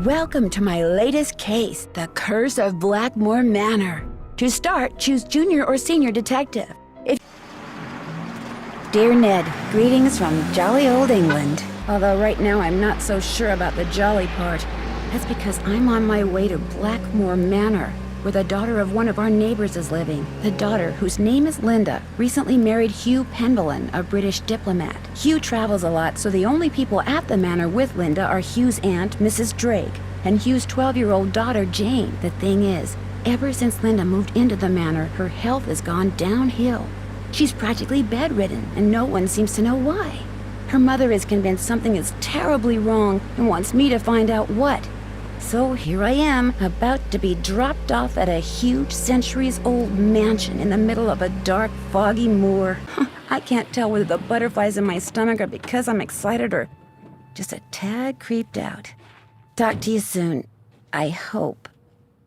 Welcome to my latest case, the Curse of Blackmoor Manor. To start, choose Junior or Senior Detective. Dear Ned, greetings from jolly old England. Although right now I'm not so sure about the jolly part. That's because I'm on my way to Blackmoor Manor, where the daughter of one of our neighbors is living. The daughter, whose name is Linda, recently married Hugh Penvellyn, a British diplomat. Hugh travels a lot, so the only people at the manor with Linda are Hugh's aunt, Mrs. Drake, and Hugh's 12-year-old daughter, Jane. The thing is, ever since Linda moved into the manor, her health has gone downhill. She's practically bedridden, and no one seems to know why. Her mother is convinced something is terribly wrong and wants me to find out what. So here I am, about to be dropped off at a huge centuries-old mansion in the middle of a dark, foggy moor. I can't tell whether the butterflies in my stomach are because I'm excited or just a tad creeped out. Talk to you soon. I hope.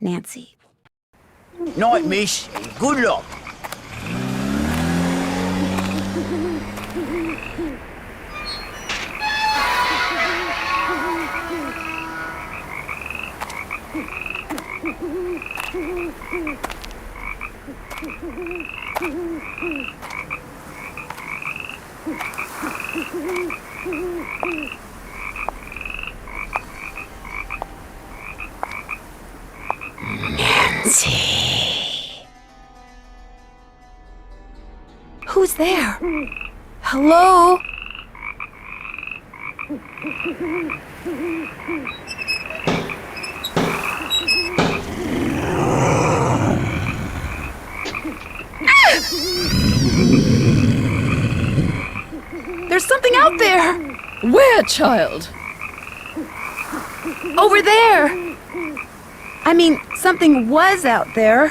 Nancy. Night, miss. Good luck. Nancy. Who's there? Hello? There's something out there! Where, child? Over there! I mean, something was out there.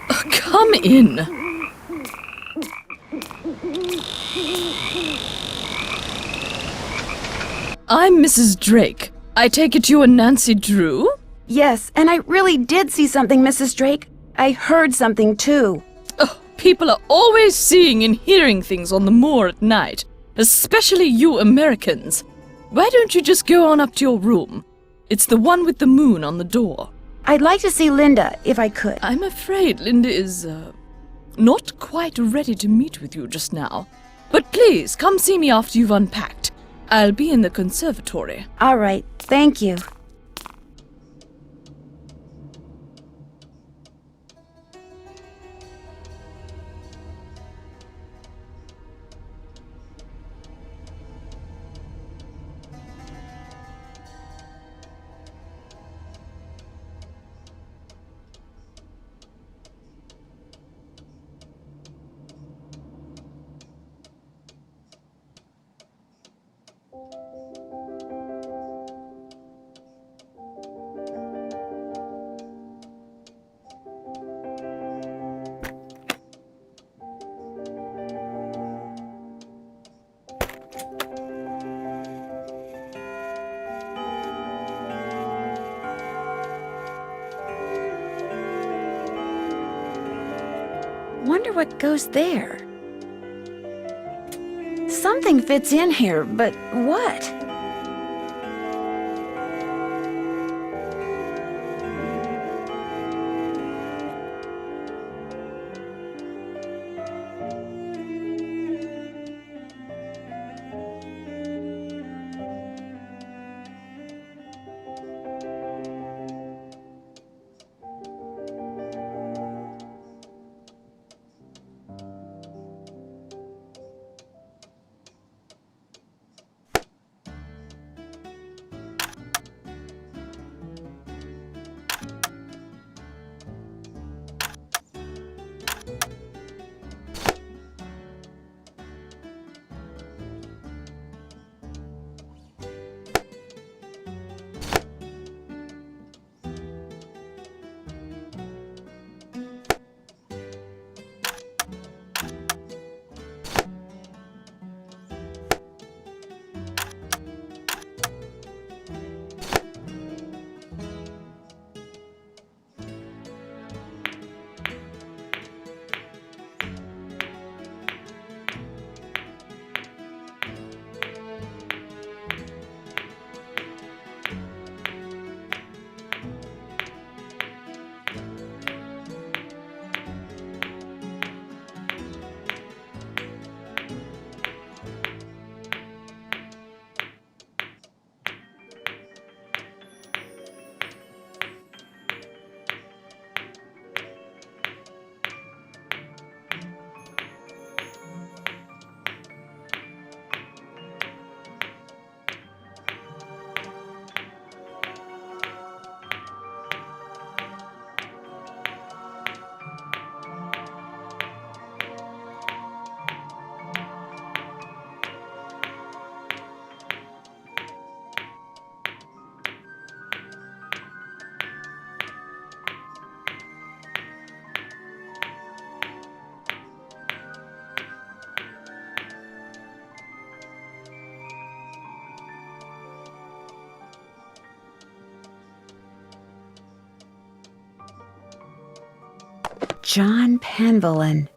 Come in. I'm Mrs. Drake. I take it you are Nancy Drew? Yes, and I really did see something, Mrs. Drake. I heard something, too. Oh, people are always seeing and hearing things on the moor at night, especially you Americans. Why don't you just go on up to your room? It's the one with the moon on the door. I'd like to see Linda, if I could. I'm afraid Linda is, not quite ready to meet with you just now. But please, come see me after you've unpacked. I'll be in the conservatory. All right, thank you. Wonder what goes there. Something fits in here, but what? John Penvellyn.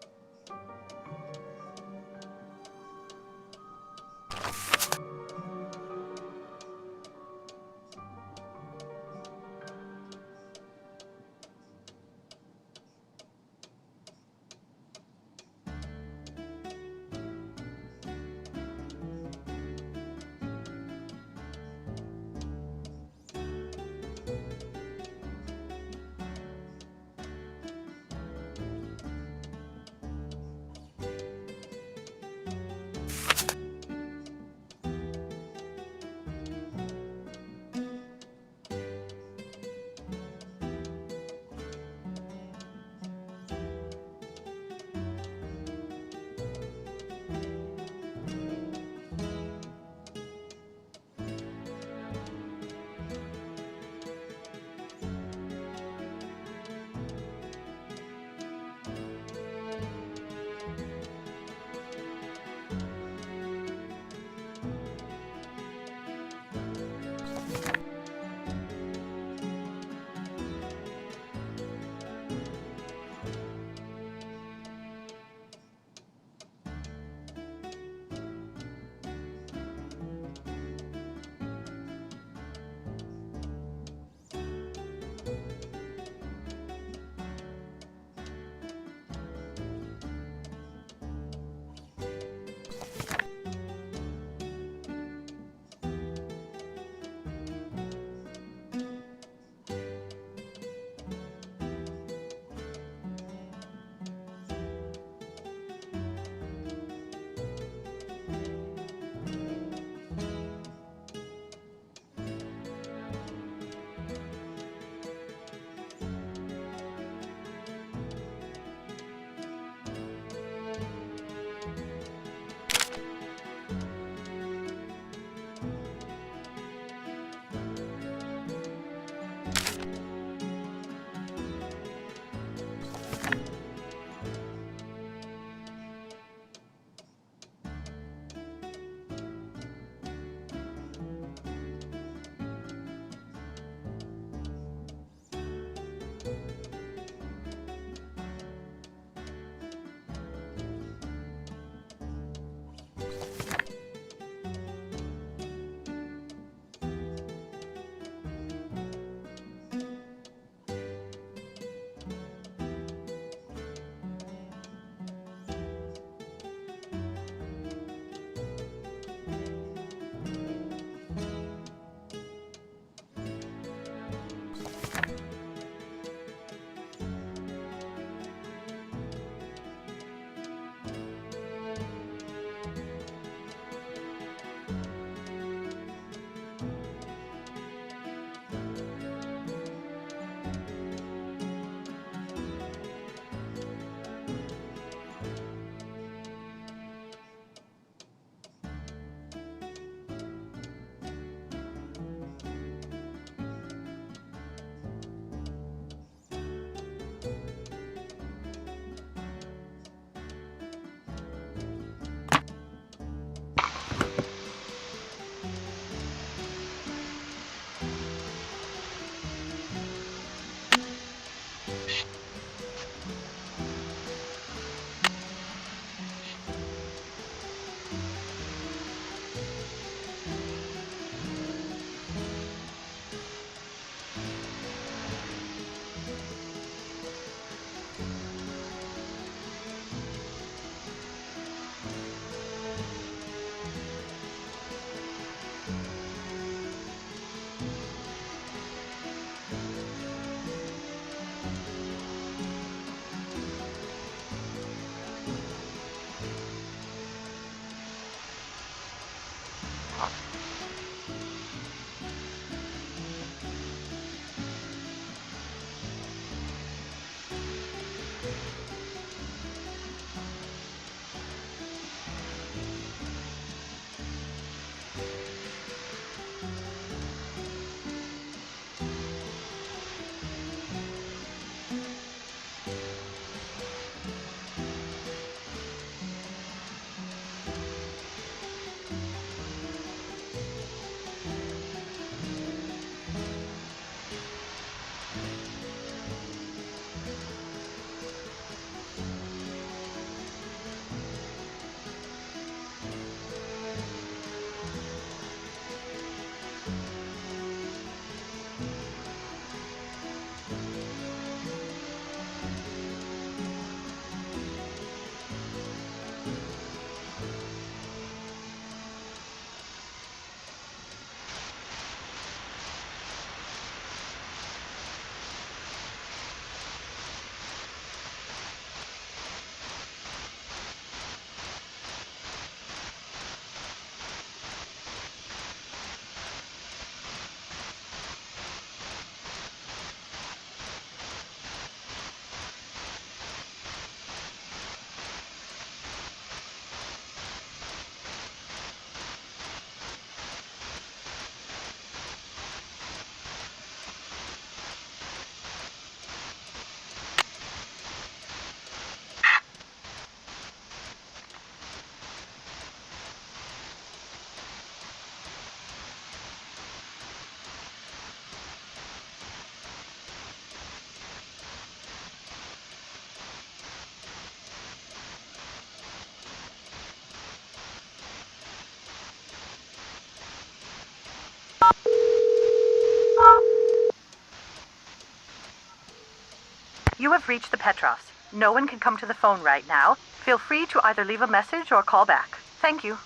have reached the Petrovs. No one can come to the phone right now. Feel free to either leave a message or call back. Thank you.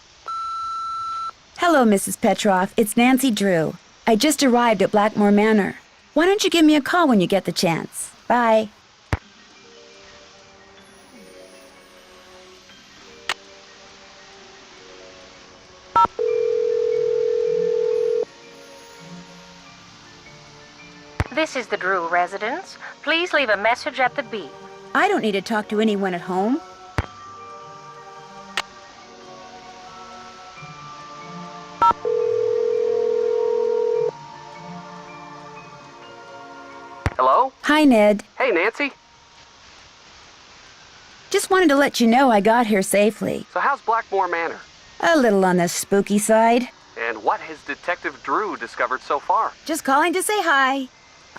Hello, Mrs. Petrov. It's Nancy Drew. I just arrived at Blackmoor Manor. Why don't you give me a call when you get the chance? Bye. This is the Drew residence. Please leave a message at the beep. I don't need to talk to anyone at home. Hello? Hi, Ned. Hey, Nancy. Just wanted to let you know I got here safely. So how's Blackmoor Manor? A little on the spooky side. And what has Detective Drew discovered so far? Just calling to say hi.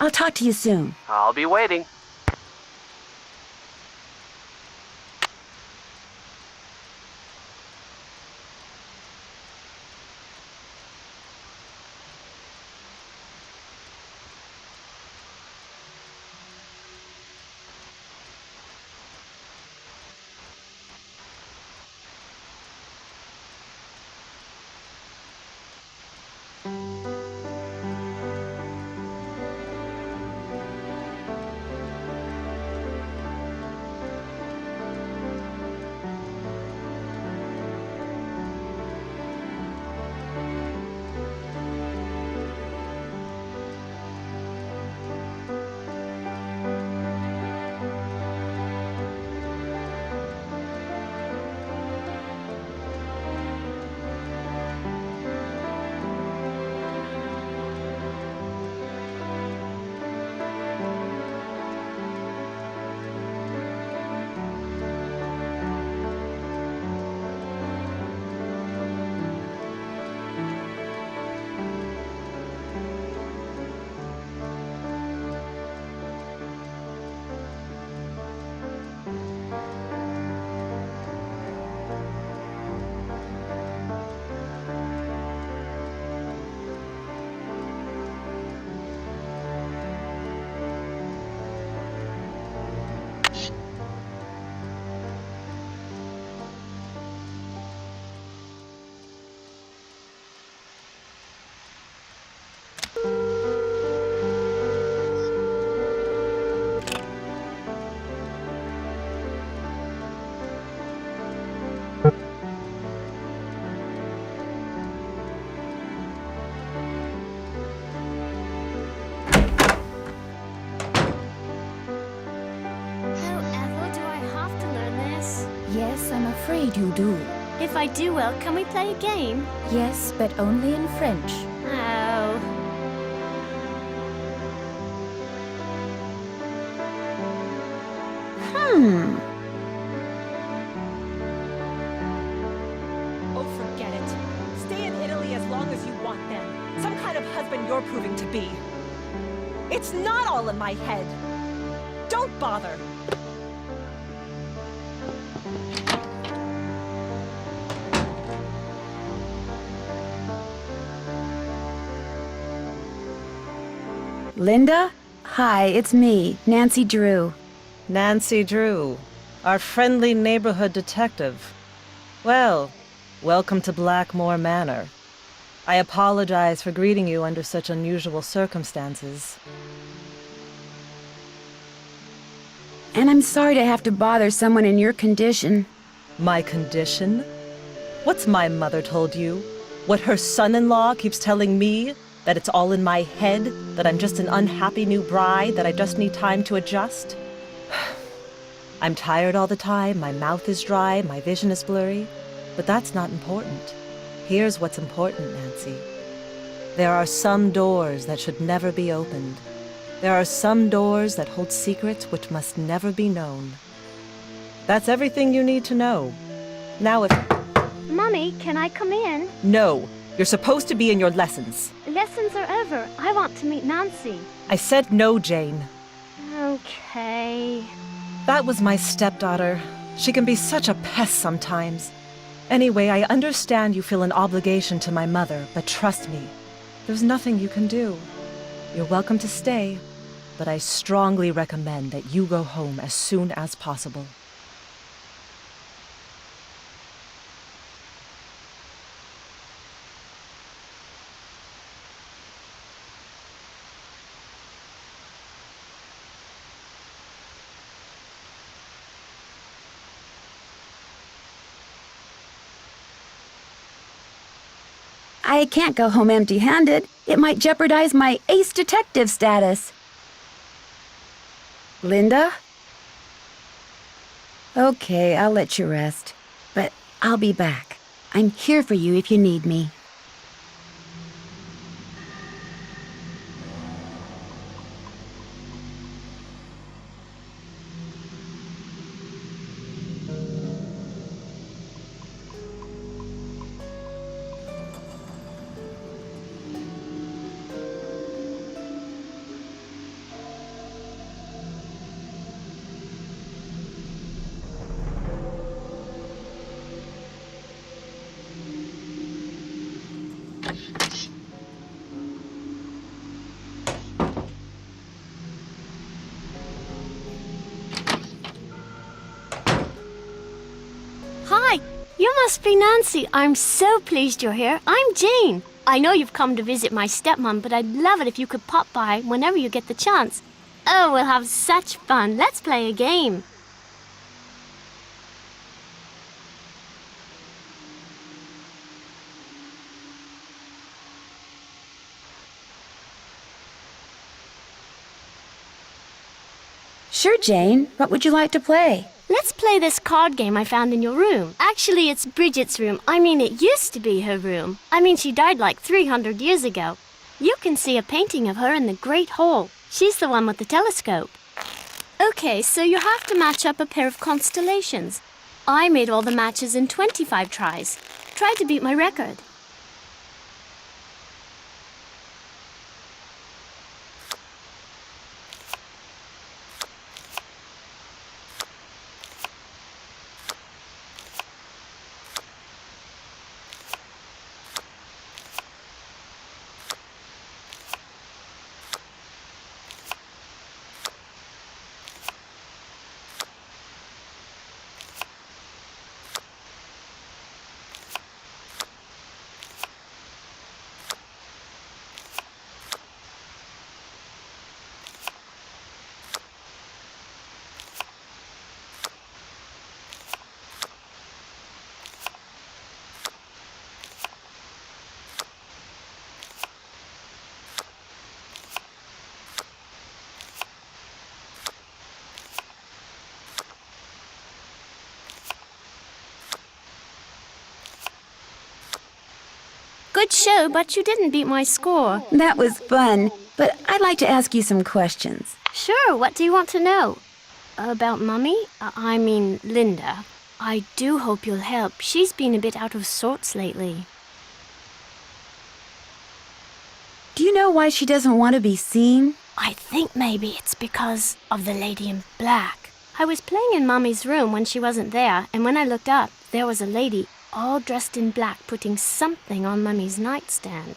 I'll talk to you soon. I'll be waiting. Yes, I'm afraid you do. If I do well, can we play a game? Yes, but only in French. Oh. Oh, forget it. Stay in Italy as long as you want then. Some kind of husband you're proving to be. It's not all in my head. Don't bother. Linda? Hi, it's me, Nancy Drew. Nancy Drew, our friendly neighborhood detective. Well, welcome to Blackmoor Manor. I apologize for greeting you under such unusual circumstances. And I'm sorry to have to bother someone in your condition. My condition? What's my mother told you? What her son-in-law keeps telling me? That it's all in my head? That I'm just an unhappy new bride? That I just need time to adjust? I'm tired all the time, my mouth is dry, my vision is blurry. But that's not important. Here's what's important, Nancy. There are some doors that should never be opened. There are some doors that hold secrets which must never be known. That's everything you need to know. Now if... Mummy, can I come in? No. You're supposed to be in your lessons. Lessons are over. I want to meet Nancy. I said no, Jane. Okay. That was my stepdaughter. She can be such a pest sometimes. Anyway, I understand you feel an obligation to my mother, but trust me, there's nothing you can do. You're welcome to stay. but I strongly recommend that you go home as soon as possible. I can't go home empty-handed. It might jeopardize my ace detective status. Linda? Okay, I'll let you rest. But I'll be back. I'm here for you if you need me. Hi, you must be Nancy. I'm so pleased you're here. I'm Jane. I know you've come to visit my stepmom, but I'd love it if you could pop by whenever you get the chance. Oh, we'll have such fun. Let's play a game. Sure, Jane. What would you like to play? Let's play this card game I found in your room. Actually, it's Bridget's room. I mean, it used to be her room. I mean, she died like 300 years ago. You can see a painting of her in the Great Hall. She's the one with the telescope. Okay, so you have to match up a pair of constellations. I made all the matches in 25 tries. Try to beat my record. Good show, but you didn't beat my score. That was fun, but I'd like to ask you some questions. Sure, what do you want to know? About Mummy? I mean, Linda. I do hope you'll help. She's been a bit out of sorts lately. Do you know why she doesn't want to be seen? I think maybe it's because of the lady in black. I was playing in Mummy's room when she wasn't there, and when I looked up, there was a lady all dressed in black putting something on Mummy's nightstand.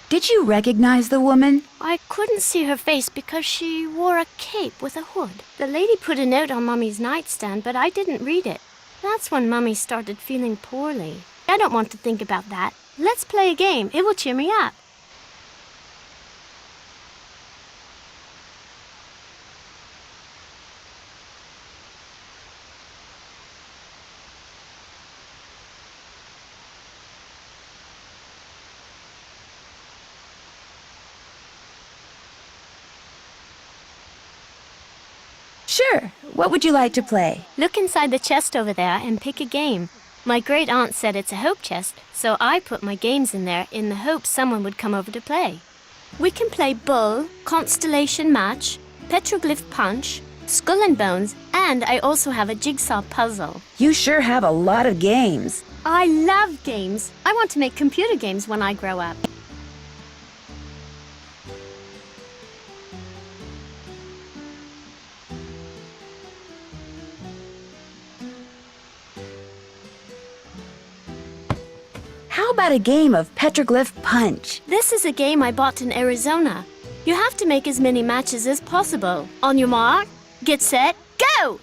Did you recognize the woman? I couldn't see her face because she wore a cape with a hood. The lady put a note on Mummy's nightstand, but I didn't read it. That's when Mummy started feeling poorly. I don't want to think about that. Let's play a game. It will cheer me up. Sure. What would you like to play? Look inside the chest over there and pick a game. My great aunt said it's a hope chest, so I put my games in there in the hope someone would come over to play. We can play Bull, Constellation Match, Petroglyph Punch, Skull and Bones, and I also have a jigsaw puzzle. You sure have a lot of games. I love games. I want to make computer games when I grow up. How about a game of Petroglyph Punch? This is a game I bought in Arizona. You have to make as many matches as possible. On your mark, get set, go!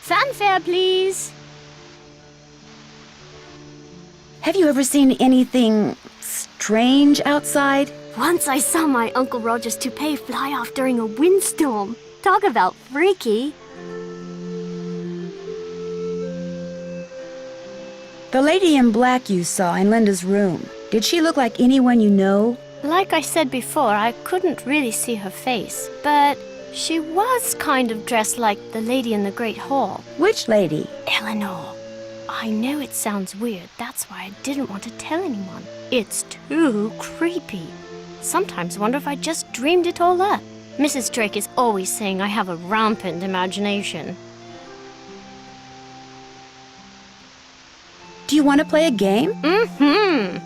Fanfare, please. Have you ever seen anything strange outside? Once I saw my Uncle Roger's toupee fly off during a windstorm. Talk about freaky. The lady in black you saw in Linda's room, did she look like anyone you know? Like I said before, I couldn't really see her face, but she was kind of dressed like the lady in the Great Hall. Which lady? Eleanor. I know it sounds weird, that's why I didn't want to tell anyone. It's too creepy. Sometimes wonder if I just dreamed it all up. Mrs. Drake is always saying I have a rampant imagination. Do you want to play a game? Mm-hmm.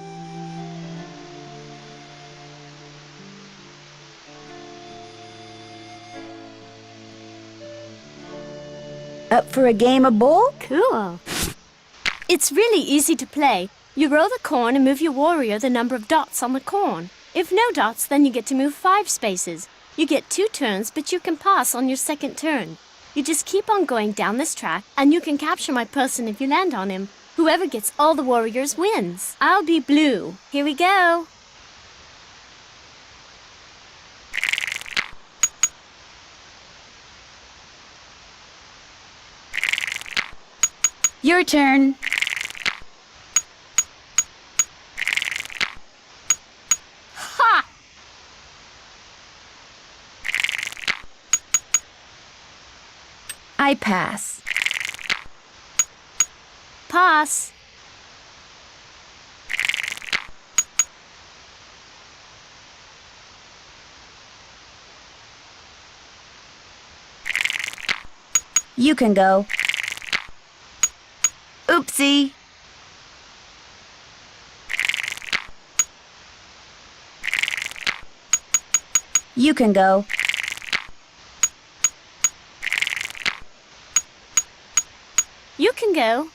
Up for a game of bull? Cool. It's really easy to play. You roll the corn and move your warrior the number of dots on the corn. If no dots, then you get to move 5 spaces. You get 2 turns, but you can pass on your second turn. You just keep on going down this track, and you can capture my person if you land on him. Whoever gets all the warriors wins. I'll be blue. Here we go. Your turn. Ha! I pass. Pass. You can go. Oopsie. You can go. You can go.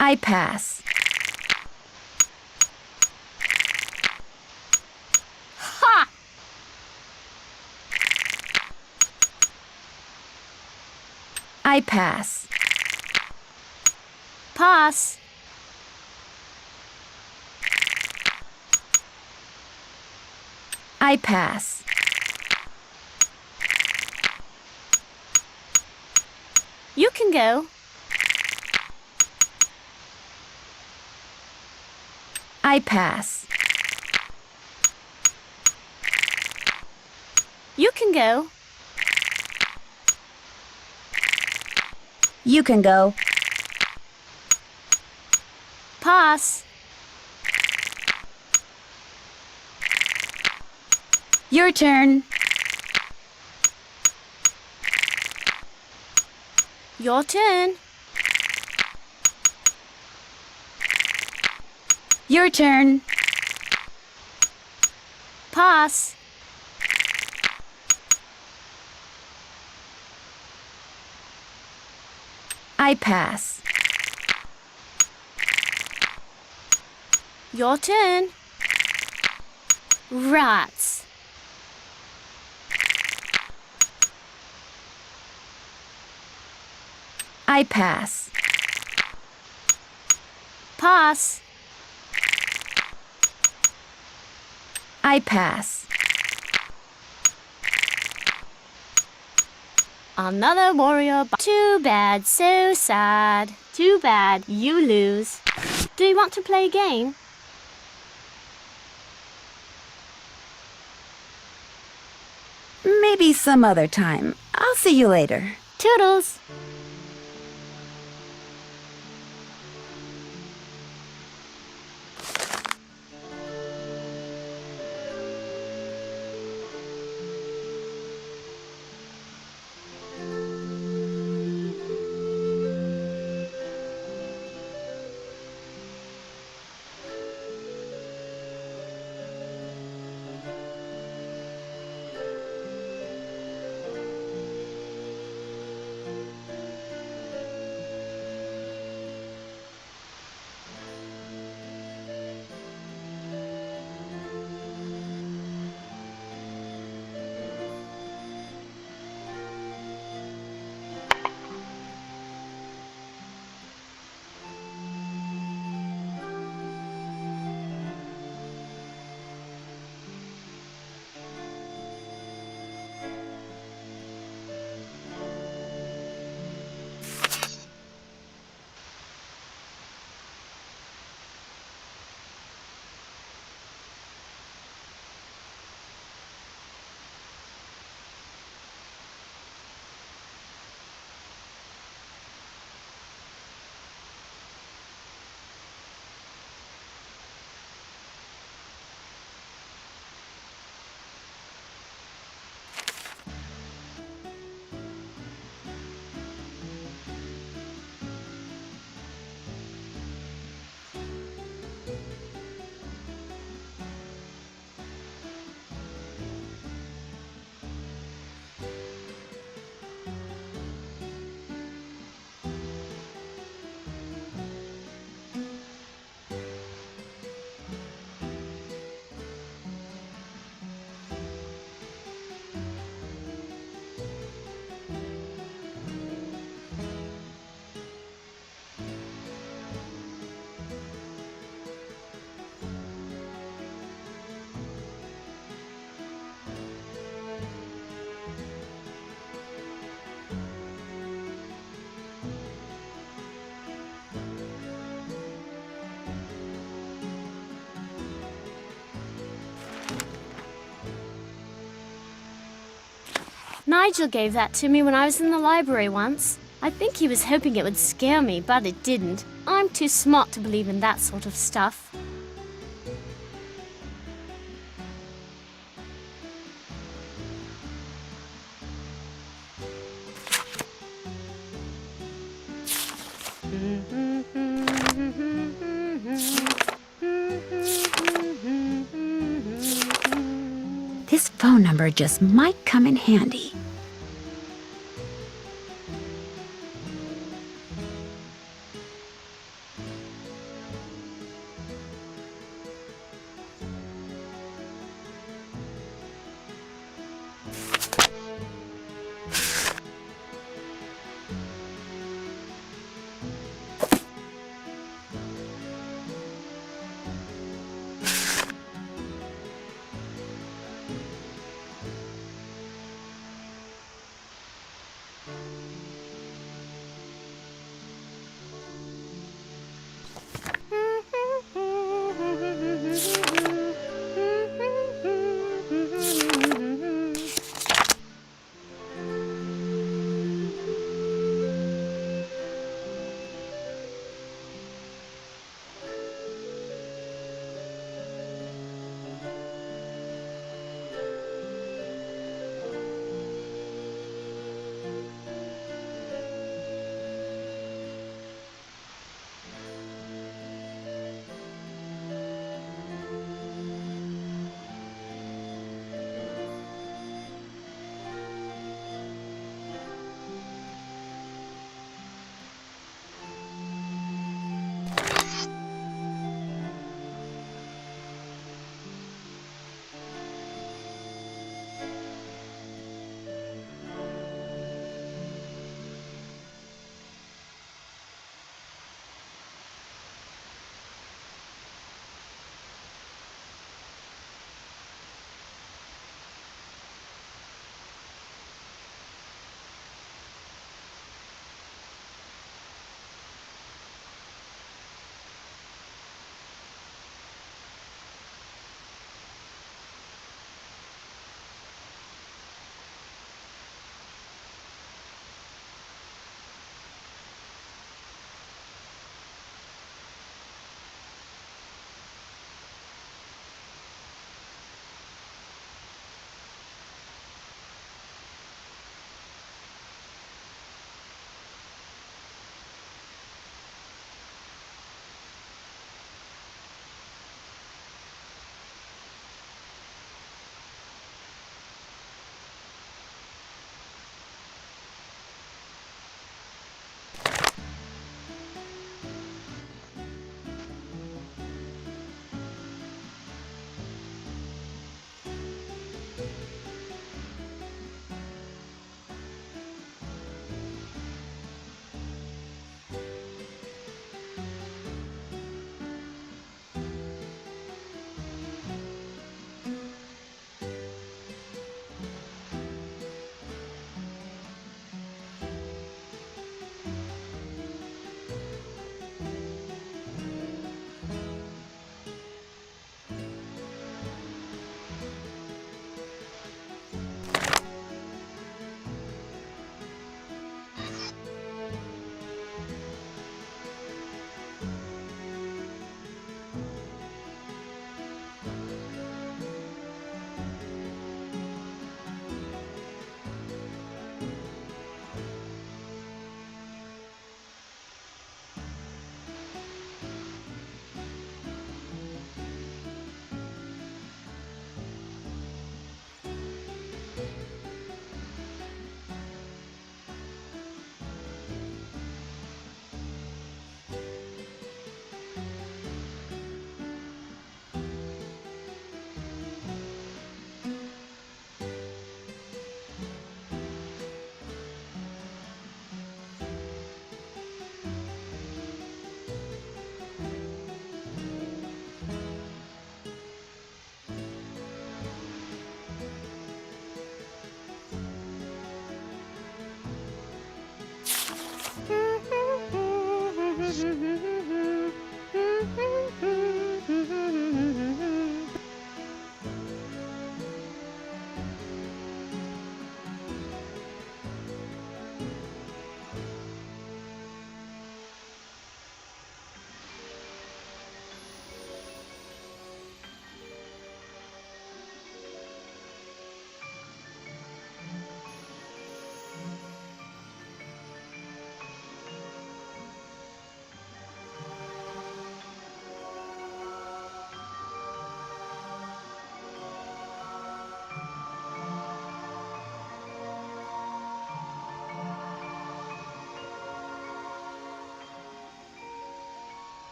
I pass. Ha! I pass. Pass. I pass. You can go. I pass. You can go. You can go. Pass. Your turn. Your turn. Your turn. Pass. I pass. Your turn. Rats. I pass. Pass. I pass. Another warrior. Too bad, so sad. Too bad, you lose. Do you want to play a game? Maybe some other time. I'll see you later. Toodles. Nigel gave that to me when I was in the library once. I think he was hoping it would scare me, but it didn't. I'm too smart to believe in that sort of stuff. This phone number just might come in handy.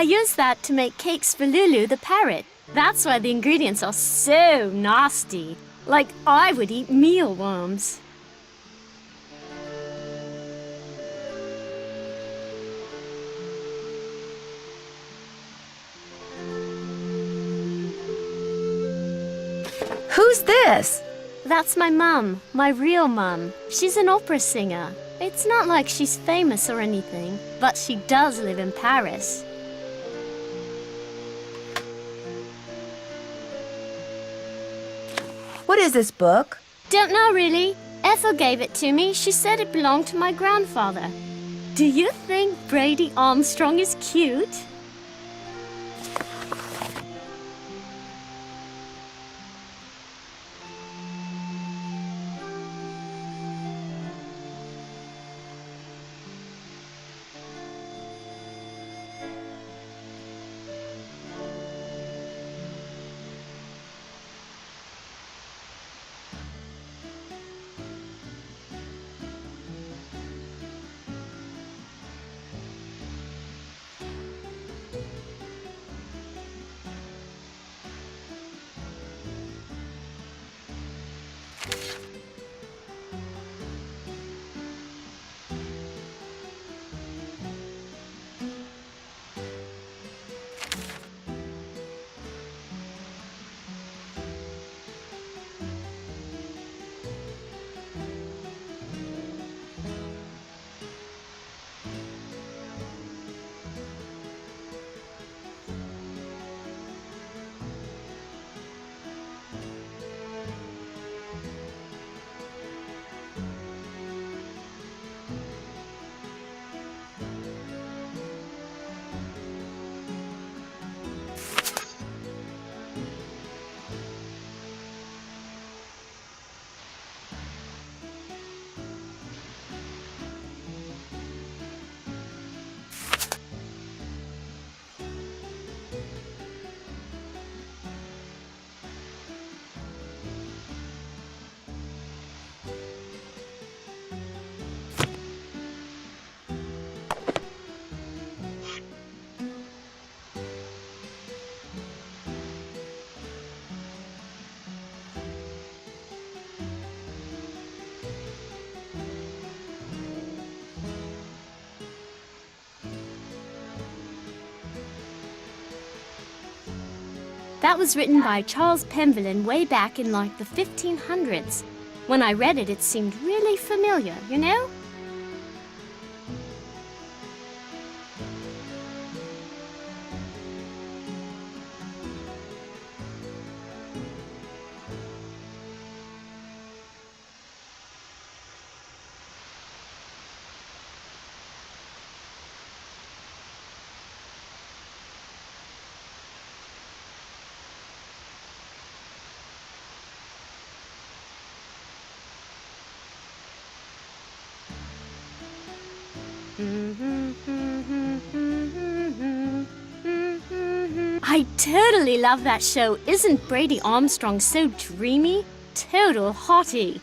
I use that to make cakes for Lulu the parrot. That's why the ingredients are so nasty. Like I would eat mealworms. Who's this? That's my mum, my real mum. She's an opera singer. It's not like she's famous or anything, but she does live in Paris. What is this book? Don't know really. Ethel gave it to me. She said it belonged to my grandfather. Do you think Brady Armstrong is cute? That was written by Charles Penvellyn way back in like the 1500s. When I read it, it seemed really familiar, you know? I totally love that show. Isn't Brady Armstrong so dreamy? Total hottie.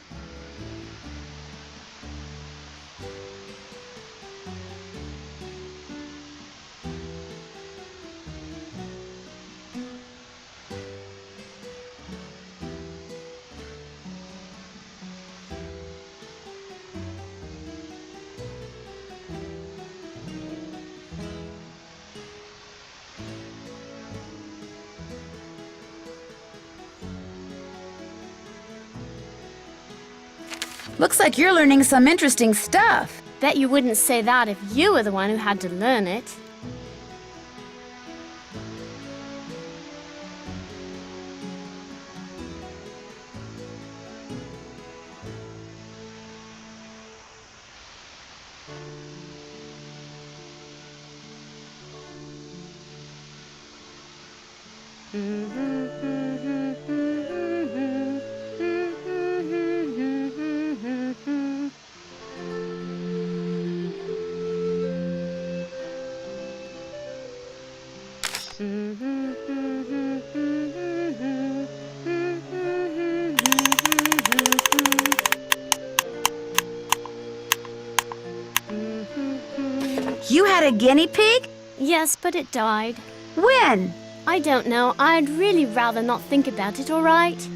Looks like you're learning some interesting stuff. Bet you wouldn't say that if you were the one who had to learn it. You had a guinea pig? Yes, but it died. When? I don't know. I'd really rather not think about it, all right?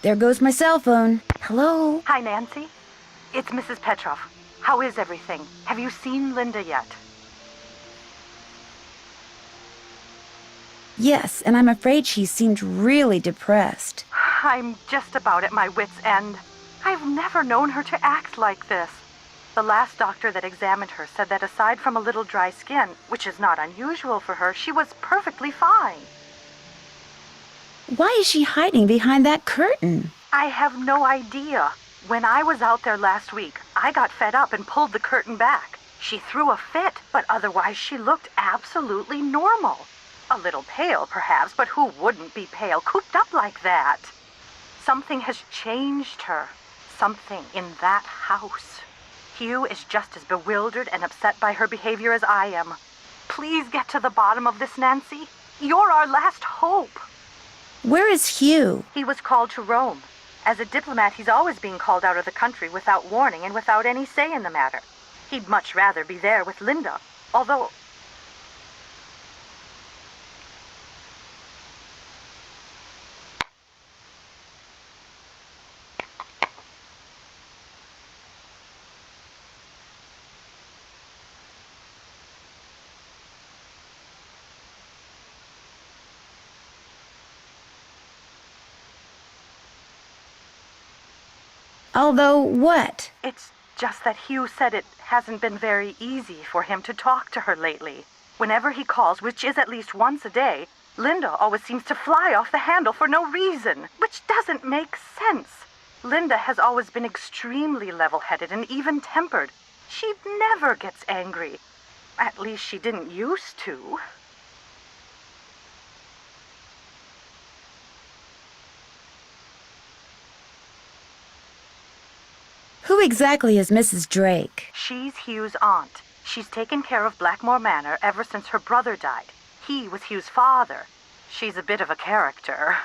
There goes my cell phone. Hello? Hi, Nancy. It's Mrs. Petrov. How is everything? Have you seen Linda yet? Yes, and I'm afraid she seemed really depressed. I'm just about at my wit's end. I've never known her to act like this. The last doctor that examined her said that aside from a little dry skin, which is not unusual for her, she was perfectly fine. Why is she hiding behind that curtain? I have no idea. When I was out there last week, I got fed up and pulled the curtain back. She threw a fit, but otherwise she looked absolutely normal. A little pale, perhaps, but who wouldn't be pale, cooped up like that? Something has changed her. Something in that house. Hugh is just as bewildered and upset by her behavior as I am. Please get to the bottom of this, Nancy. You're our last hope. Where is Hugh? He was called to Rome. As a diplomat, he's always being called out of the country without warning and without any say in the matter. He'd much rather be there with Linda, although... Although what? It's just that Hugh said it hasn't been very easy for him to talk to her lately. Whenever he calls, which is at least once a day, Linda always seems to fly off the handle for no reason, which doesn't make sense. Linda has always been extremely level-headed and even-tempered. She never gets angry. At least she didn't used to. Who exactly is Mrs. Drake? She's Hugh's aunt. She's taken care of Blackmoor Manor ever since her brother died. He was Hugh's father. She's a bit of a character.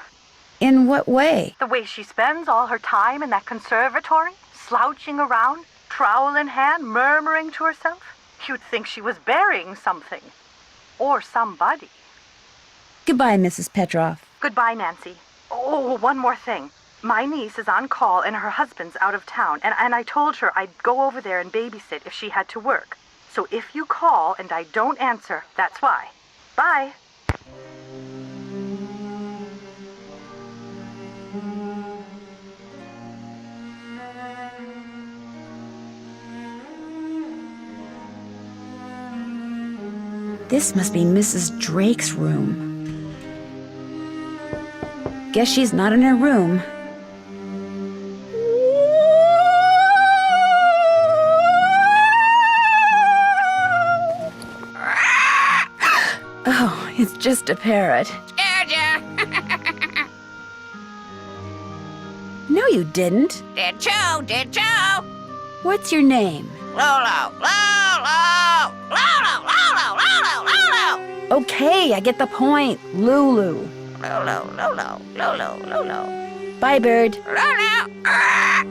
In what way? The way she spends all her time in that conservatory, slouching around, trowel in hand, murmuring to herself. You'd think she was burying something. Or somebody. Goodbye, Mrs. Petrov. Goodbye, Nancy. Oh, one more thing. My niece is on call and her husband's out of town, and I told her I'd go over there and babysit if she had to work. So if you call and I don't answer, that's why. Bye. This must be Mrs. Drake's room. Guess she's not in her room. Oh, it's just a parrot. Scared ya? No, you didn't. Did you? Did you? What's your name? Lolo, Lolo, Lolo, Lolo, Lolo, Lolo. Okay, I get the point. Lulu. Lolo, Lolo, Lolo, Lolo. Bye, bird. Lolo. Ah!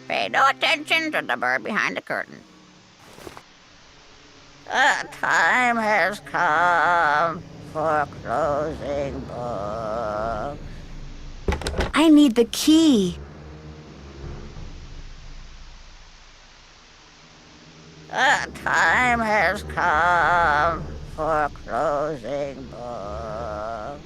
Pay no attention to the bird behind the curtain. The time has come for closing book. I need the key. The time has come for closing book.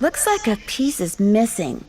Looks like a piece is missing.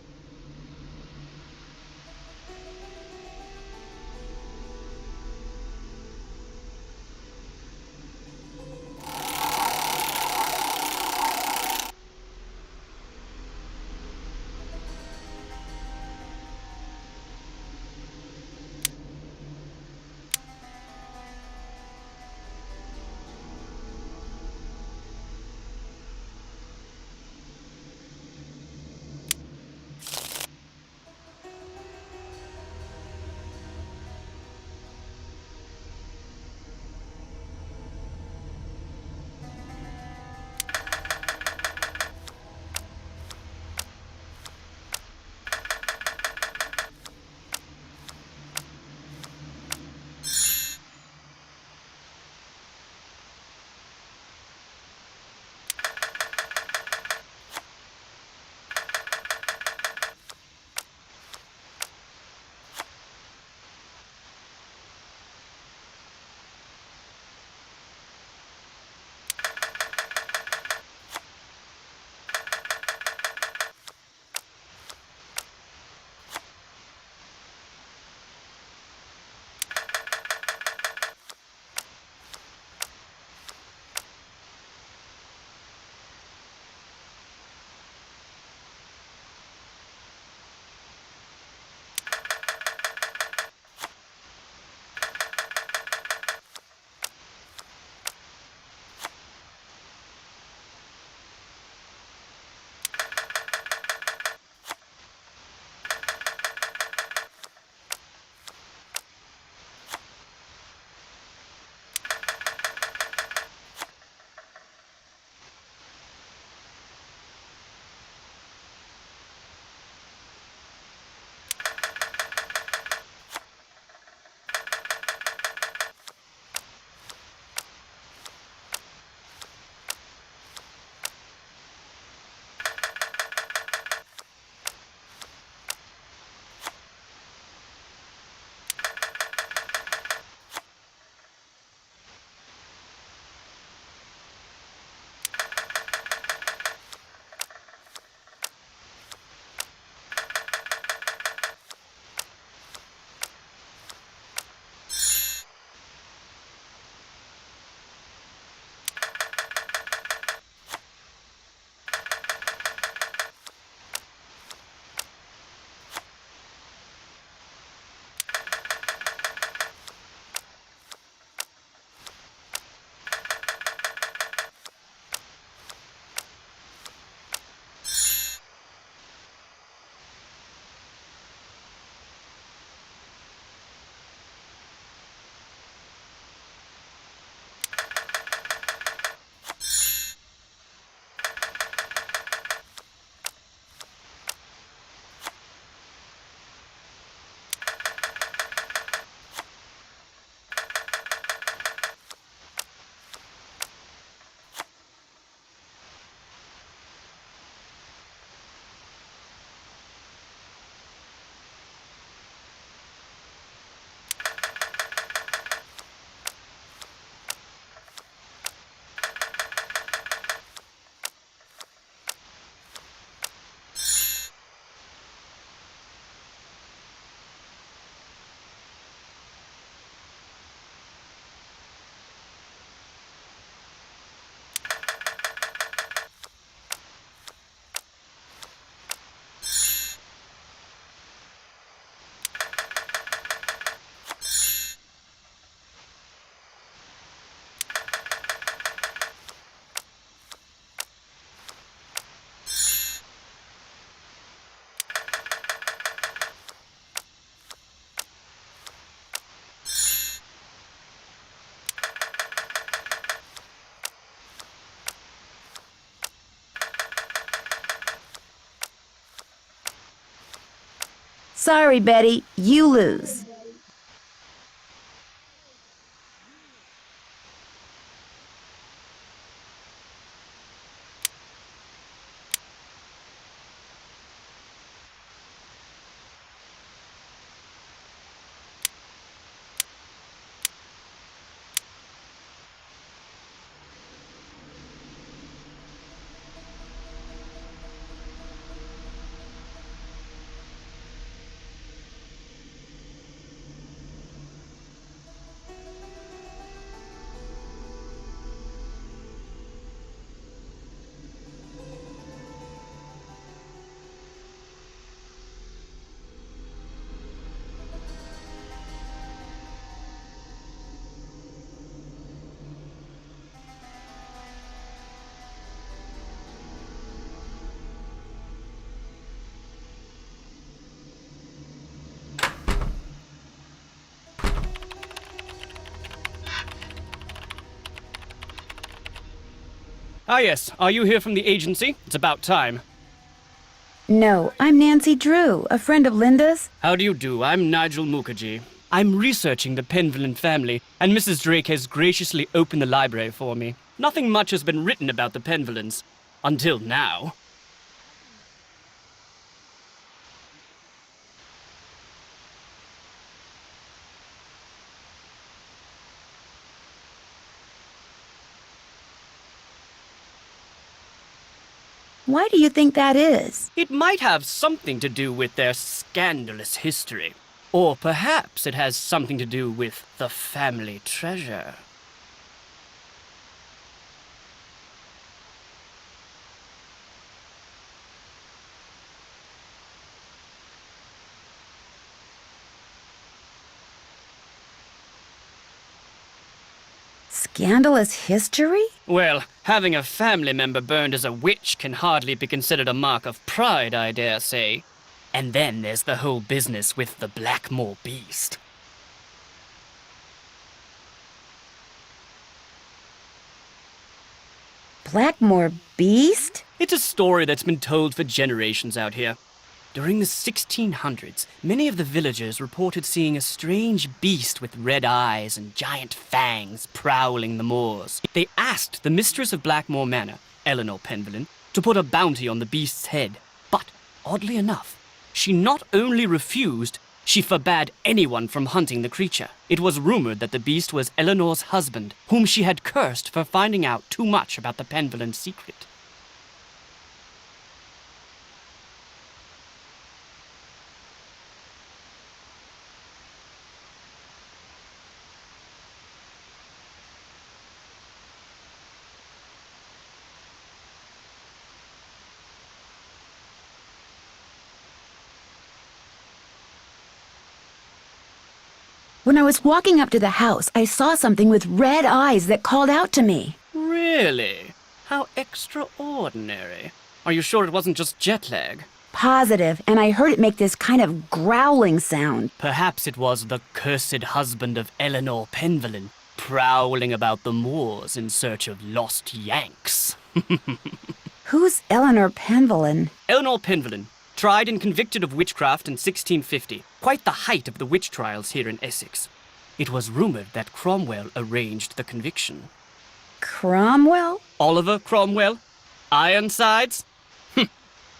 Sorry, Betty, you lose. Ah yes, are you here from the agency? It's about time. No, I'm Nancy Drew, a friend of Linda's. How do you do? I'm Nigel Mukherjee. I'm researching the Penvellyn family, and Mrs. Drake has graciously opened the library for me. Nothing much has been written about the Penvellyns. Until now. Why do you think that is? It might have something to do with their scandalous history. Or perhaps it has something to do with the family treasure. Scandalous history? Well, having a family member burned as a witch can hardly be considered a mark of pride, I dare say. And then there's the whole business with the Blackmoor beast. Blackmoor beast? It's a story that's been told for generations out here. During the 1600s, many of the villagers reported seeing a strange beast with red eyes and giant fangs prowling the moors. They asked the mistress of Blackmoor Manor, Eleanor Penvellyn, to put a bounty on the beast's head. But, oddly enough, she not only refused, she forbade anyone from hunting the creature. It was rumored that the beast was Eleanor's husband, whom she had cursed for finding out too much about the Penvellyn secret. When I was walking up to the house, I saw something with red eyes that called out to me. Really? How extraordinary. Are you sure it wasn't just jet lag? Positive, and I heard it make this kind of growling sound. Perhaps it was the cursed husband of Eleanor Penvellyn, prowling about the moors in search of lost Yanks. Who's Eleanor Penvellyn? Eleanor Penvellyn, tried and convicted of witchcraft in 1650, quite the height of the witch trials here in Essex. It was rumored that Cromwell arranged the conviction. Cromwell? Oliver Cromwell? Ironsides?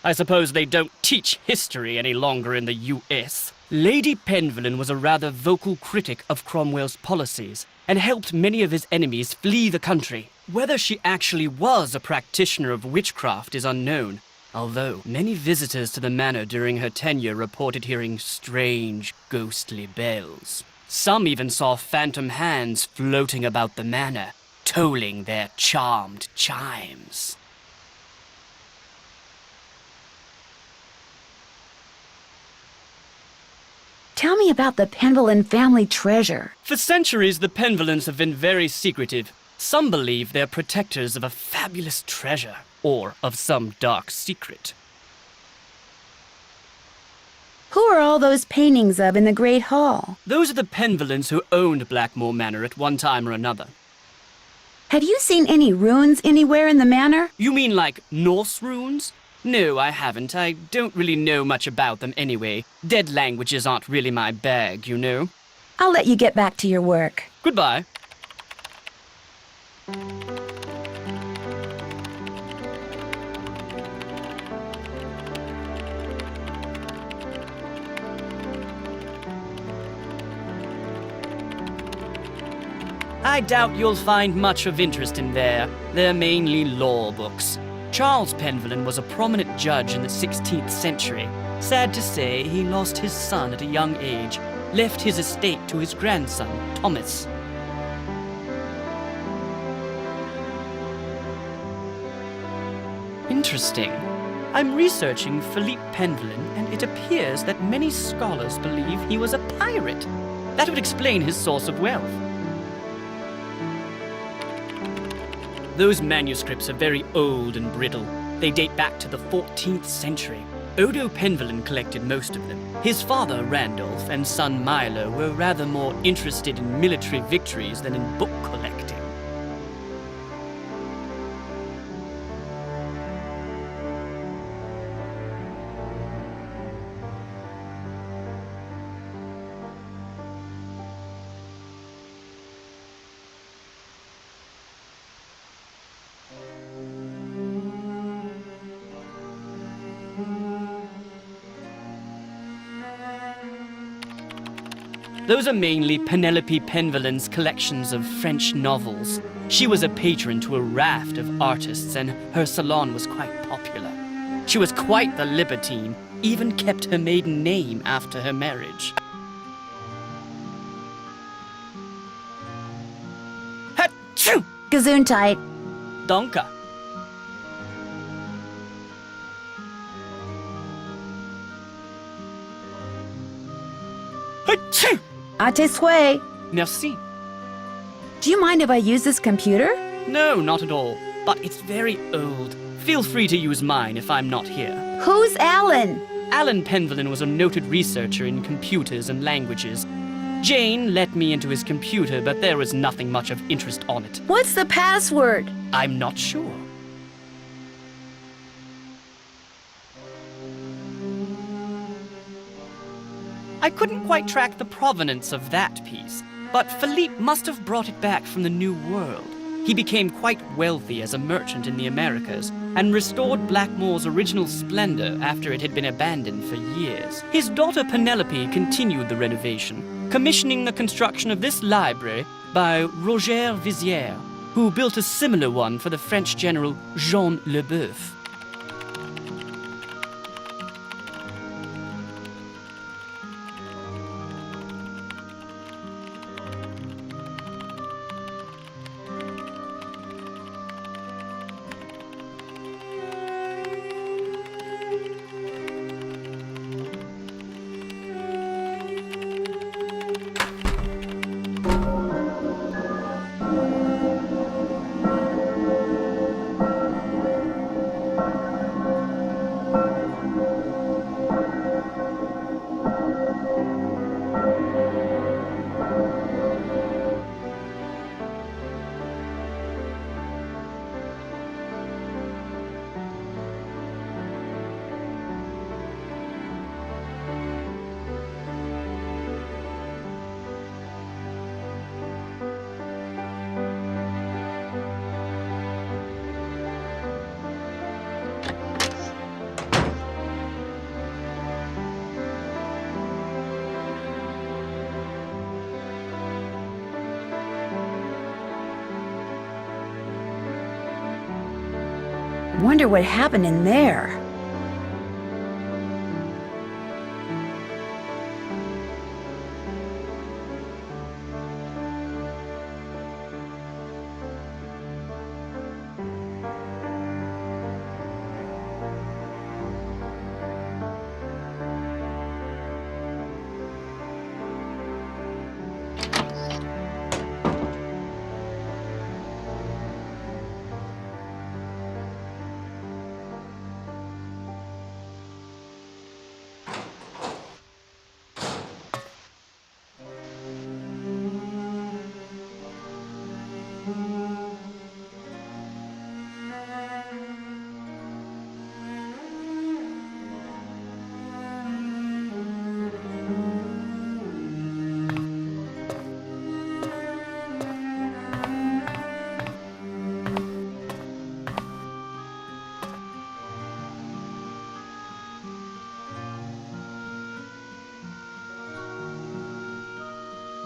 I suppose they don't teach history any longer in the US. Lady Penvellyn was a rather vocal critic of Cromwell's policies and helped many of his enemies flee the country. Whether she actually was a practitioner of witchcraft is unknown, although many visitors to the manor during her tenure reported hearing strange, ghostly bells. Some even saw phantom hands floating about the manor, tolling their charmed chimes. Tell me about the Penvellyn family treasure. For centuries, the Penvellyns have been very secretive. Some believe they're protectors of a fabulous treasure, or of some dark secret. Who are all those paintings of in the Great Hall? Those are the Penvellyns who owned Blackmoor Manor at one time or another. Have you seen any runes anywhere in the manor? You mean like Norse runes? No, I haven't. I don't really know much about them anyway. Dead languages aren't really my bag, you know. I'll let you get back to your work. Goodbye. I doubt you'll find much of interest in there. They're mainly law books. Charles Penvellyn was a prominent judge in the 16th century. Sad to say, he lost his son at a young age, left his estate to his grandson, Thomas. Interesting. I'm researching Philippe Penvellyn, and it appears that many scholars believe he was a pirate. That would explain his source of wealth. Those manuscripts are very old and brittle. They date back to the 14th century. Odo Penvellyn collected most of them. His father, Randolph, and son Milo were rather more interested in military victories than in book collecting. Those are mainly Penelope Penvellyn's collections of French novels. She was a patron to a raft of artists, and her salon was quite popular. She was quite the libertine, even kept her maiden name after her marriage. Achoo! Gesundheit. Danke. Achoo! À tes souhaits. Merci. Do you mind if I use this computer? No, not at all. But it's very old. Feel free to use mine if I'm not here. Who's Alan? Alan Penvellyn was a noted researcher in computers and languages. Jane let me into his computer, but there was nothing much of interest on it. What's the password? I'm not sure. I couldn't quite track the provenance of that piece, but Philippe must have brought it back from the New World. He became quite wealthy as a merchant in the Americas and restored Blackmoor's original splendor after it had been abandoned for years. His daughter Penelope continued the renovation, commissioning the construction of this library by Roger Vizier, who built a similar one for the French general Jean Leboeuf. Wonder what happened in there.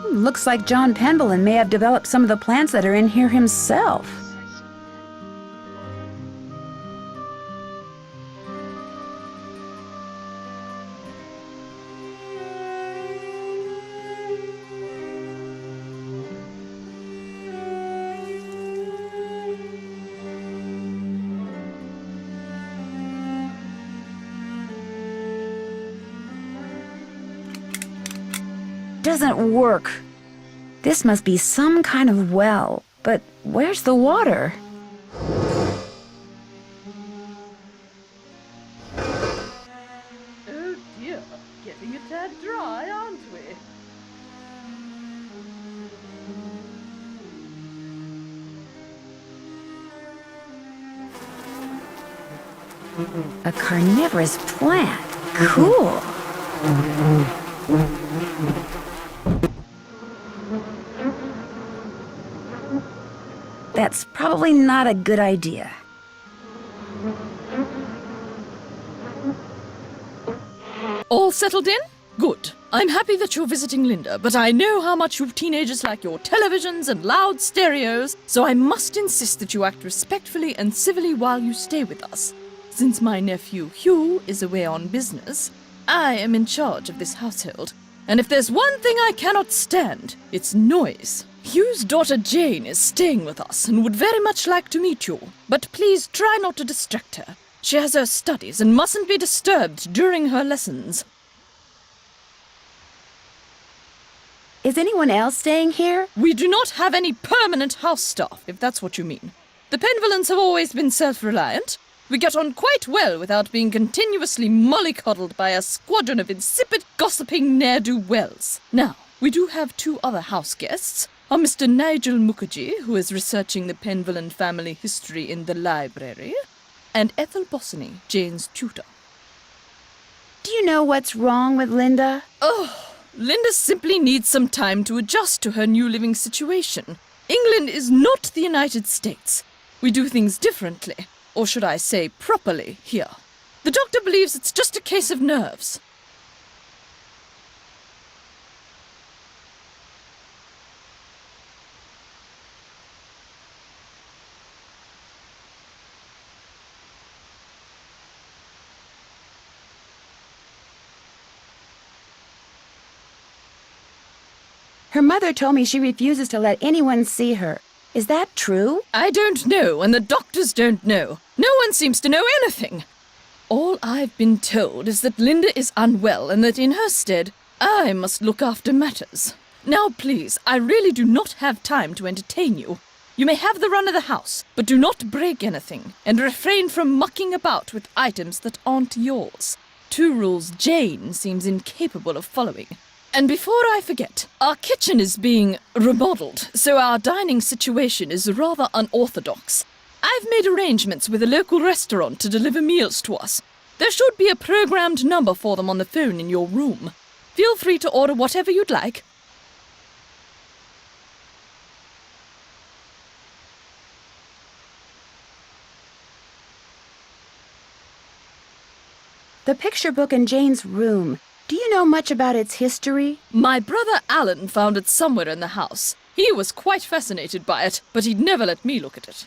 Looks like John Penvellyn may have developed some of the plants that are in here himself. Doesn't work. This must be some kind of well, but where's the water? Oh dear, getting a tad dry, aren't we? A carnivorous plant. Cool. That's probably not a good idea. All settled in? Good. I'm happy that you're visiting Linda, but I know how much you teenagers like your televisions and loud stereos, so I must insist that you act respectfully and civilly while you stay with us. Since my nephew Hugh is away on business, I am in charge of this household, and if there's one thing I cannot stand, it's noise. Hugh's daughter Jane is staying with us and would very much like to meet you, but please try not to distract her. She has her studies and mustn't be disturbed during her lessons. Is anyone else staying here? We do not have any permanent house staff, if that's what you mean. The Penvellyns have always been self-reliant. We get on quite well without being continuously mollycoddled by a squadron of insipid, gossiping ne'er-do-wells. Now, we do have two other house guests, a Mr. Nigel Mukherjee, who is researching the Penvellyn family history in the library, and Ethel Bossany, Jane's tutor. Do you know what's wrong with Linda? Oh, Linda simply needs some time to adjust to her new living situation. England is not the United States. We do things differently, or should I say properly, here. The doctor believes it's just a case of nerves. Her mother told me she refuses to let anyone see her. Is that true? I don't know, and the doctors don't know. No one seems to know anything. All I've been told is that Linda is unwell and that in her stead, I must look after matters. Now, please, I really do not have time to entertain you. You may have the run of the house, but do not break anything, and refrain from mucking about with items that aren't yours. Two rules Jane seems incapable of following. And before I forget, our kitchen is being remodeled, so our dining situation is rather unorthodox. I've made arrangements with a local restaurant to deliver meals to us. There should be a programmed number for them on the phone in your room. Feel free to order whatever you'd like. The picture book in Jane's room. Do you know much about its history? My brother Alan found it somewhere in the house. He was quite fascinated by it, but he'd never let me look at it.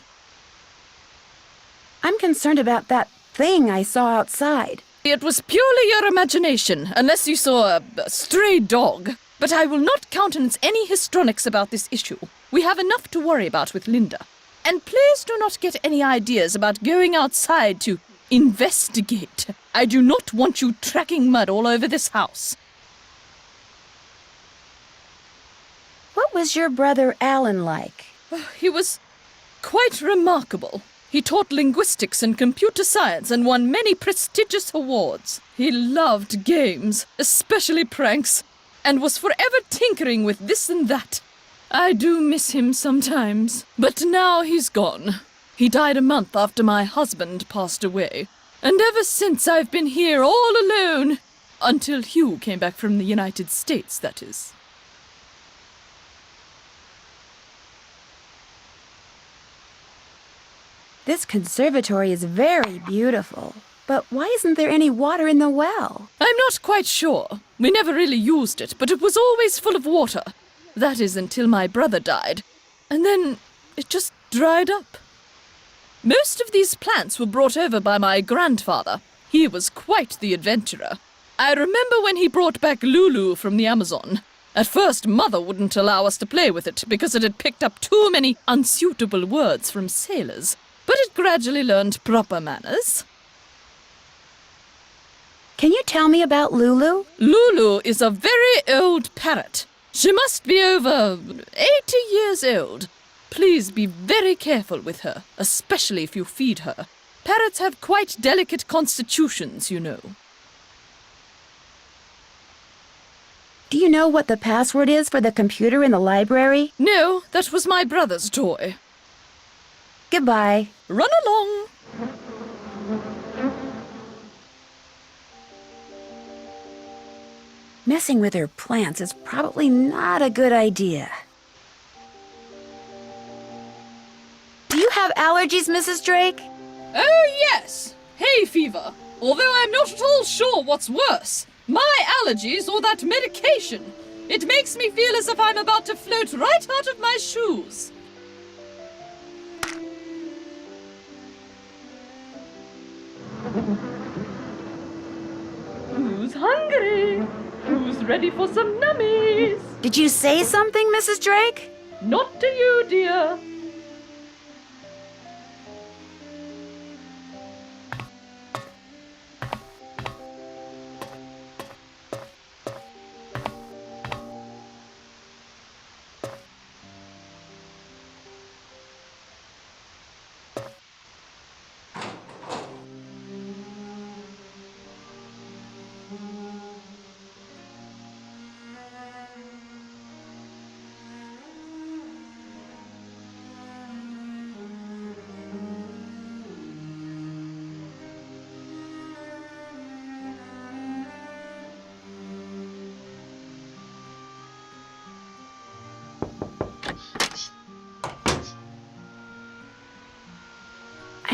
I'm concerned about that thing I saw outside. It was purely your imagination, unless you saw a stray dog. But I will not countenance any histrionics about this issue. We have enough to worry about with Linda. And please do not get any ideas about going outside to investigate. I do not want you tracking mud all over this house. What was your brother Alan like? He was quite remarkable. He taught linguistics and computer science and won many prestigious awards. He loved games, especially pranks, and was forever tinkering with this and that. I do miss him sometimes, but now he's gone. He died a month after my husband passed away, and ever since I've been here all alone. Until Hugh came back from the United States, that is. This conservatory is very beautiful, but why isn't there any water in the well? I'm not quite sure. We never really used it, but it was always full of water. That is until my brother died. And then it just dried up. Most of these plants were brought over by my grandfather. He was quite the adventurer. I remember when he brought back Lulu from the Amazon. At first, Mother wouldn't allow us to play with it because it had picked up too many unsuitable words from sailors. But it gradually learned proper manners. Can you tell me about Lulu? Lulu is a very old parrot. She must be over 80 years old. Please be very careful with her, especially if you feed her. Parrots have quite delicate constitutions, you know. Do you know what the password is for the computer in the library? No, that was my brother's toy. Goodbye. Run along. Messing with her plants is probably not a good idea. Do you have allergies, Mrs. Drake? Oh, yes. Hay fever. Although I'm not at all sure what's worse, my allergies or that medication. It makes me feel as if I'm about to float right out of my shoes. Who's hungry? Who's ready for some nummies? Did you say something, Mrs. Drake? Not to you, dear.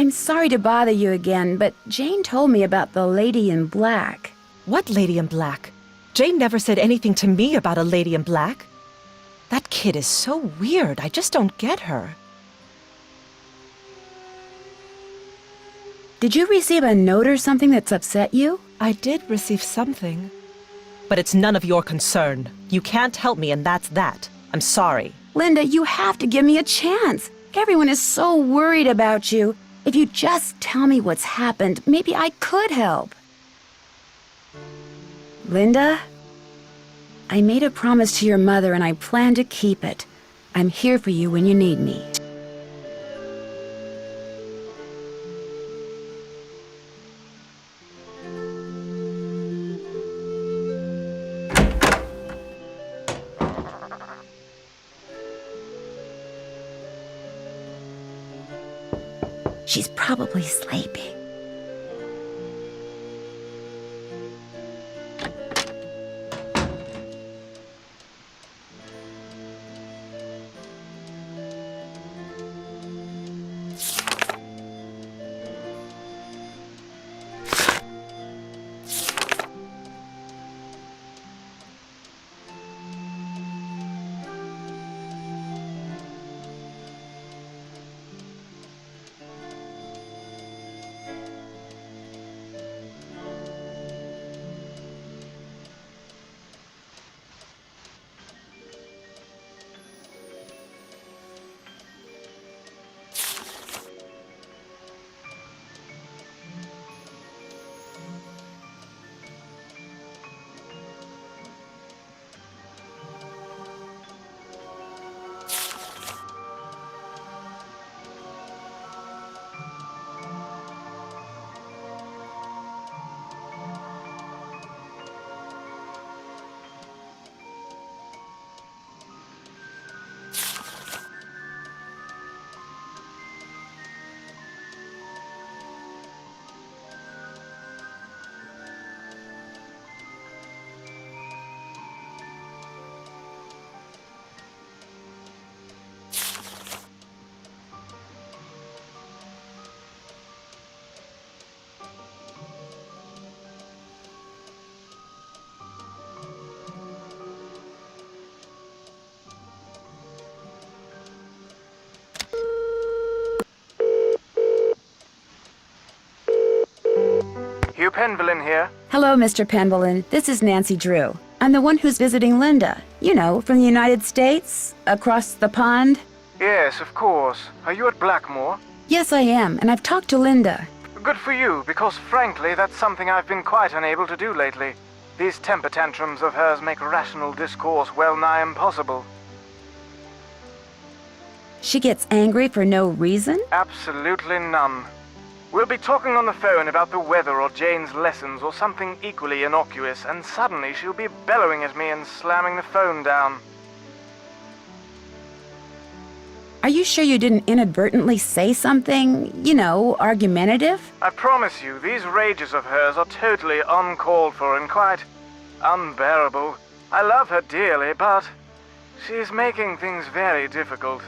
I'm sorry to bother you again, but Jane told me about the lady in black. What lady in black? Jane never said anything to me about a lady in black. That kid is so weird. I just don't get her. Did you receive a note or something that's upset you? I did receive something. But it's none of your concern. You can't help me, and that's that. I'm sorry. Linda, you have to give me a chance. Everyone is so worried about you. If you just tell me what's happened, maybe I could help. Linda, I made a promise to your mother and I plan to keep it. I'm here for you when you need me. She's probably sleeping. Penvellyn here. Hello, Mr. Penvellyn. This is Nancy Drew. I'm the one who's visiting Linda. You know, from the United States, across the pond. Yes, of course. Are you at Blackmoor? Yes, I am, and I've talked to Linda. Good for you, because frankly, that's something I've been quite unable to do lately. These temper tantrums of hers make rational discourse well nigh impossible. She gets angry for no reason? Absolutely none. We'll be talking on the phone about the weather or Jane's lessons or something equally innocuous, and suddenly she'll be bellowing at me and slamming the phone down. Are you sure you didn't inadvertently say something, you know, argumentative? I promise you, these rages of hers are totally uncalled for and quite unbearable. I love her dearly, but she's making things very difficult.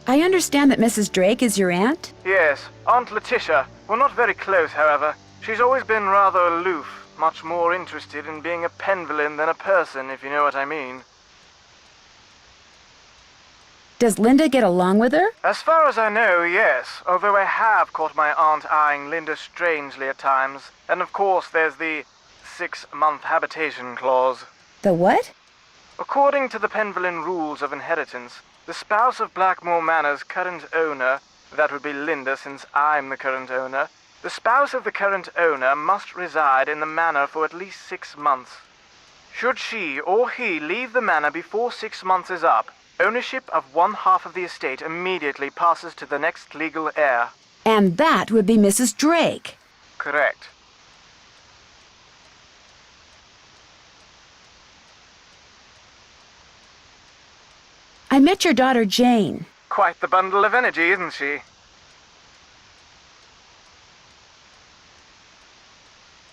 I understand that Mrs. Drake is your aunt? Yes, Aunt Letitia. We're not very close, however. She's always been rather aloof, much more interested in being a Penvellyn than a person, if you know what I mean. Does Linda get along with her? As far as I know, yes, although I have caught my aunt eyeing Linda strangely at times. And of course there's the 6-month habitation clause. The what? According to the Penvellyn rules of inheritance, the spouse of Blackmoor Manor's current owner, that would be Linda since I'm the current owner, the spouse of the current owner must reside in the manor for at least 6 months. Should she or he leave the manor before 6 months is up, ownership of 1/2 of the estate immediately passes to the next legal heir. And that would be Mrs. Drake. Correct. I met your daughter Jane. Quite the bundle of energy, isn't she?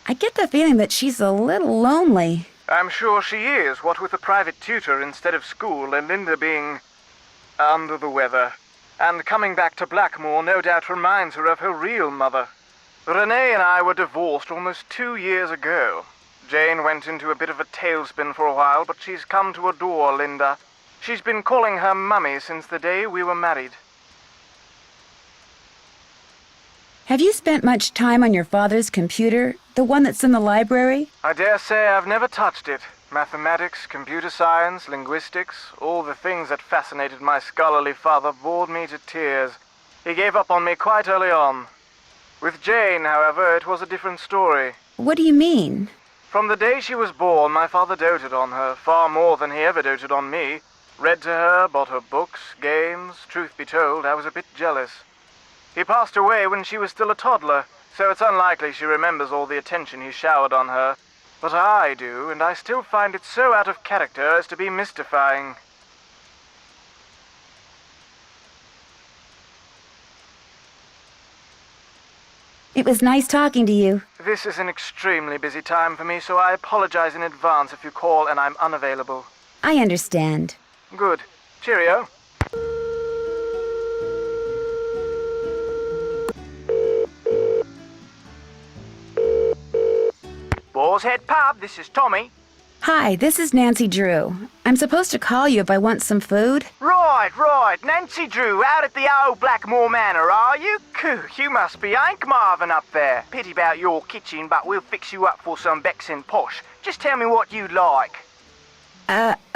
I get the feeling that she's a little lonely. I'm sure she is, what with a private tutor instead of school and Linda being under the weather. And coming back to Blackmoor no doubt reminds her of her real mother. Renee and I were divorced almost 2 years ago. Jane went into a bit of a tailspin for a while, but she's come to adore Linda. She's been calling her Mummy since the day we were married. Have you spent much time on your father's computer? The one that's in the library? I dare say I've never touched it. Mathematics, computer science, linguistics, all the things that fascinated my scholarly father bored me to tears. He gave up on me quite early on. With Jane, however, it was a different story. What do you mean? From the day she was born, my father doted on her, far more than he ever doted on me. Read to her, bought her books, games. Truth be told, I was a bit jealous. He passed away when she was still a toddler, so it's unlikely she remembers all the attention he showered on her. But I do, and I still find it so out of character as to be mystifying. It was nice talking to you. This is an extremely busy time for me, so I apologize in advance if you call and I'm unavailable. I understand. Good. Cheerio. Boar's Head Pub, this is Tommy. Hi, this is Nancy Drew. I'm supposed to call you if I want some food. Right. Nancy Drew, out at the old Blackmoor Manor, are you? You must be Hank Marvin up there. Pity about your kitchen, but we'll fix you up for some Becks and posh. Just tell me what you'd like.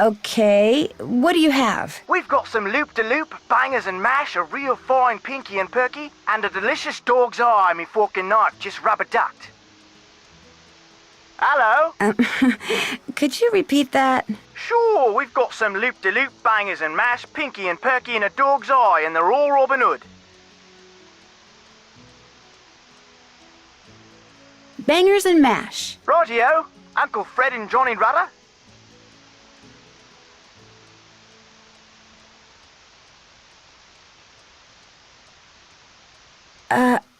Okay. What do you have? We've got some loop-de-loop, bangers and mash, a real fine pinky and perky, and a delicious dog's eye, me fork and knife just rubber-ducked. Hello? Could you repeat that? Sure, we've got some loop-de-loop, bangers and mash, pinky and perky, and a dog's eye, and they're all Robin Hood. Bangers and mash. Rightio, Uncle Fred and Johnny Rudder.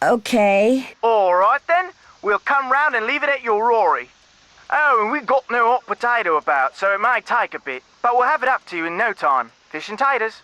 Okay. All right then, we'll come round and leave it at your Rory. Oh, and we've got no hot potato about, so it may take a bit, but we'll have it up to you in no time. Fish and taters.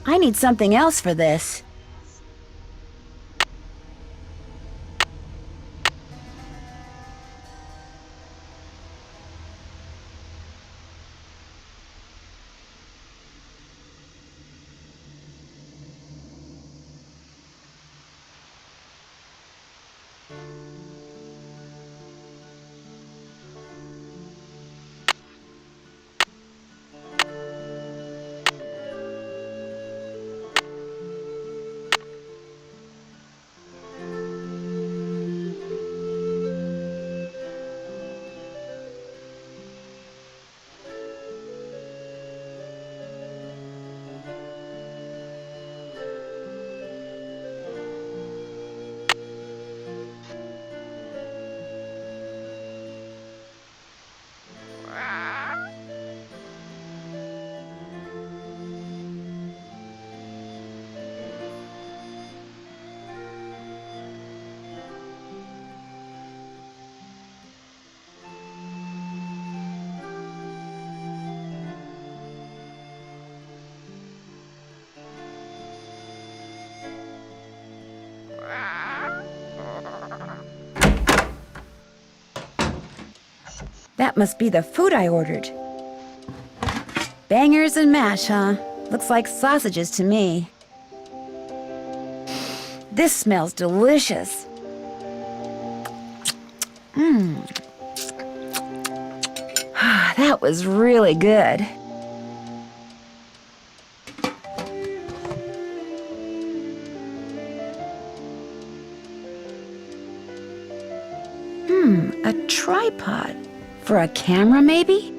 I need something else for this. That must be the food I ordered. Bangers and mash, huh? Looks like sausages to me. This smells delicious. That was really good. A tripod. For a camera, maybe?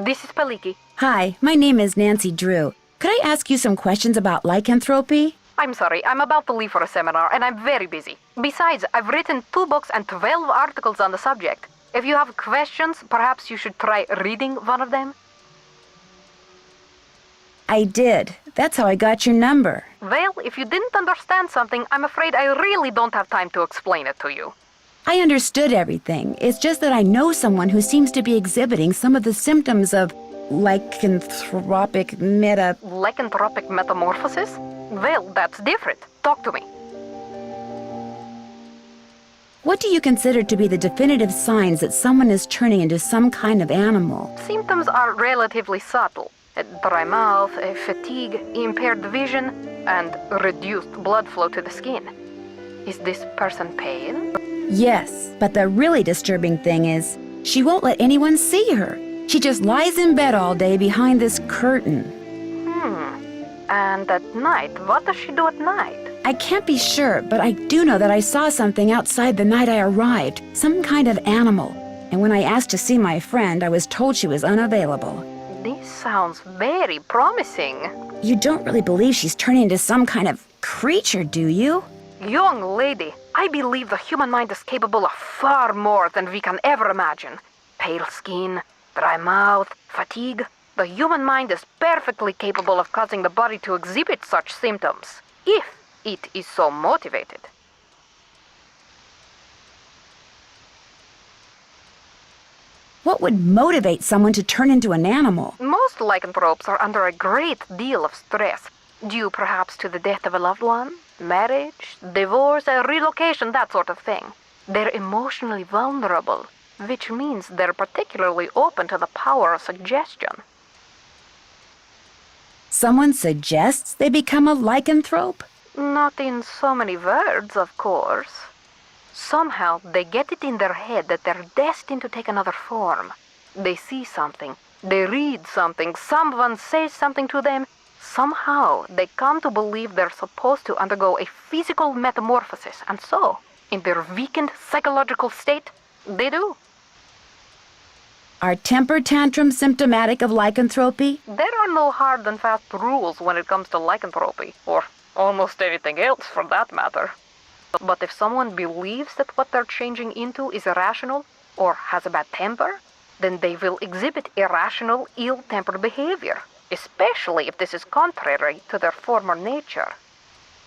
This is Paliki. Hi, my name is Nancy Drew. Could I ask you some questions about lycanthropy? I'm sorry, I'm about to leave for a seminar and I'm very busy. Besides, I've written 2 books and 12 articles on the subject. If you have questions, perhaps you should try reading one of them. I did. That's how I got your number. Well, if you didn't understand something, I'm afraid I really don't have time to explain it to you. I understood everything. It's just that I know someone who seems to be exhibiting some of the symptoms of lycanthropic Lycanthropic metamorphosis? Well, that's different. Talk to me. What do you consider to be the definitive signs that someone is turning into some kind of animal? Symptoms are relatively subtle. A dry mouth, fatigue, impaired vision, and reduced blood flow to the skin. Is this person pale? Yes, but the really disturbing thing is, she won't let anyone see her. She just lies in bed all day behind this curtain. And at night, what does she do at night? I can't be sure, but I do know that I saw something outside the night I arrived, some kind of animal. And when I asked to see my friend, I was told she was unavailable. This sounds very promising. You don't really believe she's turning into some kind of creature, do you? Young lady, I believe the human mind is capable of far more than we can ever imagine. Pale skin, dry mouth, fatigue. The human mind is perfectly capable of causing the body to exhibit such symptoms, if it is so motivated. What would motivate someone to turn into an animal? Most lycanthropes are under a great deal of stress, due perhaps to the death of a loved one, marriage, divorce, a relocation, that sort of thing. They're emotionally vulnerable, which means they're particularly open to the power of suggestion. Someone suggests they become a lycanthrope? Not in so many words, of course. Somehow they get it in their head that they're destined to take another form. They see something, they read something, someone says something to them. Somehow they come to believe they're supposed to undergo a physical metamorphosis, and so, in their weakened psychological state, they do. Are temper tantrums symptomatic of lycanthropy? There are no hard and fast rules when it comes to lycanthropy, or almost anything else for that matter. But if someone believes that what they're changing into is irrational, or has a bad temper, then they will exhibit irrational, ill-tempered behavior, especially if this is contrary to their former nature.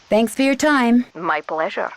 Thanks for your time. My pleasure.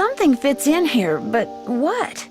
Something fits in here, but what?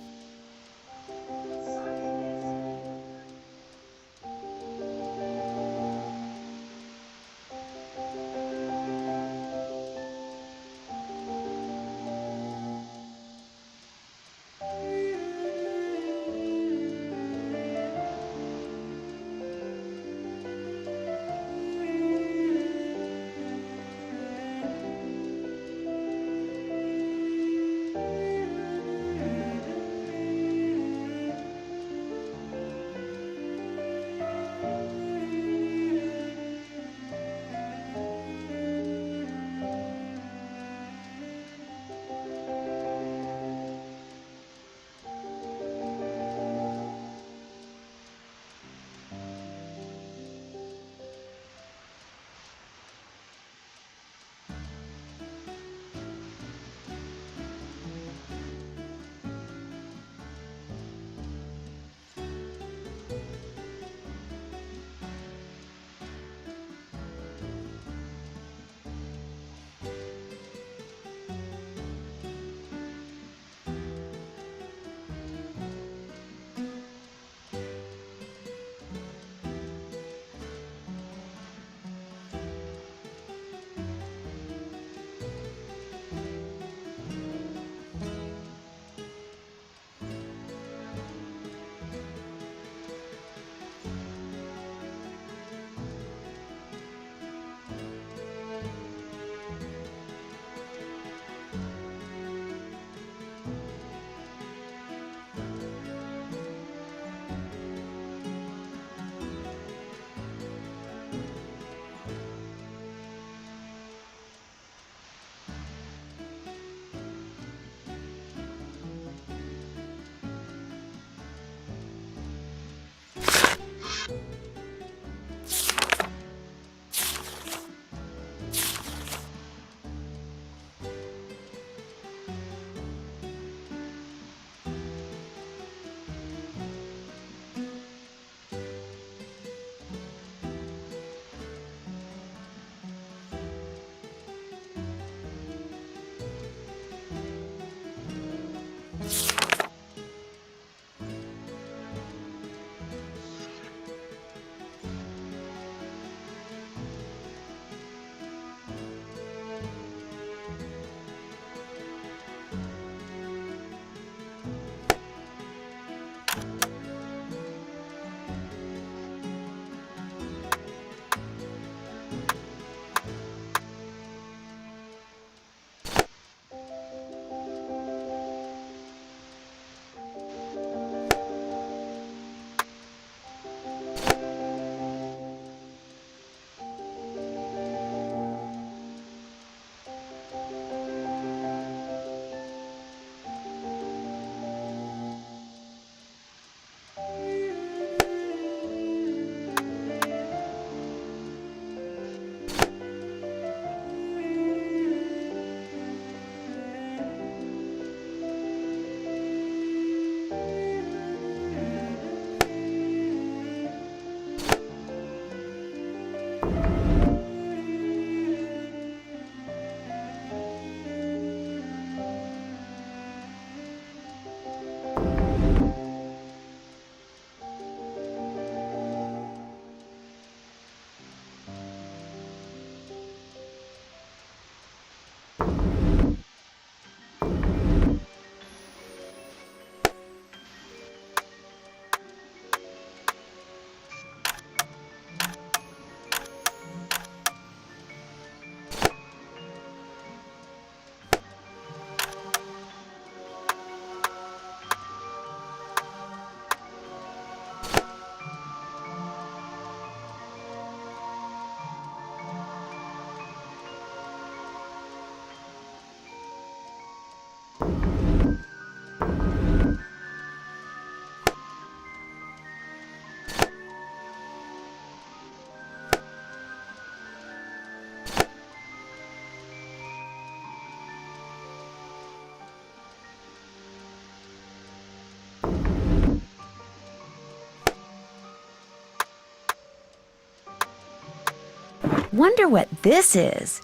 Wonder what this is.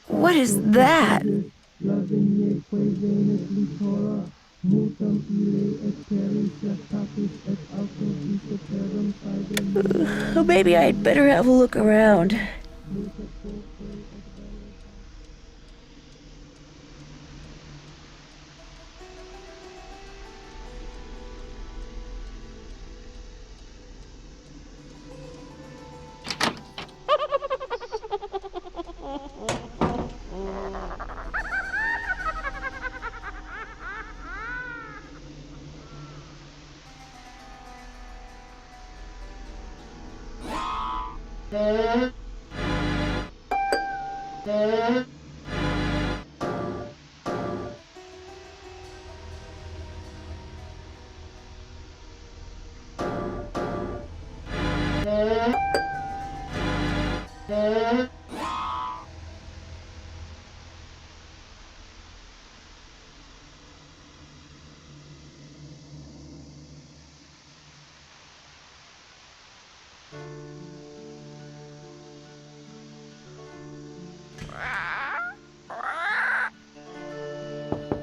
What is that? Oh, maybe I'd better have a look around.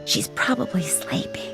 She's probably sleeping.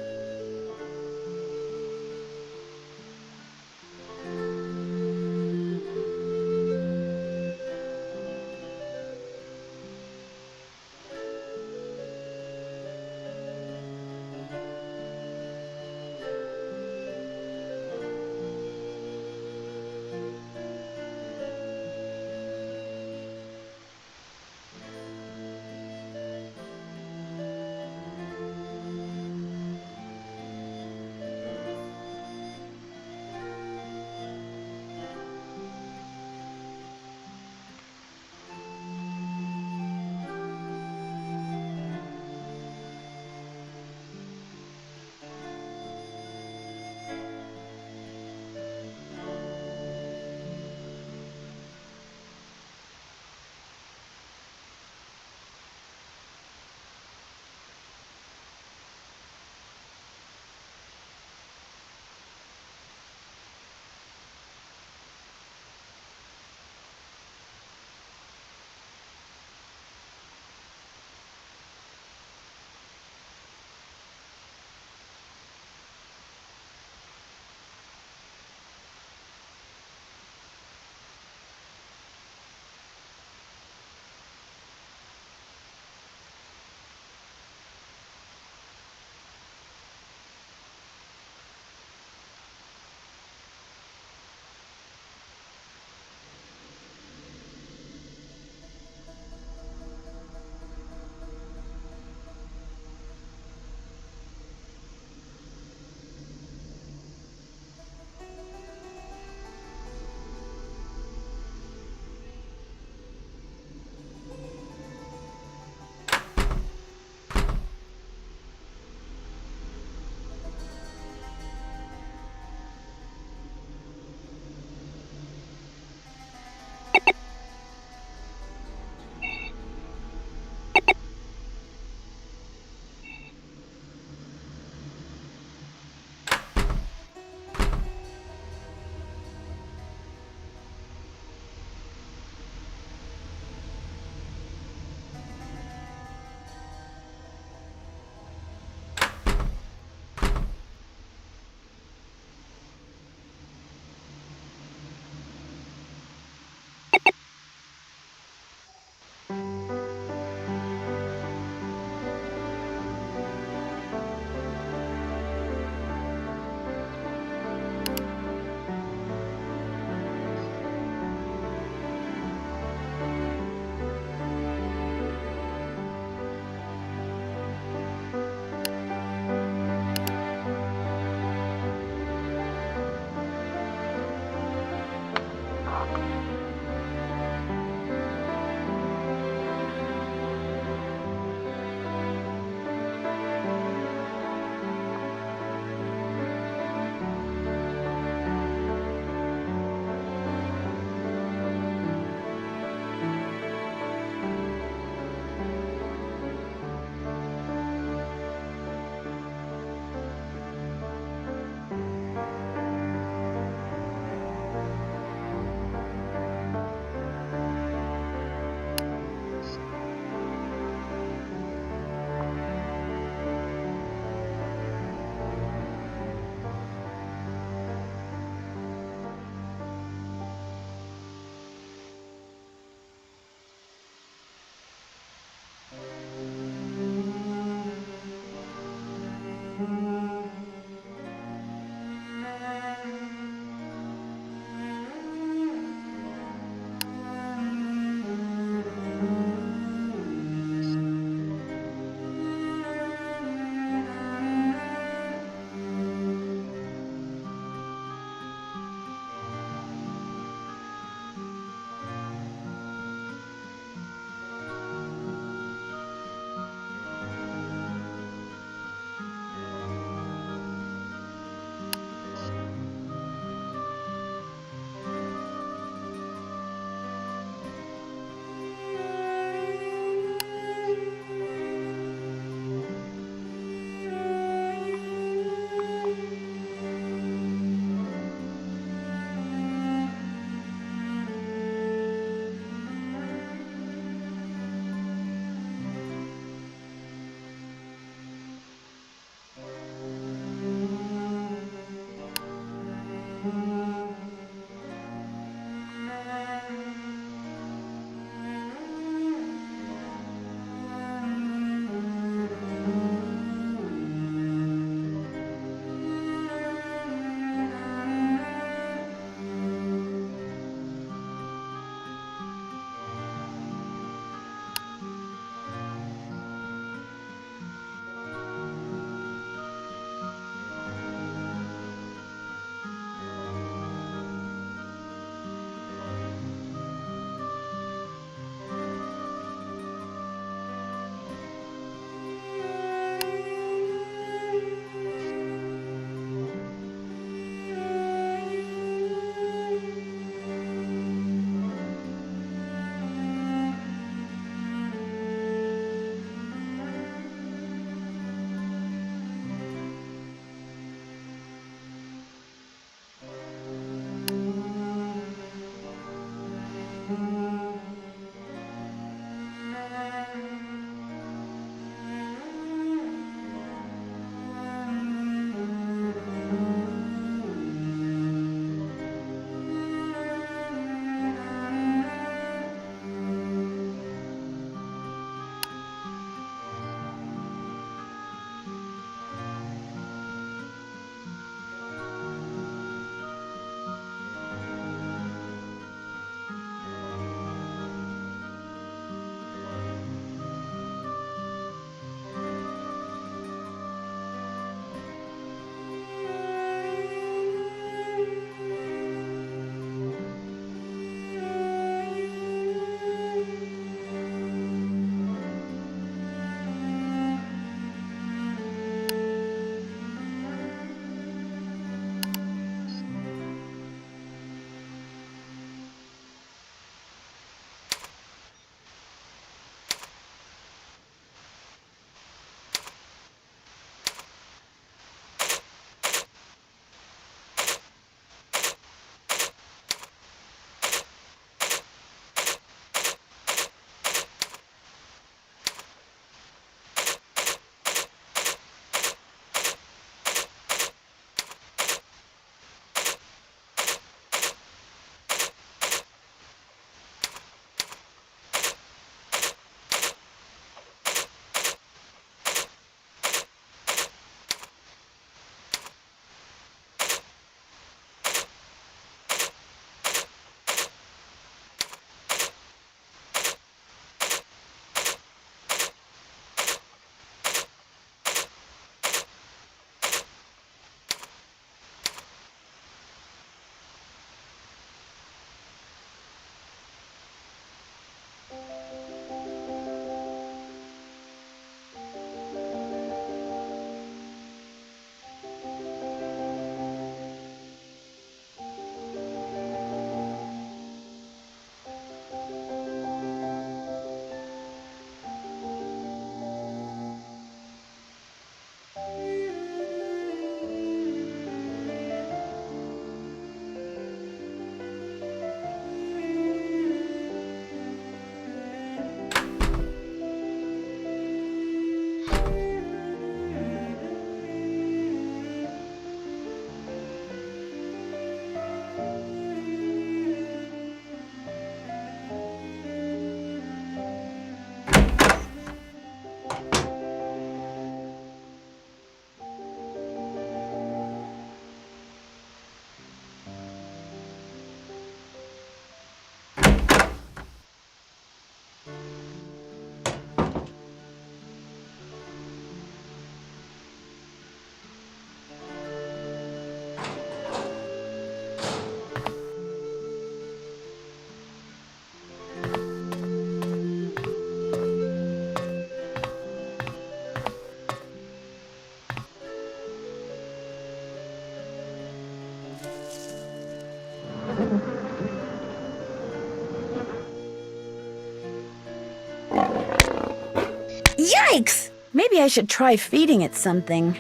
Yikes! Maybe I should try feeding it something.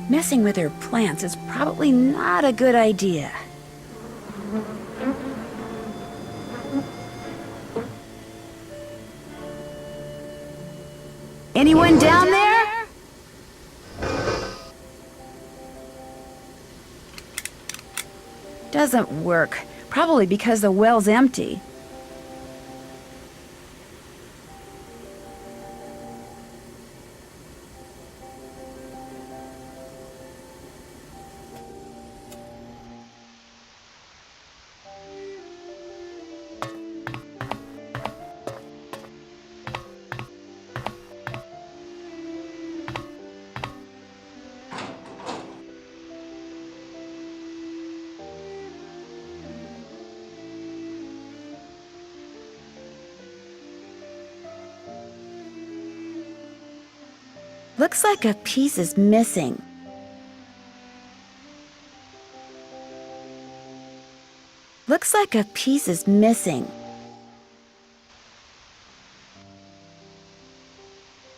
Messing with her plants is probably not a good idea. Anyone down there? Doesn't work. Probably because the well's empty. Looks like a piece is missing. Looks like a piece is missing.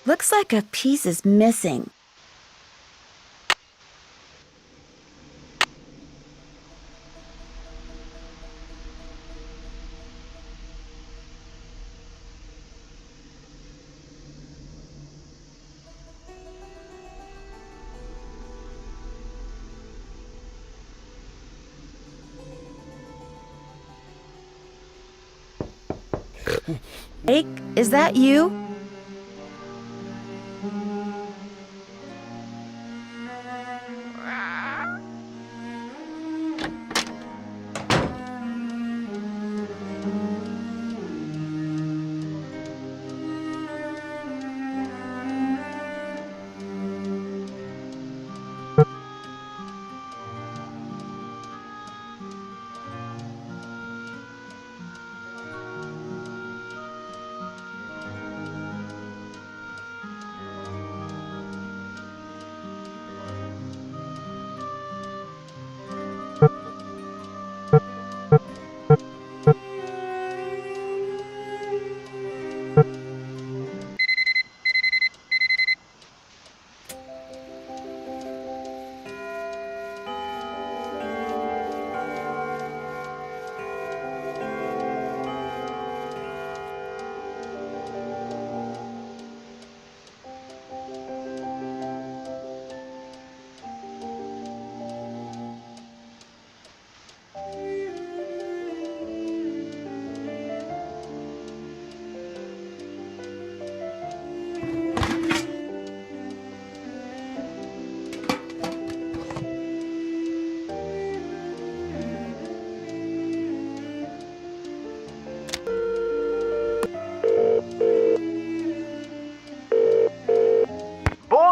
Looks like a piece is missing. Jake, is that you?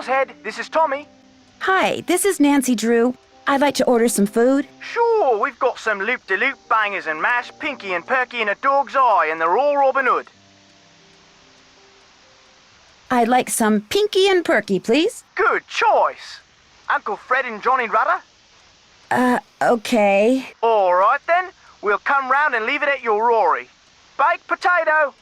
Head, this is Tommy. Hi, this is Nancy Drew. I'd like to order some food. Sure, we've got some loop-de-loop bangers and mash, pinky and perky in a dog's eye, and they're all Robin Hood. I'd like some pinky and perky, please. Good choice. Uncle Fred and Johnny Rudder? Okay. All right then, we'll come round and leave it at your Rory. Baked potato.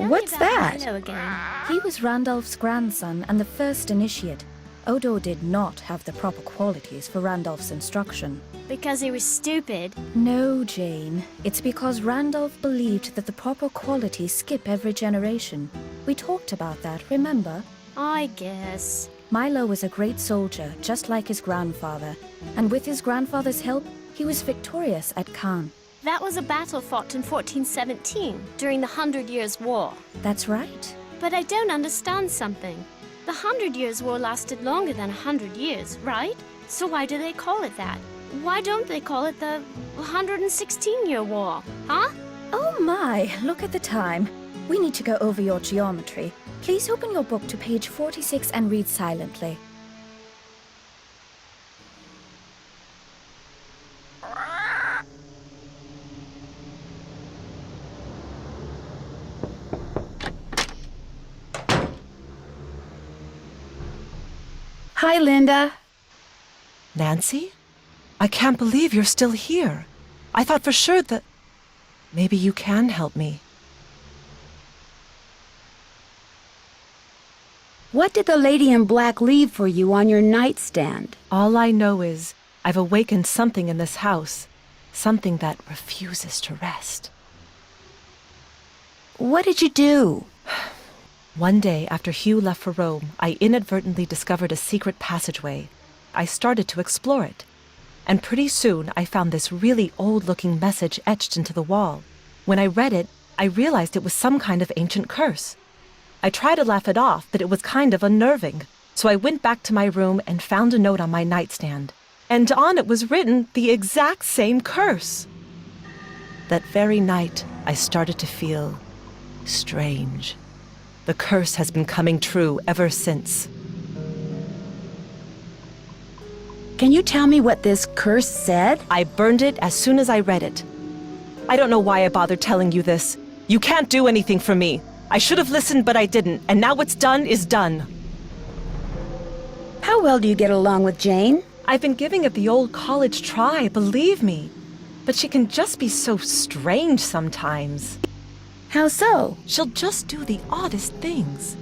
Tell What's me about that? Milo again. He was Randolph's grandson and the first initiate. Odo did not have the proper qualities for Randolph's instruction. Because he was stupid. No, Jane. It's because Randolph believed that the proper qualities skip every generation. We talked about that, remember? I guess. Milo was a great soldier, just like his grandfather. And with his grandfather's help, he was victorious at Caen. That was a battle fought in 1417, during the 100 Years' War. That's right. But I don't understand something. The 100 Years' War lasted longer than 100 years, right? So why do they call it that? Why don't they call it the 116-year war, huh? Oh my, look at the time. We need to go over your geometry. Please open your book to page 46 and read silently. Hi, Linda. Nancy? I can't believe you're still here. I thought for sure that... Maybe you can help me. What did the lady in black leave for you on your nightstand? All I know is I've awakened something in this house. Something that refuses to rest. What did you do? One day after Hugh left for Rome, I inadvertently discovered a secret passageway. I started to explore it. And pretty soon I found this really old-looking message etched into the wall. When I read it, I realized it was some kind of ancient curse. I tried to laugh it off, but it was kind of unnerving. So I went back to my room and found a note on my nightstand. And on it was written the exact same curse. That very night, I started to feel strange. The curse has been coming true ever since. Can you tell me what this curse said? I burned it as soon as I read it. I don't know why I bothered telling you this. You can't do anything for me. I should have listened, but I didn't, and now what's done is done. How well do you get along with Jane? I've been giving it the old college try, believe me. But she can just be so strange sometimes. How so? She'll just do the oddest things.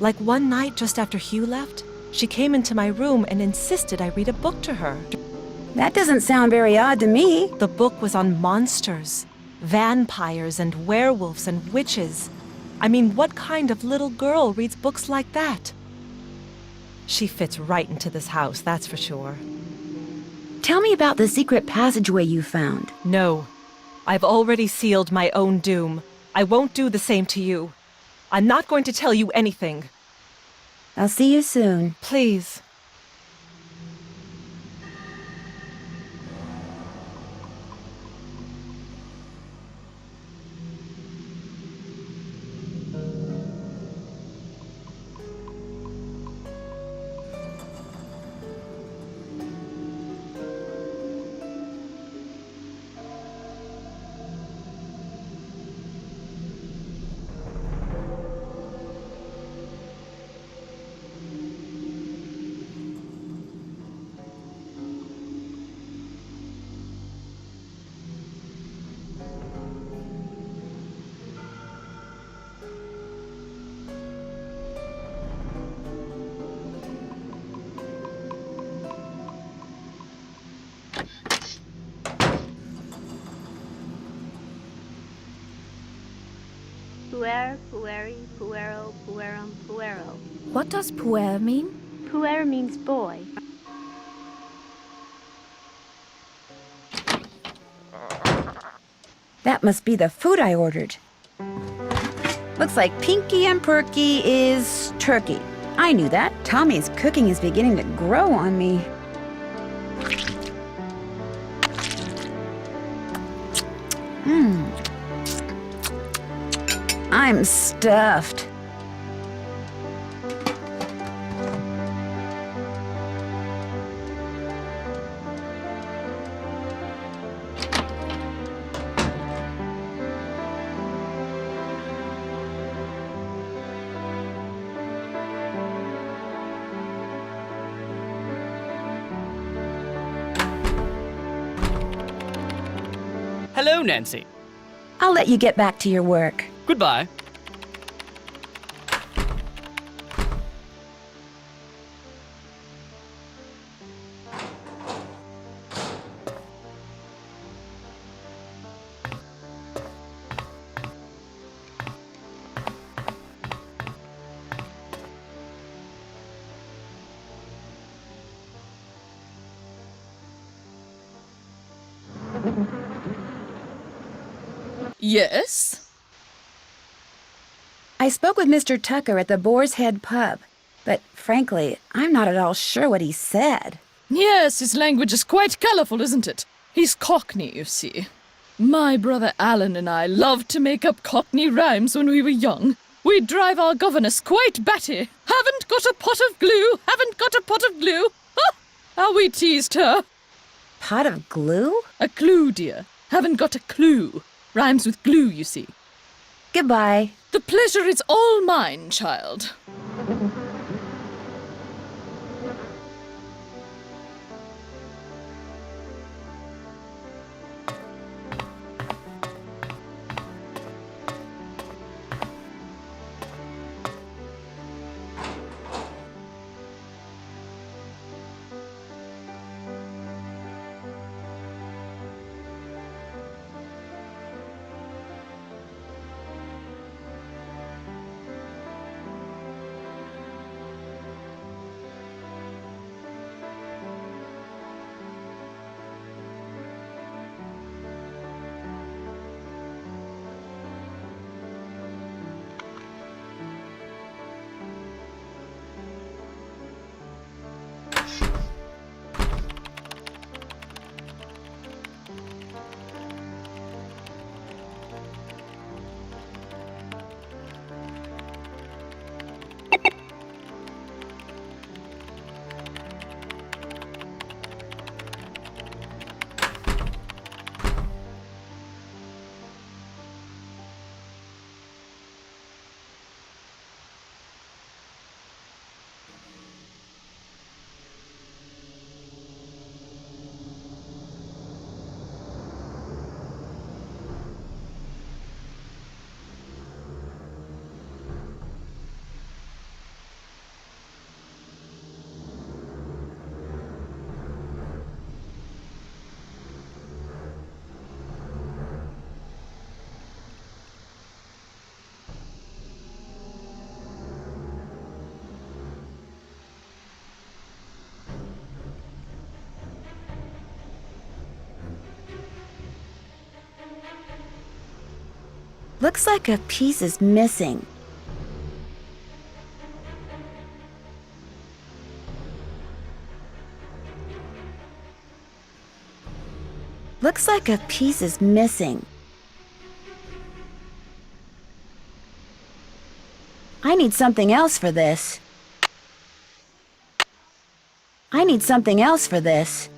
Like one night just after Hugh left, she came into my room and insisted I read a book to her. That doesn't sound very odd to me. The book was on monsters, vampires and werewolves and witches. I mean, what kind of little girl reads books like that? She fits right into this house, that's for sure. Tell me about the secret passageway you found. No. I've already sealed my own doom. I won't do the same to you. I'm not going to tell you anything. I'll see you soon. Please. Puer, pueri, puero, puerum, puero. What does puer mean? Puer means boy. That must be the food I ordered. Looks like Pinky and Perky is turkey. I knew that. Tommy's cooking is beginning to grow on me. I'm stuffed. Hello, Nancy. I'll let you get back to your work. Goodbye. Yes? I spoke with Mr. Tucker at the Boar's Head pub, but frankly, I'm not at all sure what he said. Yes, his language is quite colourful, isn't it? He's Cockney, you see. My brother Alan and I loved to make up Cockney rhymes when we were young. We'd drive our governess quite batty. Haven't got a pot of glue, haven't got a pot of glue. Ha! How we teased her. Pot of glue? A clue, dear. Haven't got a clue. Rhymes with glue, you see. Goodbye. The pleasure is all mine, child. Looks like a piece is missing. Looks like a piece is missing. I need something else for this. I need something else for this.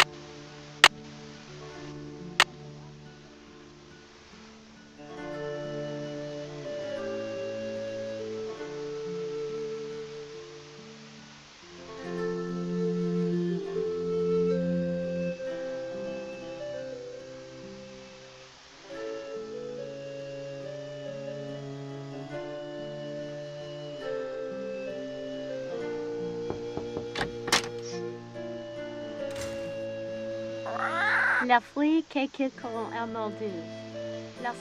La fille quelque con el moldu. La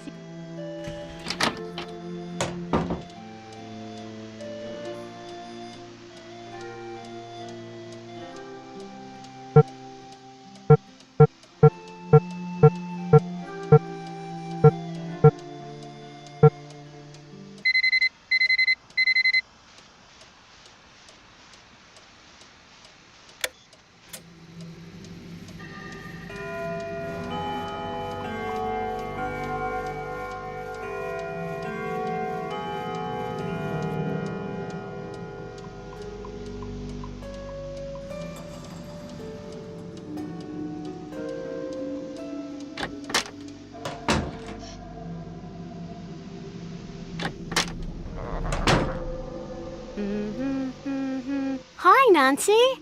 Hi, Nancy.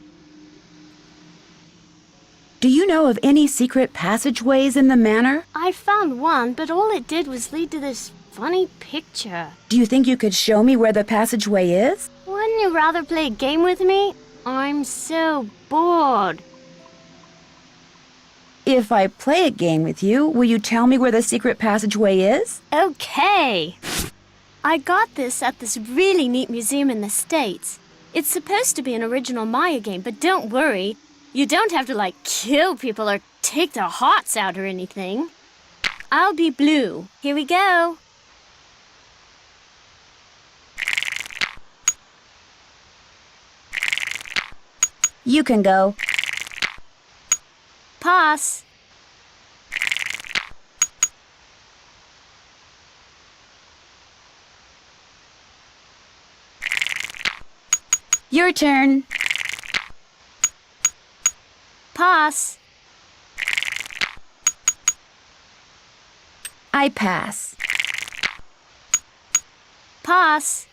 Do you know of any secret passageways in the manor? I found one, but all it did was lead to this funny picture. Do you think you could show me where the passageway is? Wouldn't you rather play a game with me? I'm so bored. If I play a game with you, will you tell me where the secret passageway is? Okay. I got this at this really neat museum in the States. It's supposed to be an original Maya game, but don't worry. You don't have to, kill people or take their hearts out or anything. I'll be blue. Here we go. You can go. Pass. Your turn. Pass. I pass. Pass.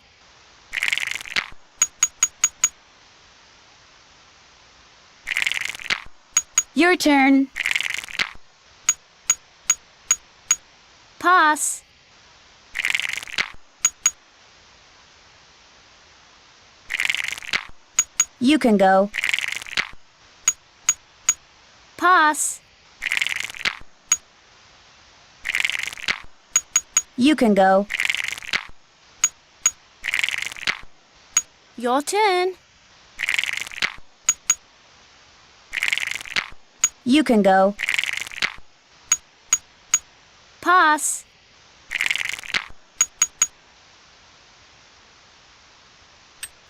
Your turn. Pass. You can go. Pass. You can go. Your turn. You can go. Pass.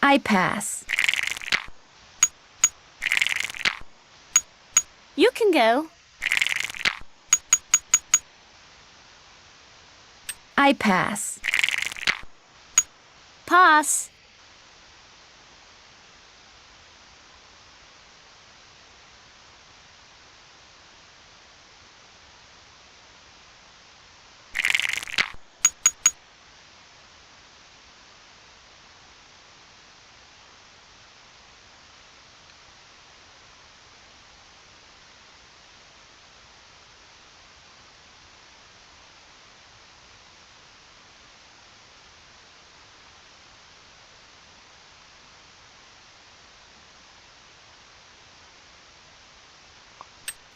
I pass. You can go. I pass. Pass.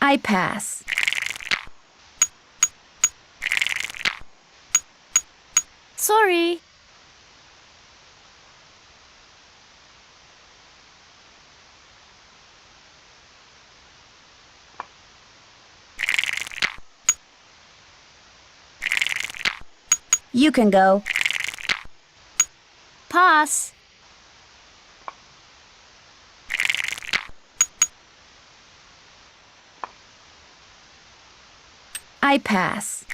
I pass. Sorry. You can go. Pass. I pass.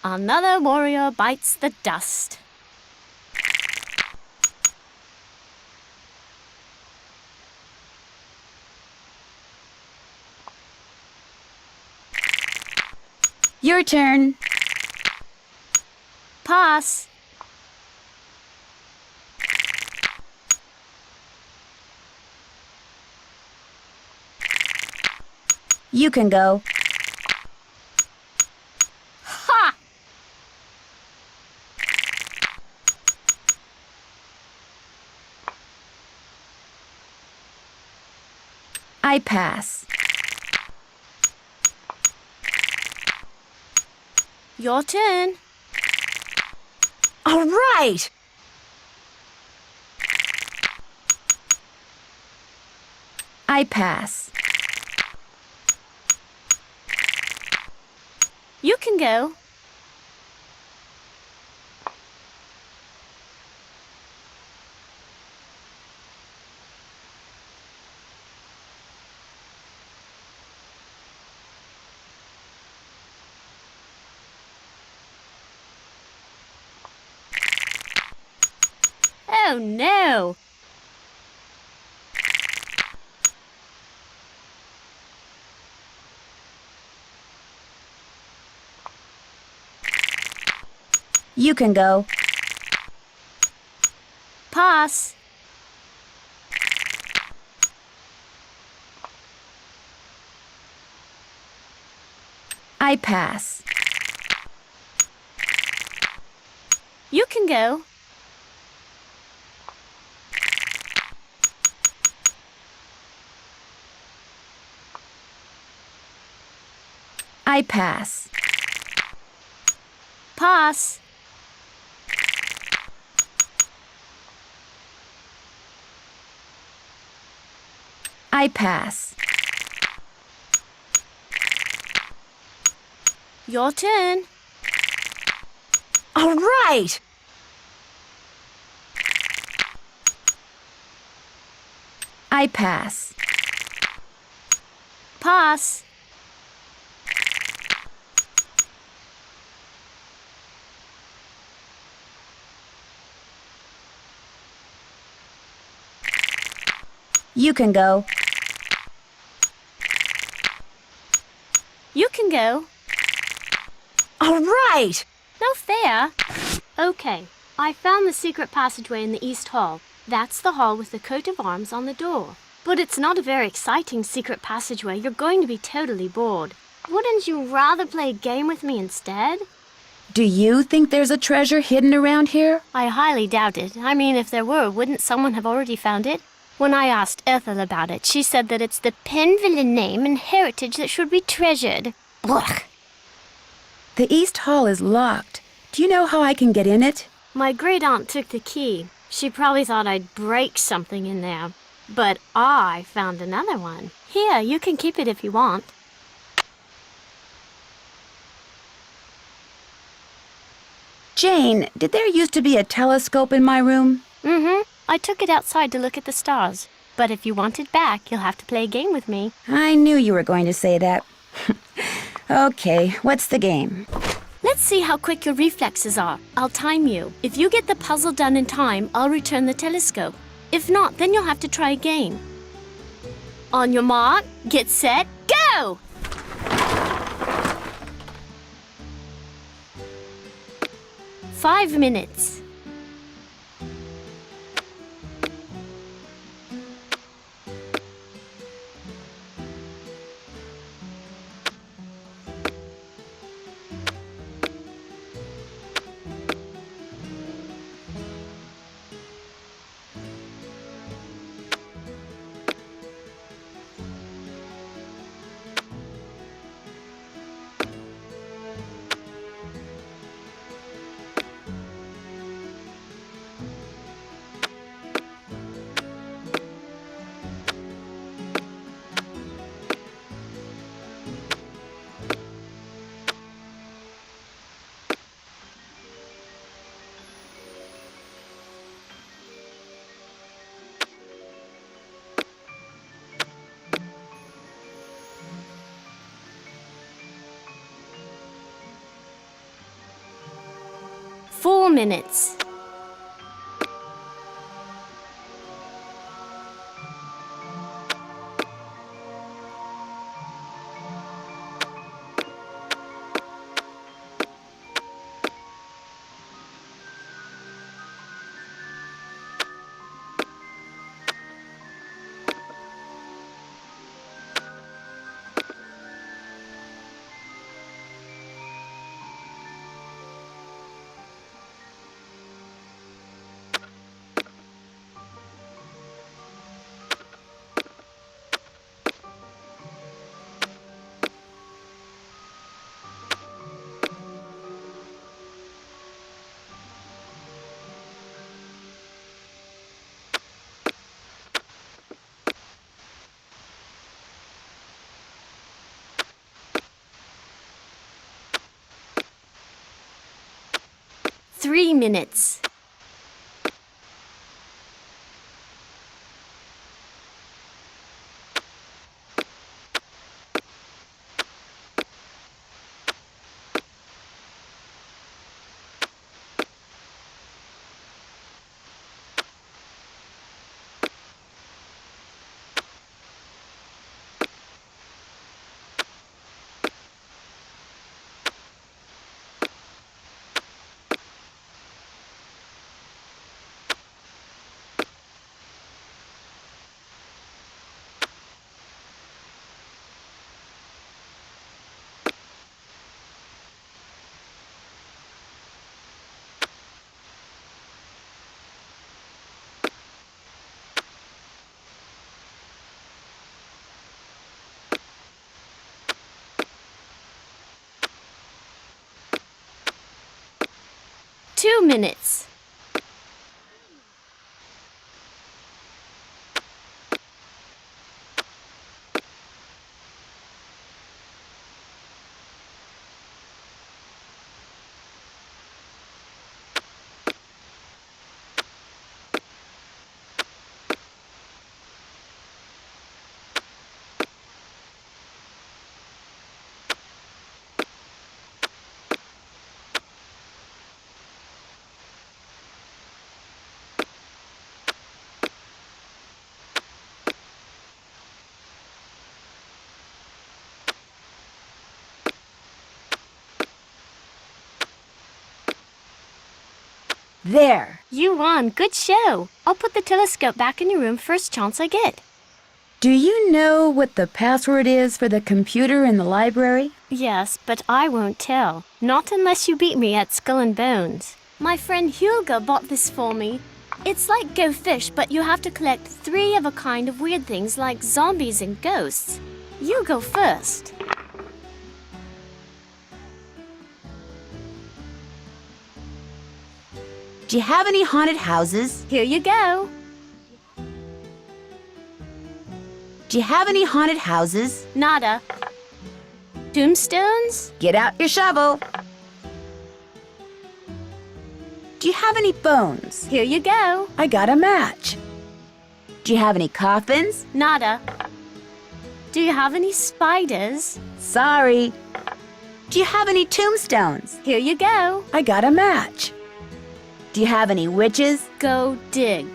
Another warrior bites the dust. Your turn. Pass. You can go. Ha! I pass. Your turn. All right. I pass. You can go. Oh no! You can go. Pass. I pass. You can go. I pass. Pass. I pass. Your turn. All right! I pass. Pass. You can go. You can go. All right! No fair. Okay, I found the secret passageway in the East Hall. That's the hall with the coat of arms on the door. But it's not a very exciting secret passageway. You're going to be totally bored. Wouldn't you rather play a game with me instead? Do you think there's a treasure hidden around here? I highly doubt it. I mean, if there were, wouldn't someone have already found it? When I asked Ethel about it, she said that it's the Penvellyn name and heritage that should be treasured. Blech. The East Hall is locked. Do you know how I can get in it? My great-aunt took the key. She probably thought I'd break something in there. But I found another one. Here, you can keep it if you want. Jane, did there used to be a telescope in my room? Mm-hmm. I took it outside to look at the stars. But if you want it back, you'll have to play a game with me. I knew you were going to say that. Okay, what's the game? Let's see how quick your reflexes are. I'll time you. If you get the puzzle done in time, I'll return the telescope. If not, then you'll have to try again. On your mark, get set, go! Five minutes. Four minutes. Three minutes. Two minutes. There! You won. Good show. I'll put the telescope back in your room first chance I get. Do you know what the password is for the computer in the library? Yes, but I won't tell. Not unless you beat me at Skull and Bones. My friend Hugo bought this for me. It's like Go Fish, but you have to collect 3 of a kind of weird things like zombies and ghosts. You go first. Do you have any haunted houses? Here you go. Do you have any haunted houses? Nada. Tombstones? Get out your shovel. Do you have any bones? Here you go. I got a match. Do you have any coffins? Nada. Do you have any spiders? Sorry. Do you have any tombstones? Here you go. I got a match. Do you have any witches? Go dig.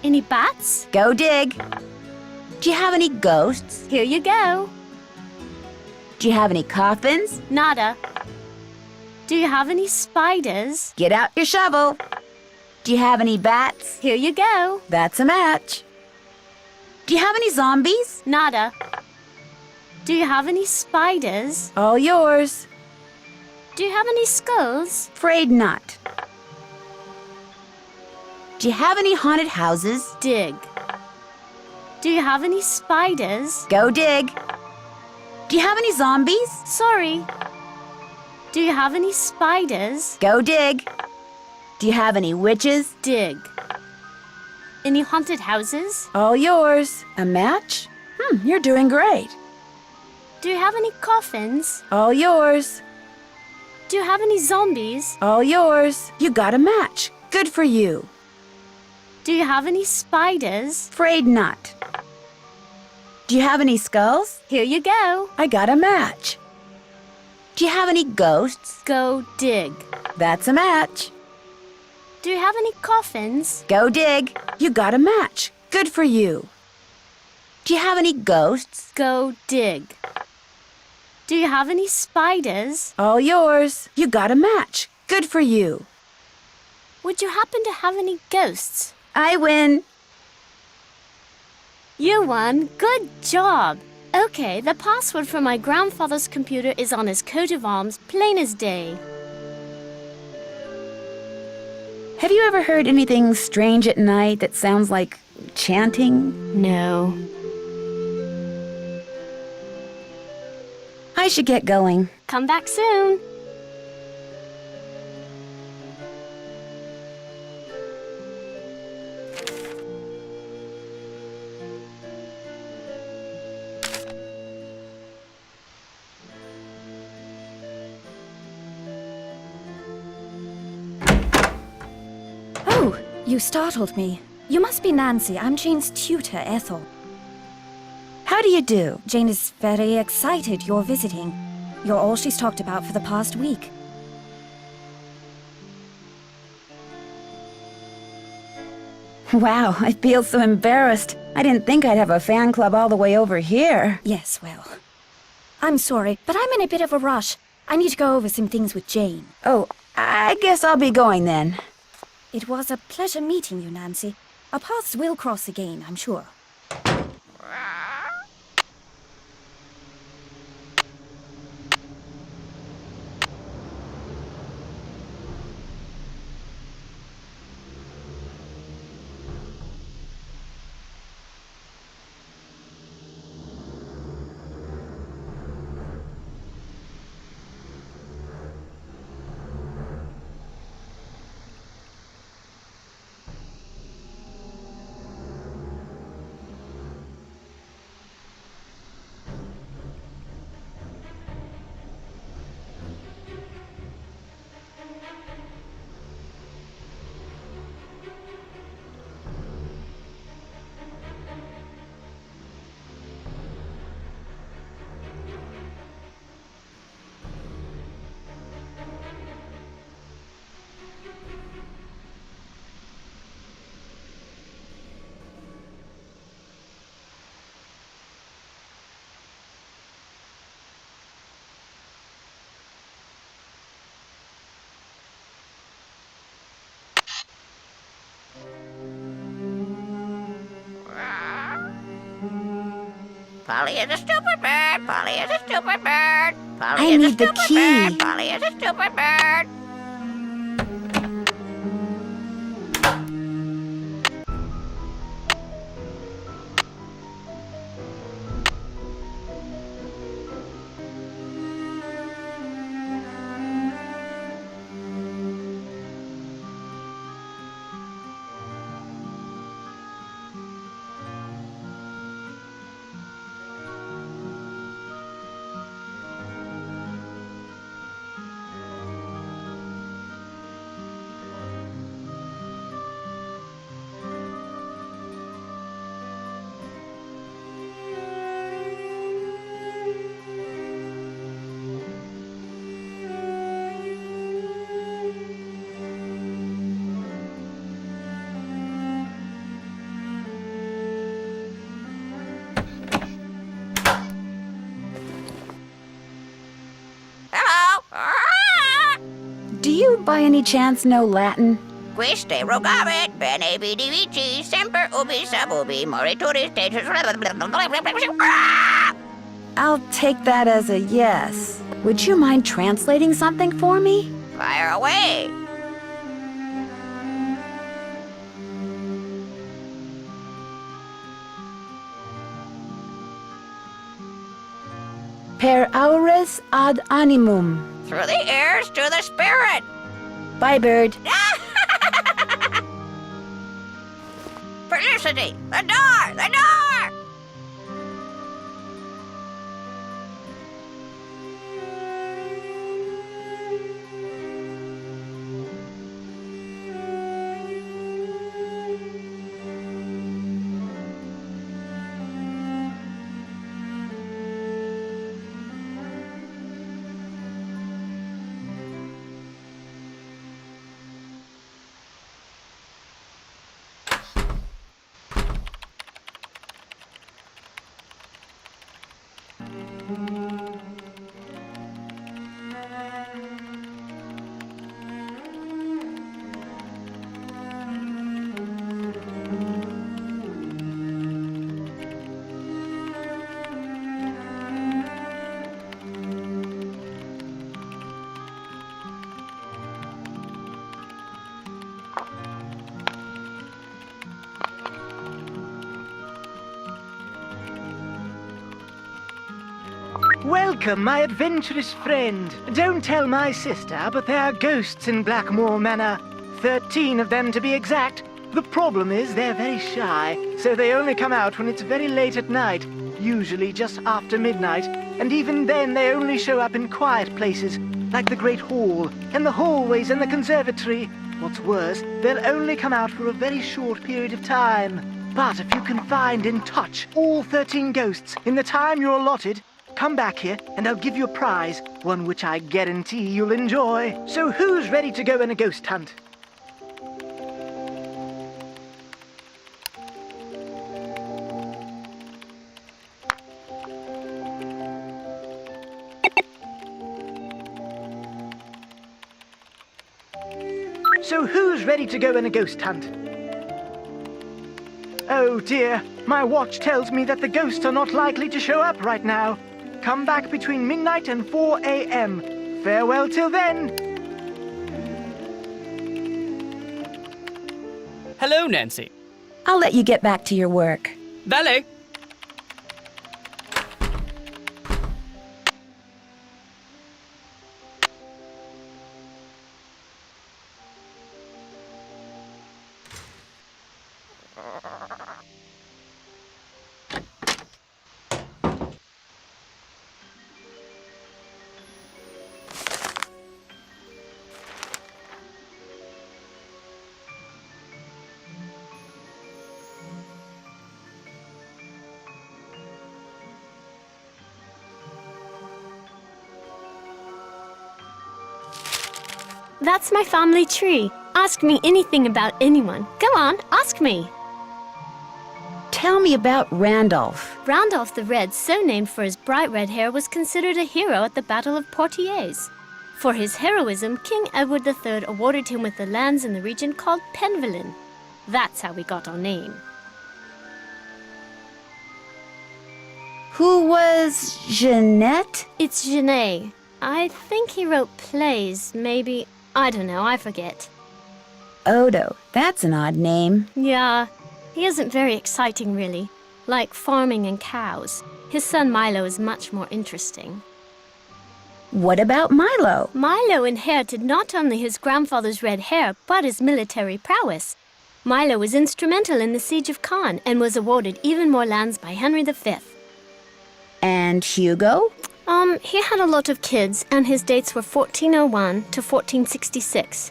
Any bats? Go dig. Do you have any ghosts? Here you go. Do you have any coffins? Nada. Do you have any spiders? Get out your shovel. Do you have any bats? Here you go. That's a match. Do you have any zombies? Nada. Do you have any spiders? All yours. Do you have any skulls? Afraid not. Do you have any haunted houses? Dig. Do you have any spiders? Go dig. Do you have any zombies? Sorry. Do you have any spiders? Go dig. Do you have any witches? Dig. Any haunted houses? All yours. A match? You're doing great. Do you have any coffins? All yours. Do you have any zombies? All yours. You got a match. Good for you. Do you have any spiders? Afraid not. Do you have any skulls? Here you go. I got a match. Do you have any ghosts? Go dig. That's a match. Do you have any coffins? Go dig. You got a match. Good for you. Do you have any ghosts? Go dig. Do you have any spiders? All yours. You got a match. Good for you. Would you happen to have any ghosts? I win. You won. Good job. Okay, the password for my grandfather's computer is on his coat of arms, plain as day. Have you ever heard anything strange at night that sounds like chanting? No. I should get going. Come back soon. Oh, you startled me. You must be Nancy. I'm Jane's tutor, Ethel. How do you do? Jane is very excited you're visiting. You're all she's talked about for the past week. Wow, I feel so embarrassed. I didn't think I'd have a fan club all the way over here. Yes, well, I'm sorry, but I'm in a bit of a rush. I need to go over some things with Jane. Oh, I guess I'll be going then. It was a pleasure meeting you, Nancy. Our paths will cross again, I'm sure. Polly is a stupid bird. Polly is a stupid bird. Polly I is a need the stupid key. bird. Polly is a stupid bird. Do you by any chance know Latin? Quiste rogavit, bene vidi vici, semper ubi sub ubi, morituri status. I'll take that as a yes. Would you mind translating something for me? Fire away. Per aures ad animum. Through the ears to the spirit. Bye, bird. Felicity, the door, the door. Welcome, my adventurous friend. Don't tell my sister, but there are ghosts in Blackmoor Manor. 13 of them to be exact. The problem is they're very shy, so they only come out when it's very late at night, usually just after midnight, and even then they only show up in quiet places, like the Great Hall, and the hallways and the conservatory. What's worse, they'll only come out for a very short period of time. But if you can find and touch all 13 ghosts in the time you're allotted, come back here and I'll give you a prize, one which I guarantee you'll enjoy. So who's ready to go on a ghost hunt? So who's ready to go on a ghost hunt? Oh dear, my watch tells me that the ghosts are not likely to show up right now. Come back between midnight and 4 a.m. Farewell till then. Hello, Nancy. I'll let you get back to your work. Valet. That's my family tree. Ask me anything about anyone. Go on, ask me. Tell me about Randolph. Randolph the Red, so named for his bright red hair, was considered a hero at the Battle of Poitiers. For his heroism, King Edward III awarded him with the lands in the region called Penvellyn. That's how we got our name. Who was Jeanette? It's Genet. I think he wrote plays, maybe. I don't know, I forget. Odo, that's an odd name. Yeah, he isn't very exciting, really. Like farming and cows. His son Milo is much more interesting. What about Milo? Milo inherited not only his grandfather's red hair, but his military prowess. Milo was instrumental in the siege of Caen and was awarded even more lands by Henry V. And Hugo? He had a lot of kids, and his dates were 1401 to 1466.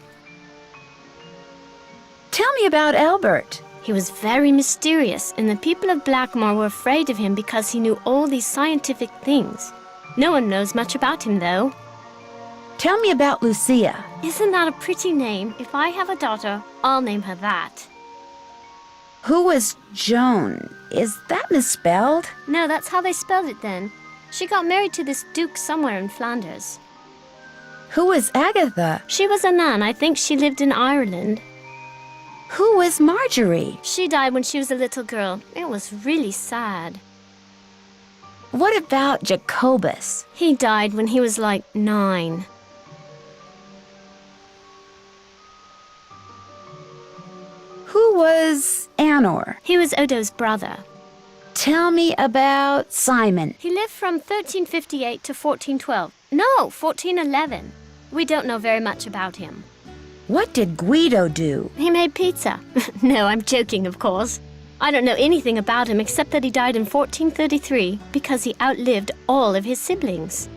Tell me about Albert. He was very mysterious, and the people of Blackmoor were afraid of him because he knew all these scientific things. No one knows much about him, though. Tell me about Lucia. Isn't that a pretty name? If I have a daughter, I'll name her that. Who was Joan? Is that misspelled? No, that's how they spelled it then. She got married to this duke somewhere in Flanders. Who was Agatha? She was a nun. I think she lived in Ireland. Who was Marjorie? She died when she was a little girl. It was really sad. What about Jacobus? He died when he was like 9. Who was Anor? He was Odo's brother. Tell me about Simon. He lived from 1358 to 1412. No, 1411. We don't know very much about him. What did Guido do? He made pizza. No, I'm joking, of course. I don't know anything about him except that he died in 1433 because he outlived all of his siblings.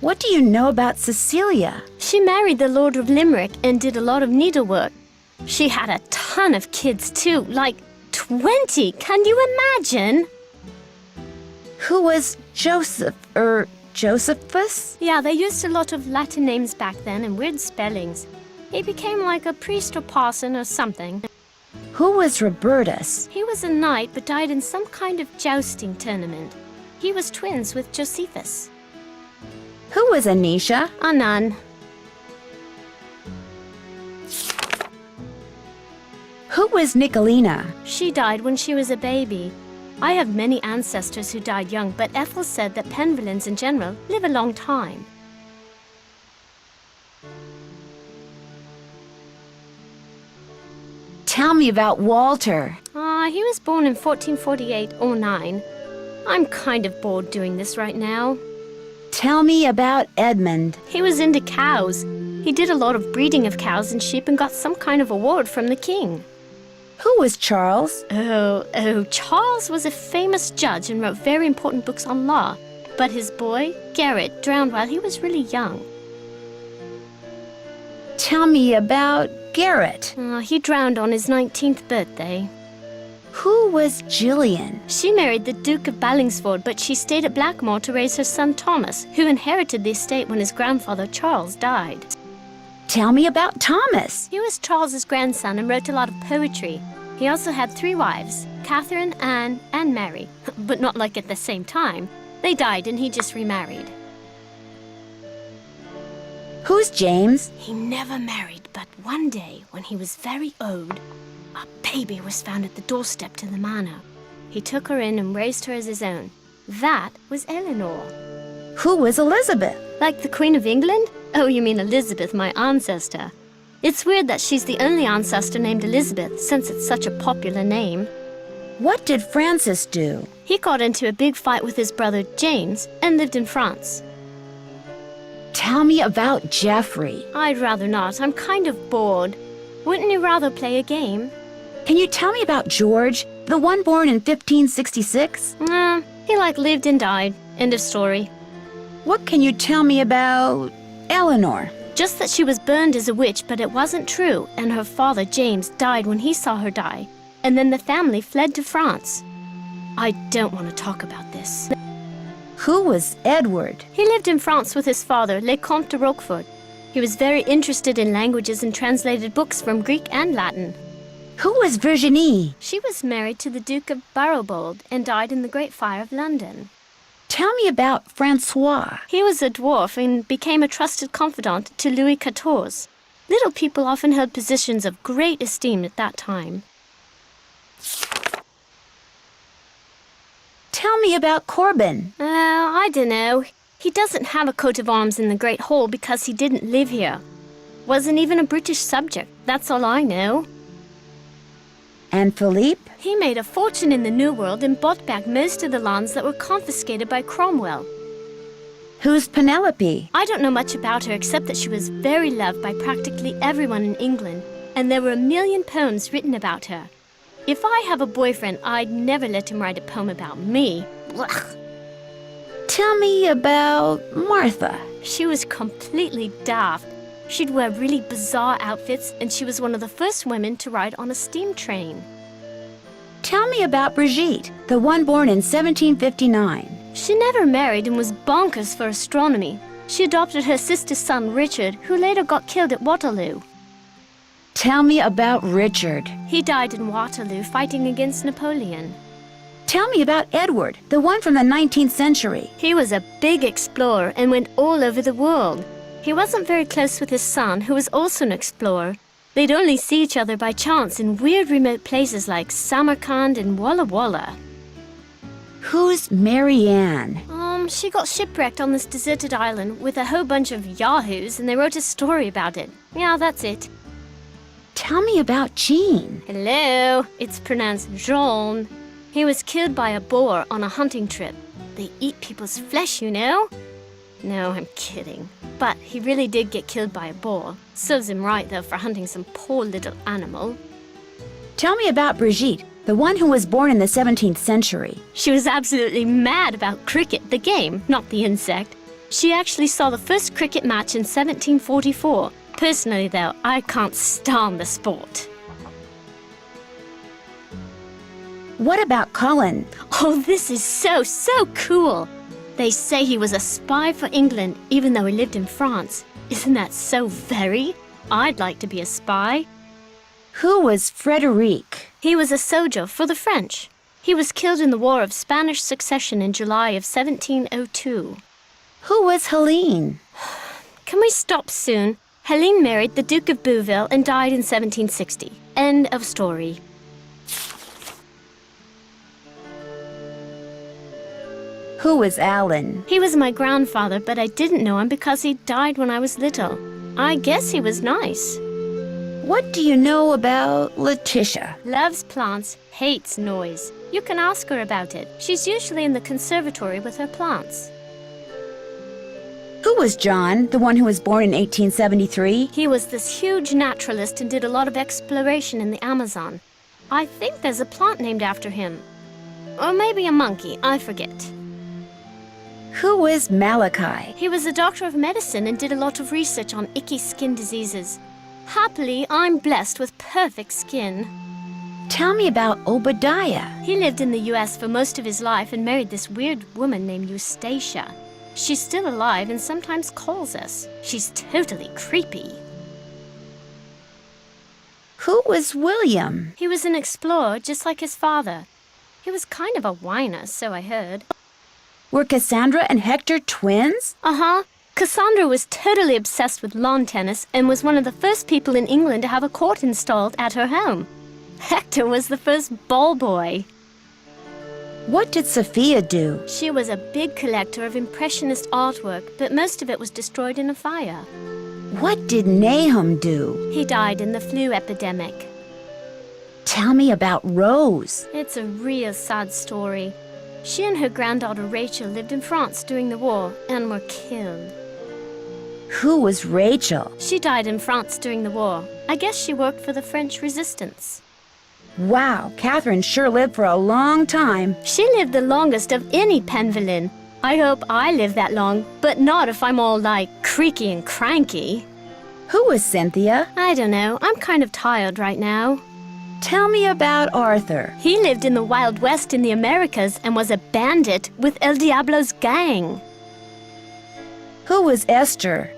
What do you know about Cecilia? She married the Lord of Limerick and did a lot of needlework. She had a ton of kids too, like 20. Can you imagine? Who was Josephus? Yeah, they used a lot of Latin names back then and weird spellings. He became like a priest or parson or something. Who was Robertus? He was a knight but died in some kind of jousting tournament. He was twins with Josephus. Who was Anisha? A nun. Who was Nicolina? She died when she was a baby. I have many ancestors who died young, but Ethel said that Penvellyns in general live a long time. Tell me about Walter. He was born in 1448 or 9. I'm kind of bored doing this right now. Tell me about Edmund. He was into cows. He did a lot of breeding of cows and sheep and got some kind of award from the king. Who was Charles? Oh, Charles was a famous judge and wrote very important books on law. But his boy, Garrett, drowned while he was really young. Tell me about Garrett. He drowned on his 19th birthday. Who was Gillian? She married the Duke of Ballingsford, but she stayed at Blackmoor to raise her son Thomas, who inherited the estate when his grandfather Charles died. Tell me about Thomas. He was Charles's grandson and wrote a lot of poetry. He also had 3 wives, Catherine, Anne, and Mary, but not like at the same time. They died and he just remarried. Who's James? He never married, but one day, when he was very old, a baby was found at the doorstep to the manor. He took her in and raised her as his own. That was Eleanor. Who was Elizabeth? Like the Queen of England? Oh, you mean Elizabeth, my ancestor. It's weird that she's the only ancestor named Elizabeth, since it's such a popular name. What did Francis do? He got into a big fight with his brother James and lived in France. Tell me about Geoffrey. I'd rather not. I'm kind of bored. Wouldn't you rather play a game? Can you tell me about George, the one born in 1566? He lived and died. End of story. What can you tell me about Eleanor? Just that she was burned as a witch, but it wasn't true, and her father, James, died when he saw her die. And then the family fled to France. I don't want to talk about this. Who was Edward? He lived in France with his father, Le Comte de Roquefort. He was very interested in languages and translated books from Greek and Latin. Who was Virginie? She was married to the Duke of Barrowbold and died in the Great Fire of London. Tell me about Francois. He was a dwarf and became a trusted confidant to Louis XIV. Little people often held positions of great esteem at that time. Tell Tell me about Corbin. I don't know. He doesn't have a coat of arms in the Great Hall because he didn't live here. Wasn't even a British subject, that's all I know. And Philippe? He made a fortune in the New World and bought back most of the lands that were confiscated by Cromwell. Who's Penelope? I don't know much about her except that she was very loved by practically everyone in England, and there were 1 million poems written about her. If I have a boyfriend, I'd never let him write a poem about me. Blech. Tell me about Martha. She was completely daft. She'd wear really bizarre outfits, and she was one of the first women to ride on a steam train. Tell me about Brigitte, the one born in 1759. She never married and was bonkers for astronomy. She adopted her sister's son, Richard, who later got killed at Waterloo. Tell me about Richard. He died in Waterloo fighting against Napoleon. Tell me about Edward, the one from the 19th century. He was a big explorer and went all over the world. He wasn't very close with his son, who was also an explorer. They'd only see each other by chance in weird remote places like Samarkand and Walla Walla. Who's Marianne? She got shipwrecked on this deserted island with a whole bunch of yahoos, and they wrote a story about it. Yeah, that's it. Tell me about Jean. Hello, it's pronounced Jean. He was killed by a boar on a hunting trip. They eat people's flesh, you know? No, I'm kidding. But he really did get killed by a boar. Serves him right, though, for hunting some poor little animal. Tell me about Brigitte, the one who was born in the 17th century. She was absolutely mad about cricket, the game, not the insect. She actually saw the first cricket match in 1744. Personally, though, I can't stand the sport. What about Colin? Oh, this is so cool. They say he was a spy for England, even though he lived in France. Isn't that so very? I'd like to be a spy. Who was Frederic? He was a soldier for the French. He was killed in the War of Spanish Succession in July of 1702. Who was Helene? Can we stop soon? Helene married the Duke of Bouville and died in 1760. End of story. Who was Alan? He was my grandfather, but I didn't know him because he died when I was little. I guess he was nice. What do you know about Letitia? Loves plants, hates noise. You can ask her about it. She's usually in the conservatory with her plants. Who was John, the one who was born in 1873? He was this huge naturalist and did a lot of exploration in the Amazon. I think there's a plant named after him. Or maybe a monkey, I forget. Who was Malachi? He was a doctor of medicine and did a lot of research on icky skin diseases. Happily, I'm blessed with perfect skin. Tell me about Obadiah. He lived in the US for most of his life and married this weird woman named Eustacia. She's still alive and sometimes calls us. She's totally creepy. Who was William? He was an explorer just like his father. He was kind of a whiner, so I heard. Were Cassandra and Hector twins? Uh-huh. Cassandra was totally obsessed with lawn tennis and was one of the first people in England to have a court installed at her home. Hector was the first ball boy. What did Sophia do? She was a big collector of Impressionist artwork, but most of it was destroyed in a fire. What did Nahum do? He died in the flu epidemic. Tell me about Rose. It's a real sad story. She and her granddaughter Rachel lived in France during the war and were killed. Who was Rachel? She died in France during the war. I guess she worked for the French resistance. Wow, Catherine sure lived for a long time. She lived the longest of any Penvellyn. I hope I live that long, but not if I'm all like creaky and cranky. Who was Cynthia? I don't know. I'm kind of tired right now. Tell me about Arthur. He lived in the Wild West in the Americas and was a bandit with El Diablo's gang. Who was Esther?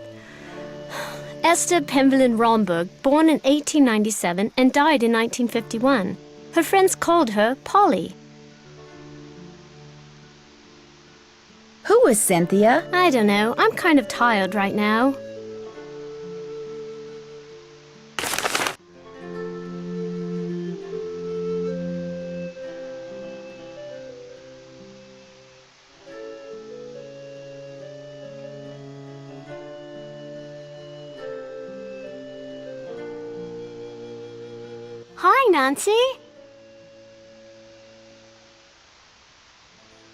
Esther Penvellyn Romberg, born in 1897 and died in 1951. Her friends called her Polly. Who was Cynthia? I don't know. I'm kind of tired right now. Nancy.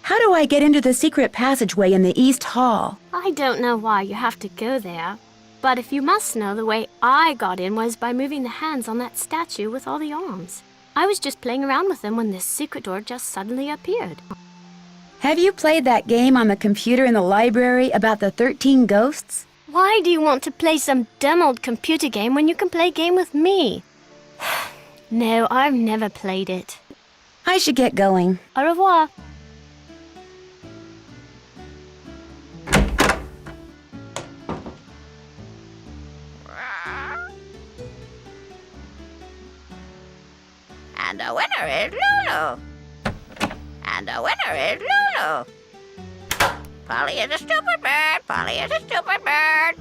How do I get into the secret passageway in the East Hall? I don't know why you have to go there, but if you must know, the way I got in was by moving the hands on that statue with all the arms. I was just playing around with them when this secret door just suddenly appeared. Have you played that game on the computer in the library about the 13 ghosts? Why do you want to play some dumb old computer game when you can play a game with me? No, I've never played it. I should get going. Au revoir. And the winner is Lulu. And the winner is Lulu. Polly is a stupid bird. Polly is a stupid bird.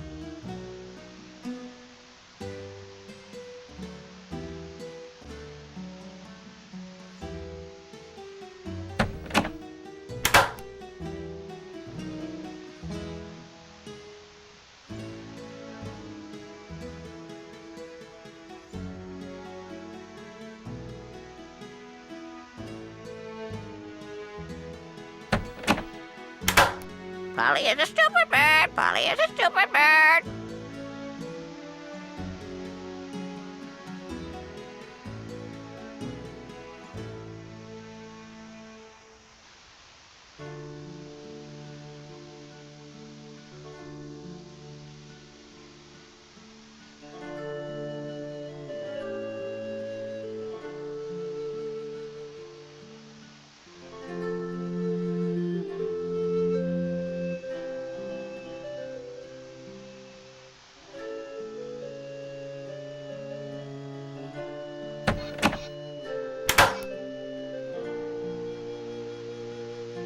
Polly is a stupid bird. Polly is a stupid bird.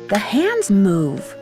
The hands move.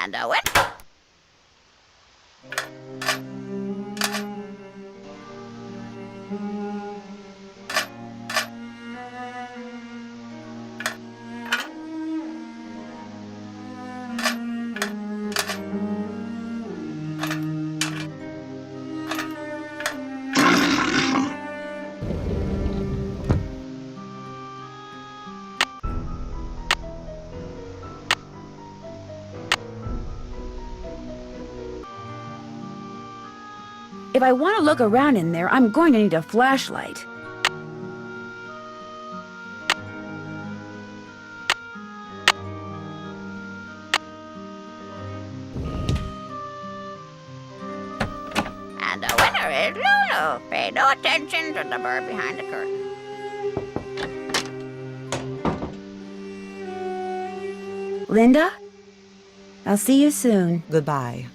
And the winner. If I want to look around in there, I'm going to need a flashlight. And the winner is Lulu. Pay no attention to the bird behind the curtain. Linda? I'll see you soon. Goodbye.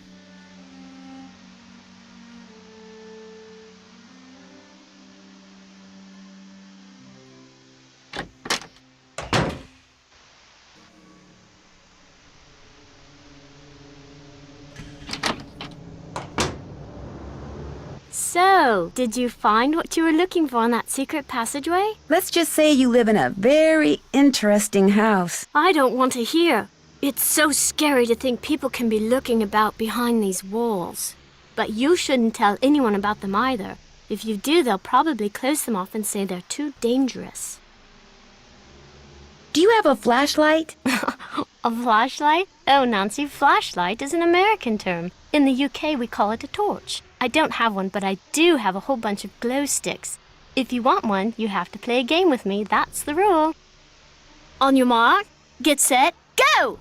So, did you find what you were looking for in that secret passageway? Let's just say you live in a very interesting house. I don't want to hear. It's so scary to think people can be looking about behind these walls. But you shouldn't tell anyone about them either. If you do, they'll probably close them off and say they're too dangerous. Do you have a flashlight? A flashlight? Oh, Nancy, flashlight is an American term. In the UK, we call it a torch. I don't have one, but I do have a whole bunch of glow sticks. If you want one, you have to play a game with me. That's the rule. On your mark, get set, go!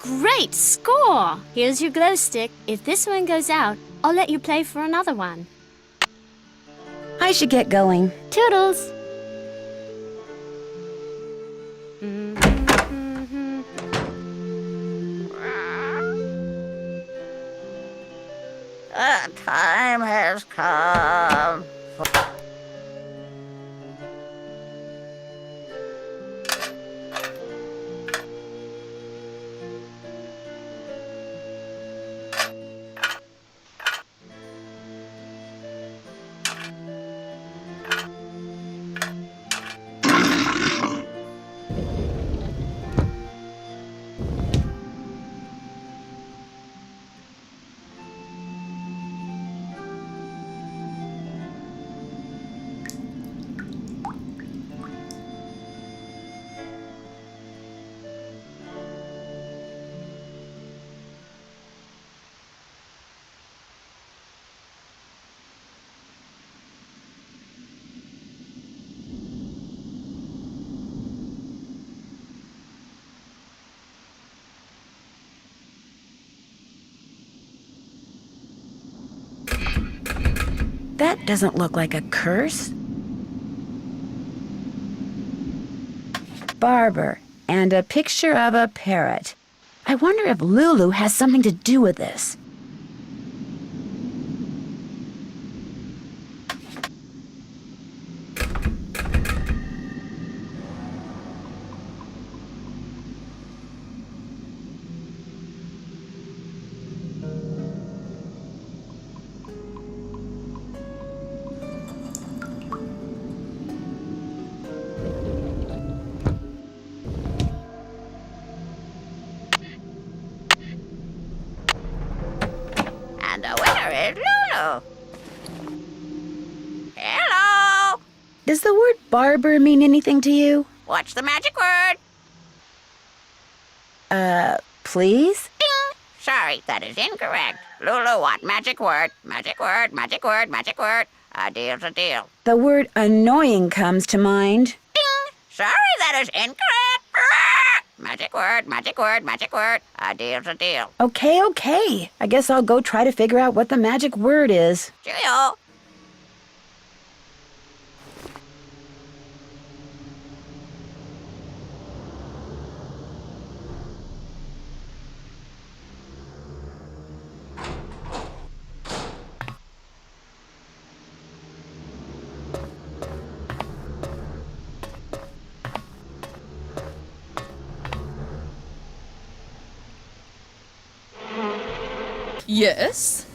Great score! Here's your glow stick. If this one goes out, I'll let you play for another one. I should get going. Toodles! The time has come. That doesn't look like a curse. Barber, and a picture of a parrot. I wonder if Lulu has something to do with this. And the winner is Lulu. Hello. Does the word barber mean anything to you? What's the magic word? Please? Ding! Sorry, that is incorrect. Lulu, what magic word? Magic word, magic word, magic word. A deal's a deal. The word annoying comes to mind. Ding! Sorry, that is incorrect. Magic word, magic word, magic word. A deal's a deal. Okay. I guess I'll go try to figure out what the magic word is. Cheerio. Yes?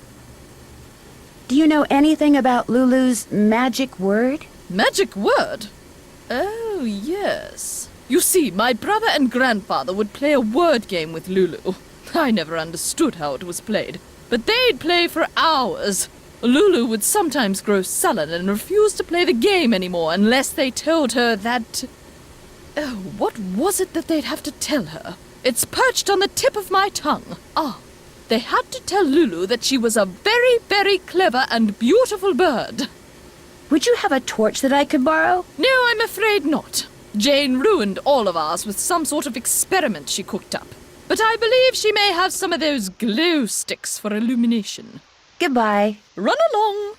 Do you know anything about Lulu's magic word? Magic word? Oh, yes. You see, my brother and grandfather would play a word game with Lulu. I never understood how it was played, but they'd play for hours. Lulu would sometimes grow sullen and refuse to play the game anymore unless they told her that... Oh, what was it that they'd have to tell her? It's perched on the tip of my tongue. They had to tell Lulu that she was a very, very clever and beautiful bird. Would you have a torch that I could borrow? No, I'm afraid not. Jane ruined all of ours with some sort of experiment she cooked up. But I believe she may have some of those glow sticks for illumination. Goodbye. Run along.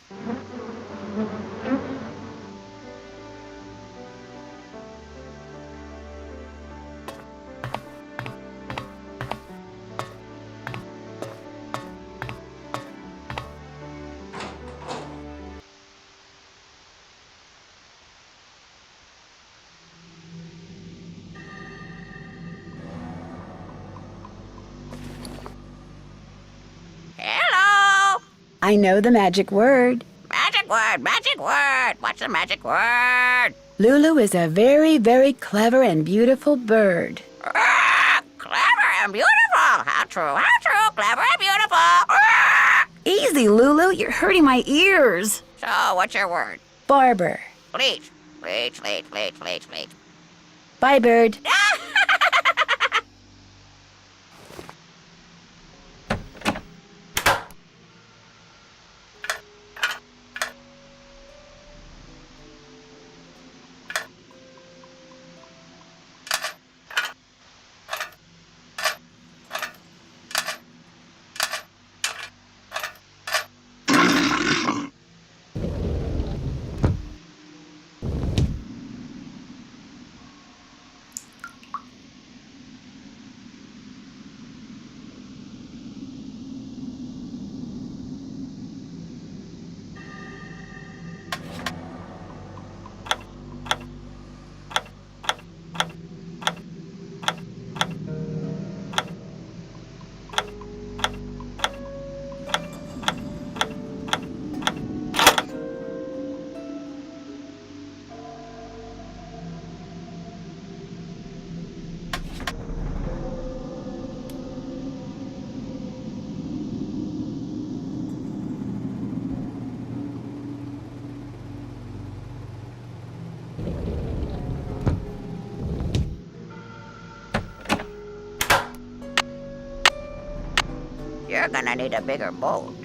Hello. I know the magic word. Magic word, magic word. What's the magic word? Lulu is a very, very clever and beautiful bird. Clever and beautiful. How true, clever and beautiful. Easy, Lulu. You're hurting my ears. So, what's your word? Barber. Bleach. Bleach, bleach, bleach, bleach, bleach. Bye, bird. You're gonna need a bigger boat.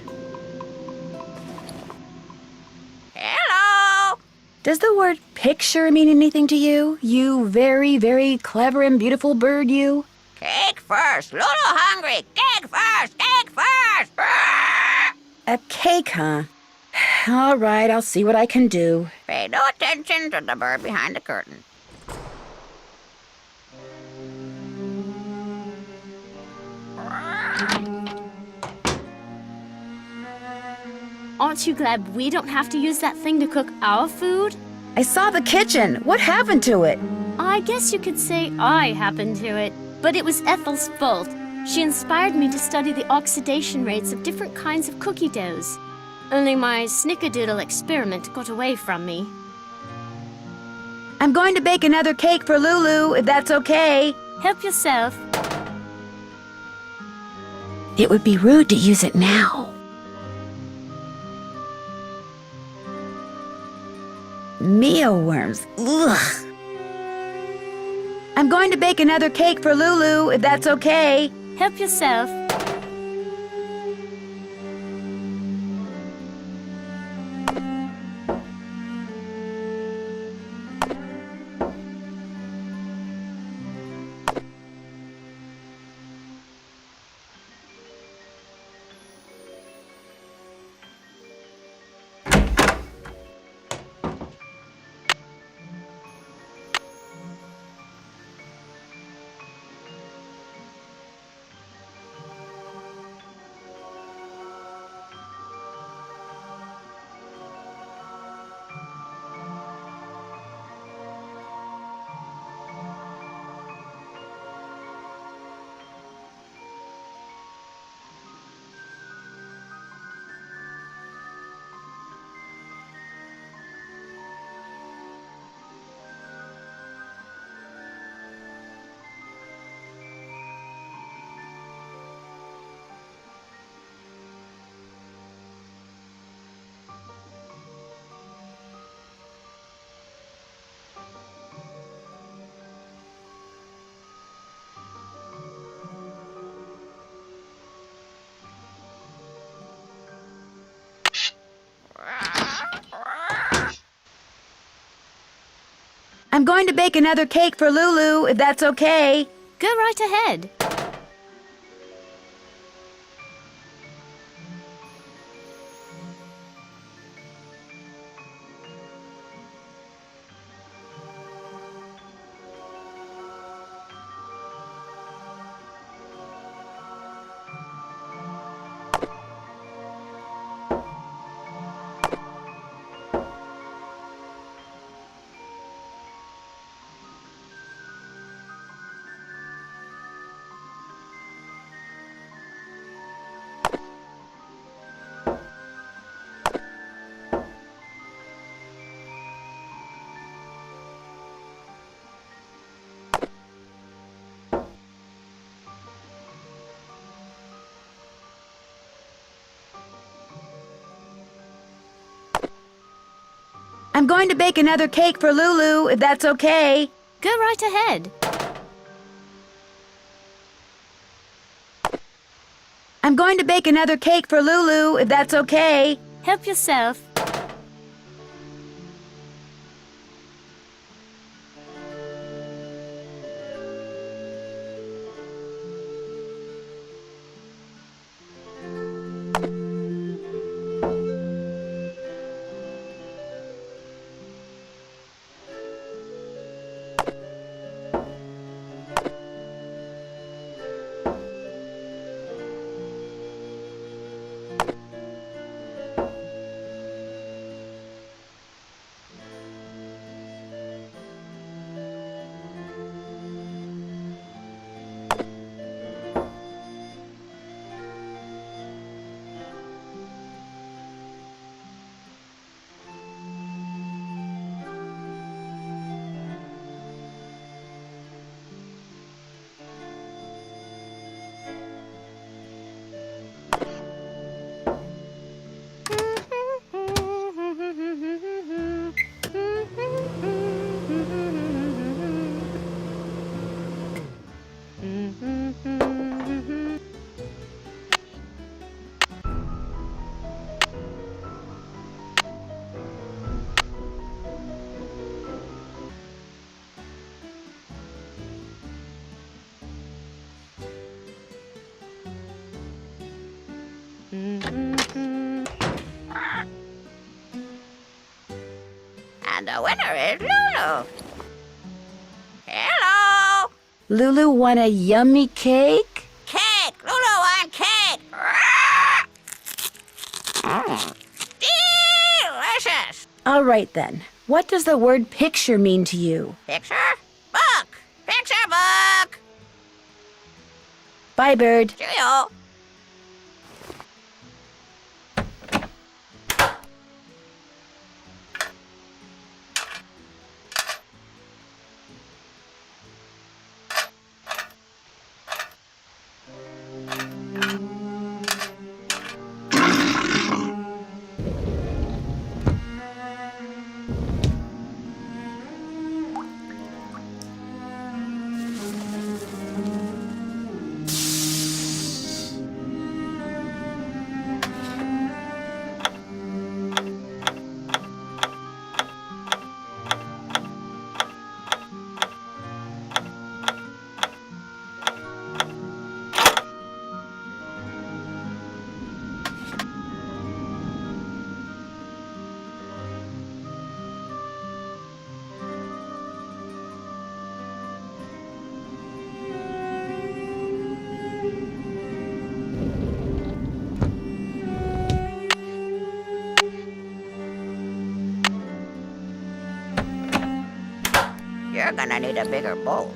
Hello! Does the word picture mean anything to you? You very, very clever and beautiful bird, you? Cake first. Lulu hungry. Cake first. Cake first. A cake, huh? All right, I'll see what I can do. Pay no attention to the bird behind the curtain. Aren't you glad we don't have to use that thing to cook our food? I saw the kitchen. What happened to it? I guess you could say I happened to it. But it was Ethel's fault. She inspired me to study the oxidation rates of different kinds of cookie doughs. Only my snickerdoodle experiment got away from me. I'm going to bake another cake for Lulu, if that's okay. Help yourself. It would be rude to use it now. Mealworms. Ugh. I'm going to bake another cake for Lulu, if that's okay. Help yourself. I'm going to bake another cake for Lulu, if that's okay. Go right ahead. I'm going to bake another cake for Lulu, if that's okay. Go right ahead. I'm going to bake another cake for Lulu, if that's okay. Help yourself. the winner is Lulu. Hello! Lulu want a yummy cake? Cake! Lulu want cake! Delicious! All right then. What does the word picture mean to you? Picture? Book! Picture book! Bye, Bird. Cheerio! You're gonna need a bigger boat.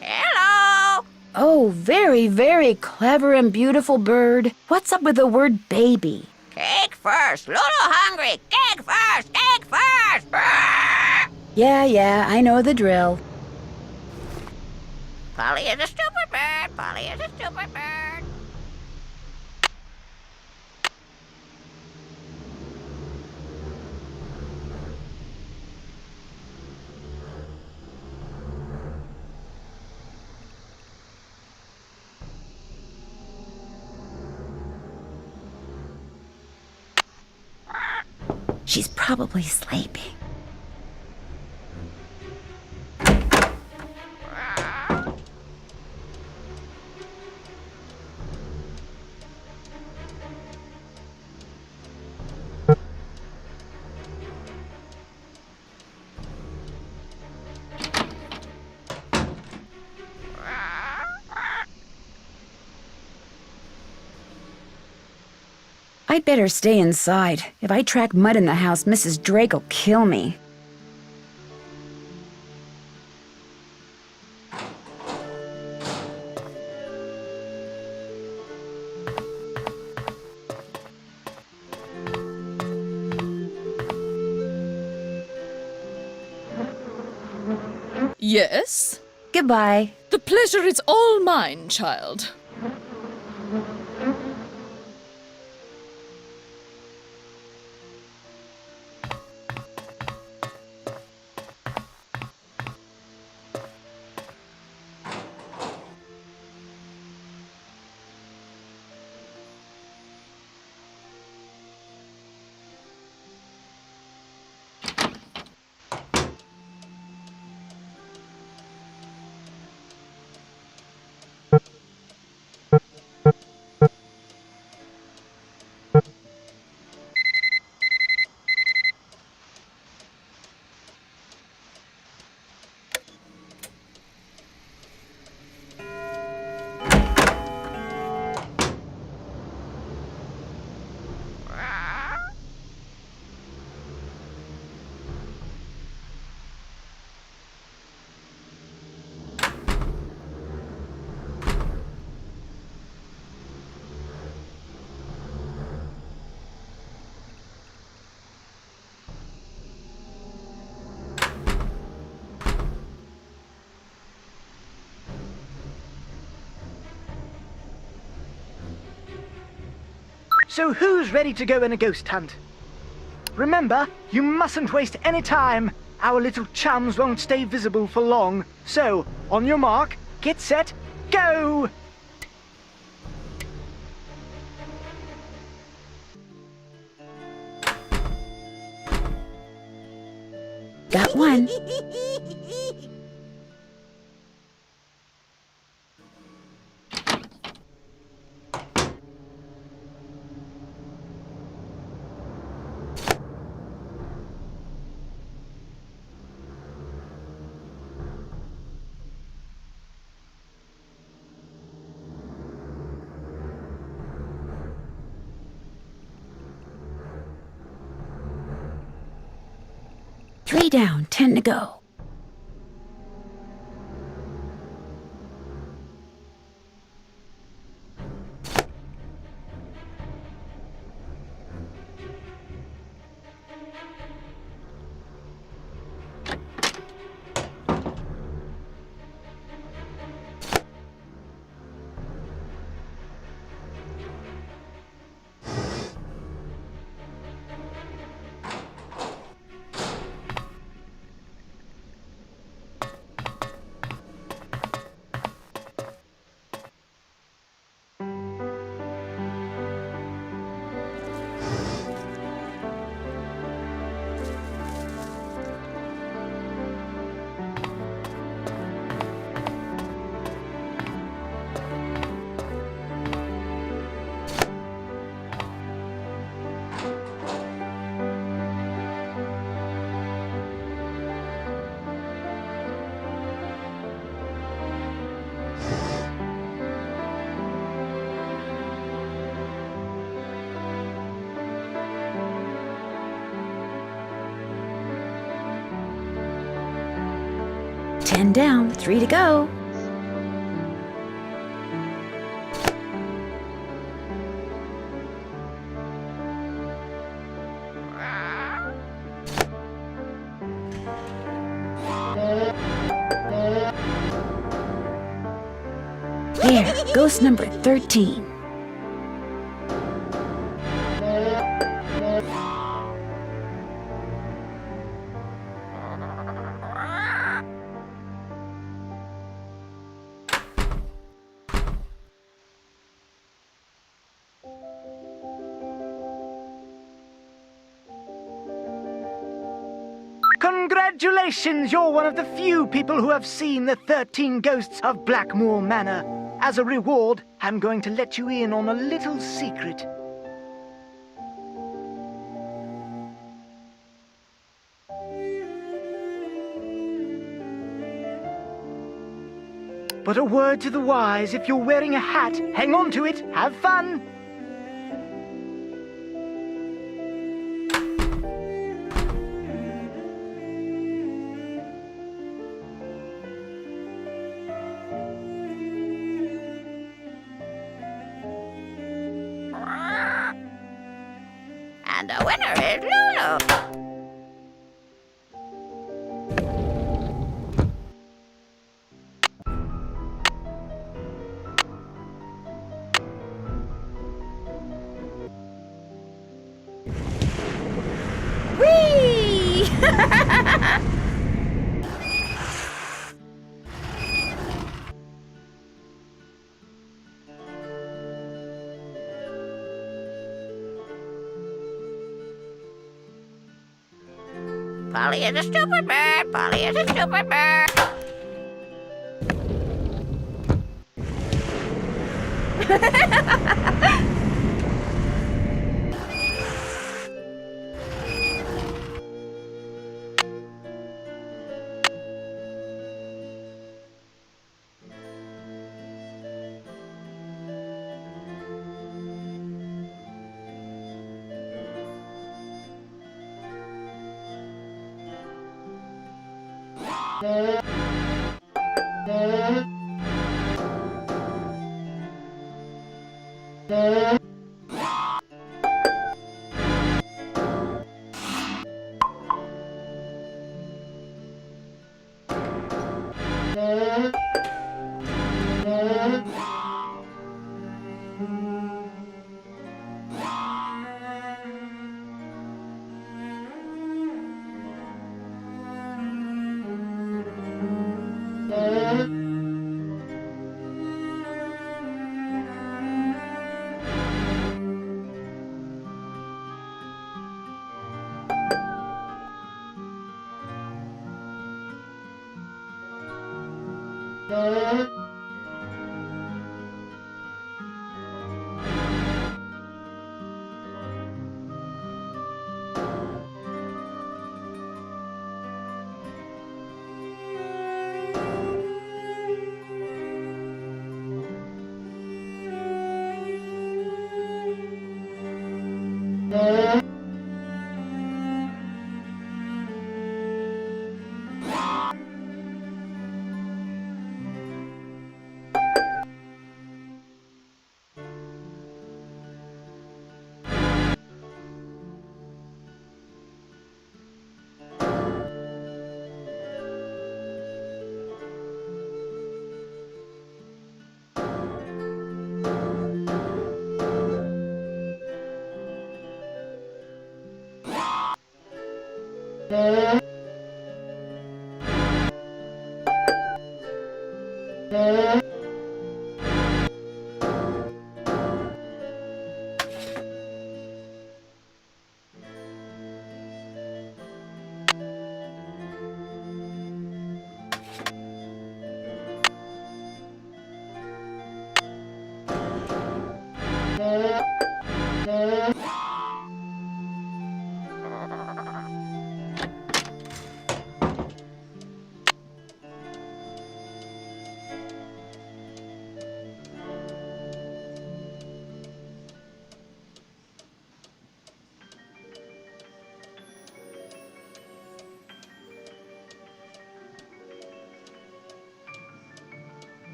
Hello! Oh, very, very clever and beautiful, Bird. What's up with the word baby? Cake first! Lulu hungry! Cake first! Cake first! Yeah, I know the drill. Polly is a stupid bird! Polly is a stupid bird! She's probably sleeping. I'd better stay inside. If I track mud in the house, Mrs. Drake'll kill me. Yes? Goodbye. The pleasure is all mine, child. So who's ready to go on a ghost hunt? Remember, you mustn't waste any time. Our little chums won't stay visible for long. So, on your mark, get set, go! Got one. 3 down, 10 to go. Ten down, 3 to go. There, ghost number 13. Congratulations! You're one of the few people who have seen the 13 ghosts of Blackmoor Manor. As a reward, I'm going to let you in on a little secret. But a word to the wise, if you're wearing a hat, hang on to it, have fun! And the winner is Lulu. Whee! Polly is a stupid bird. Polly is a stupid bird.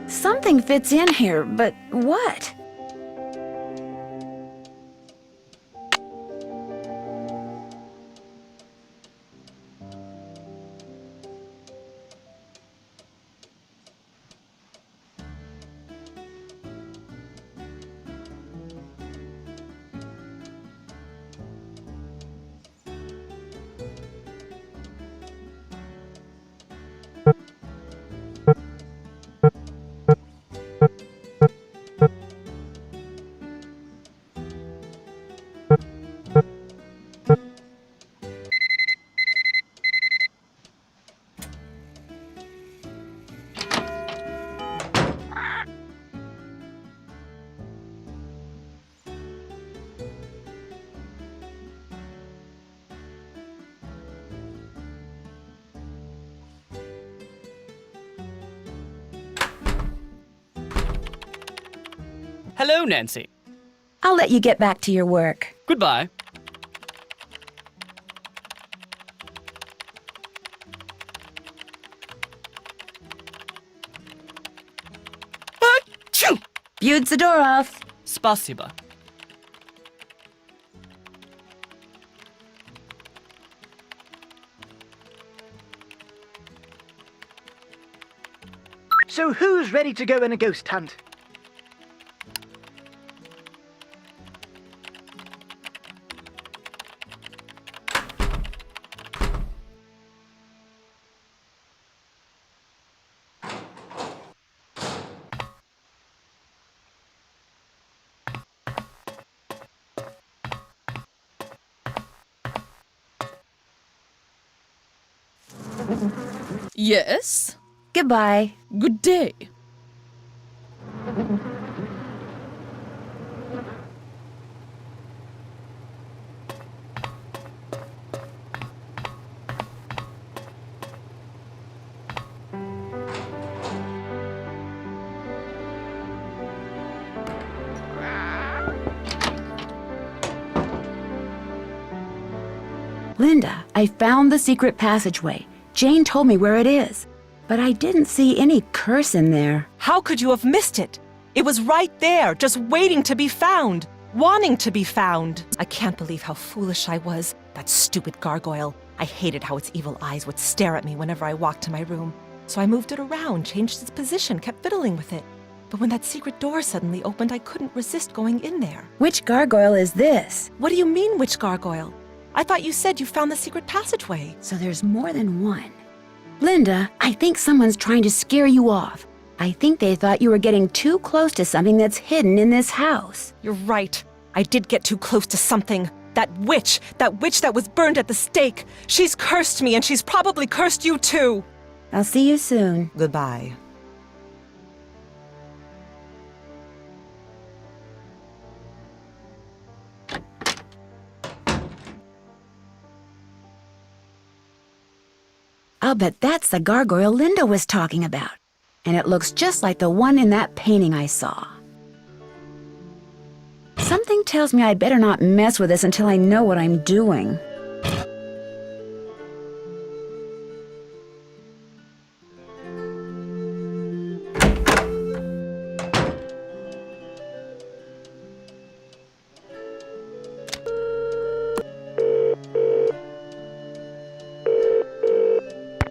Something fits in here, but what? Hello, Nancy. I'll let you get back to your work. Goodbye. Achoo! Bude's the door off. Spasiba. So who's ready to go on a ghost hunt? Yes? Goodbye. Good day. Linda, I found the secret passageway. Jane told me where it is, but I didn't see any curse in there. How could you have missed it? It was right there, just waiting to be found, wanting to be found. I can't believe how foolish I was. That stupid gargoyle. I hated how its evil eyes would stare at me whenever I walked to my room. So I moved it around, changed its position, kept fiddling with it. But when that secret door suddenly opened, I couldn't resist going in there. Which gargoyle is this? What do you mean, which gargoyle? I thought you said you found the secret passageway. So there's more than one. Linda, I think someone's trying to scare you off. I think they thought you were getting too close to something that's hidden in this house. You're right. I did get too close to something. That witch that was burned at the stake. She's cursed me, and she's probably cursed you too. I'll see you soon. Goodbye. I'll bet that's the gargoyle Linda was talking about. And it looks just like the one in that painting I saw. Something tells me I'd better not mess with this until I know what I'm doing.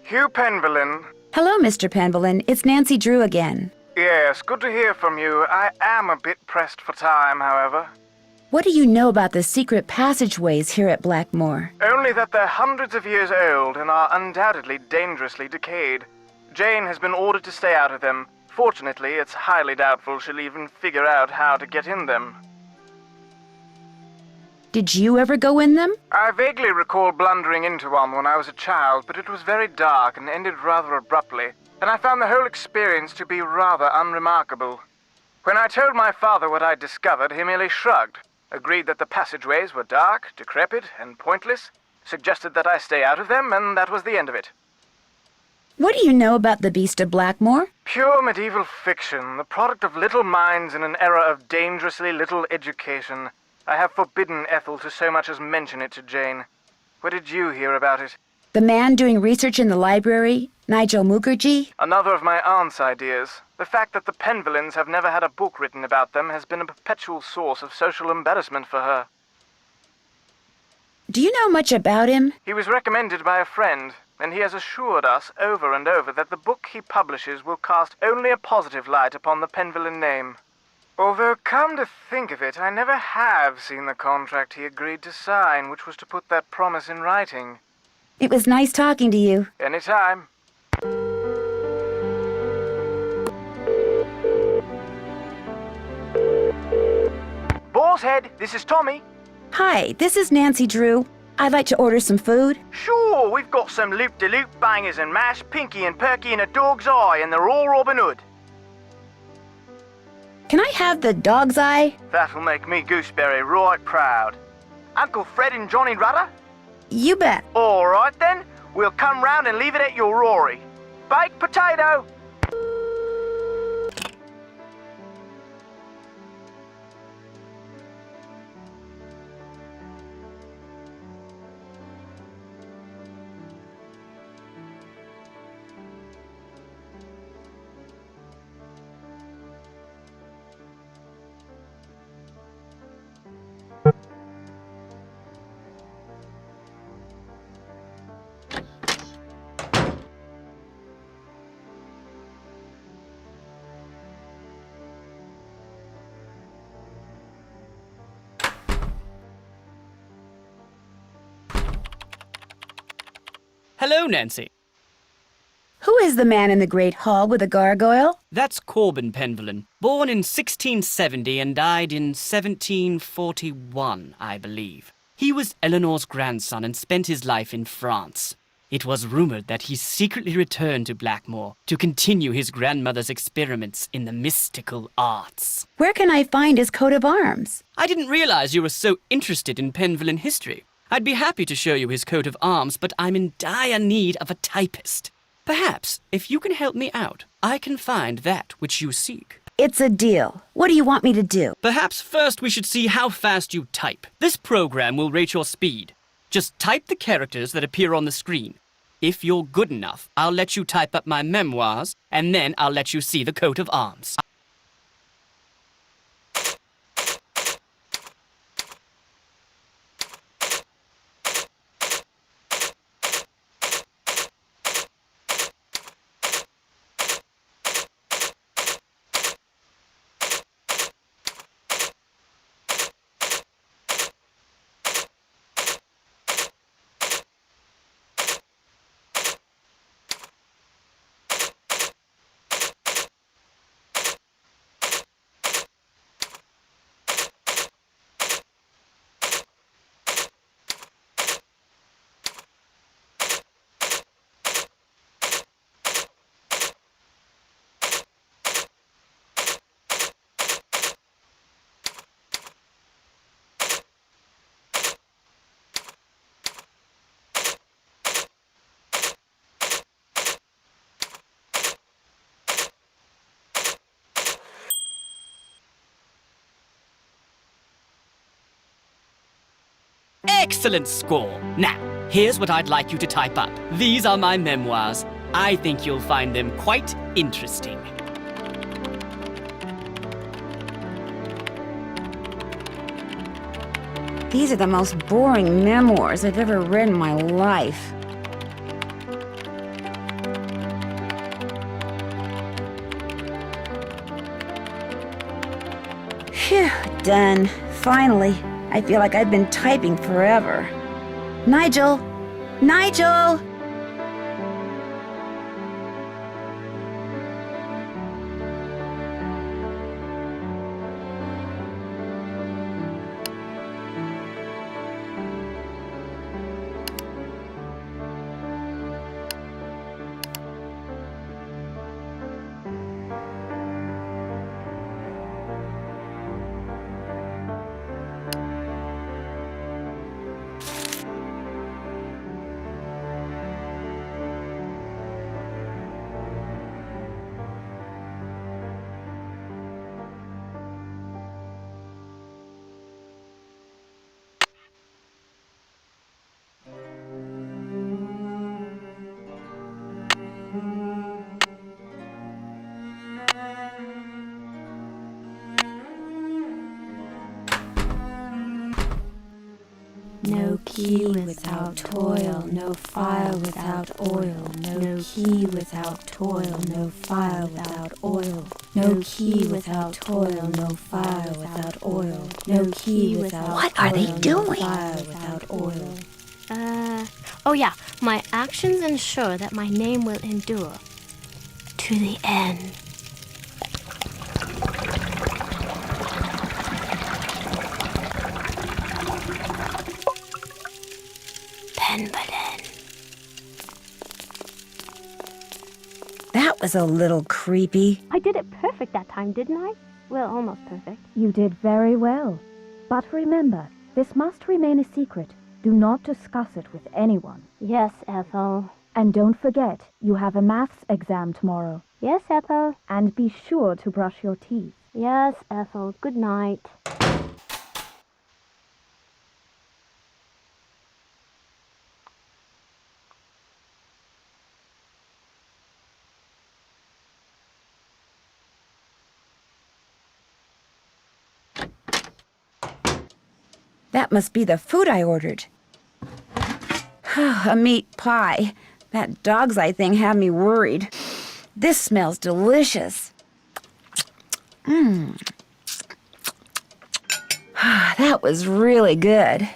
Hugh Penvellyn. Hello, Mr. Penvellyn. It's Nancy Drew again. Yes, good to hear from you. I am a bit pressed for time, however. What do you know about the secret passageways here at Blackmoor? Only that they're hundreds of years old and are undoubtedly dangerously decayed. Jane has been ordered to stay out of them. Fortunately, it's highly doubtful she'll even figure out how to get in them. Did you ever go in them? I vaguely recall blundering into one when I was a child, but it was very dark and ended rather abruptly, and I found the whole experience to be rather unremarkable. When I told my father what I'd discovered, he merely shrugged, agreed that the passageways were dark, decrepit, and pointless, suggested that I stay out of them, and that was the end of it. What do you know about the Beast of Blackmoor? Pure medieval fiction, the product of little minds in an era of dangerously little education. I have forbidden Ethel to so much as mention it to Jane. Where did you hear about it? The man doing research in the library, Nigel Mukherjee? Another of my aunt's ideas. The fact that the Penvellyns have never had a book written about them has been a perpetual source of social embarrassment for her. Do you know much about him? He was recommended by a friend, and he has assured us over and over that the book he publishes will cast only a positive light upon the Penvellyn name. Although, come to think of it, I never have seen the contract he agreed to sign, which was to put that promise in writing. It was nice talking to you. Anytime. Boar's Head, this is Tommy. Hi, this is Nancy Drew. I'd like to order some food. Sure, we've got some loop-de-loop bangers and mash, pinky and perky and a dog's eye, and they're all Robin Hood. Can I have the dog's eye? That'll make me Gooseberry right proud. Uncle Fred and Johnny Rudder? You bet. All right then, we'll come round and leave it at your Rory. Baked potato! Hello, Nancy. Who is the man in the Great Hall with the gargoyle? That's Corbin Penvellyn, born in 1670 and died in 1741, I believe. He was Eleanor's grandson and spent his life in France. It was rumored that he secretly returned to Blackmoor to continue his grandmother's experiments in the mystical arts. Where can I find his coat of arms? I didn't realize you were so interested in Penvellyn history. I'd be happy to show you his coat of arms, but I'm in dire need of a typist. Perhaps, if you can help me out, I can find that which you seek. It's a deal. What do you want me to do? Perhaps first we should see how fast you type. This program will rate your speed. Just type the characters that appear on the screen. If you're good enough, I'll let you type up my memoirs, and then I'll let you see the coat of arms. Excellent score! Now, here's what I'd like you to type up. These are my memoirs. I think you'll find them quite interesting. These are the most boring memoirs I've ever read in my life. Phew, done. Finally. I feel like I've been typing forever. Nigel! Nigel! No key without toil, no fire without oil. No key without toil, no fire without oil. No key without toil, no fire without oil. No key without What are they doing? No fire without oil. Oh yeah, my actions ensure that my name will endure to the end. Penvellyn. That was a little creepy. I did it perfect that time, didn't I? Well, almost perfect. You did very well. But remember, this must remain a secret. Do not discuss it with anyone. Yes, Ethel. And don't forget, you have a maths exam tomorrow. Yes, Ethel. And be sure to brush your teeth. Yes, Ethel. Good night. That must be the food I ordered. A meat pie. That dog's eye thing had me worried. This smells delicious. That was really good.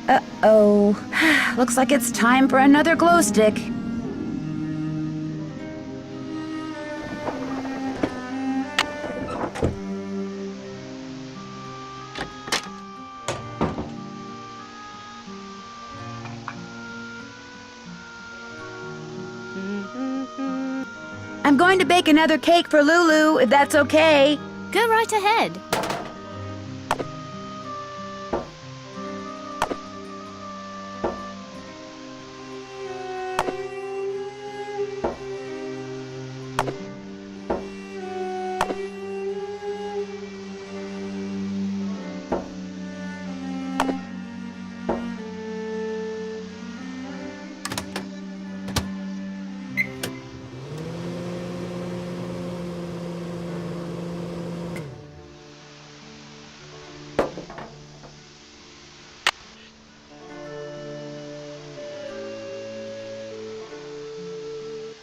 Uh-oh. Looks like it's time for another glow stick. I'm going to bake another cake for Lulu, if that's okay. Go right ahead.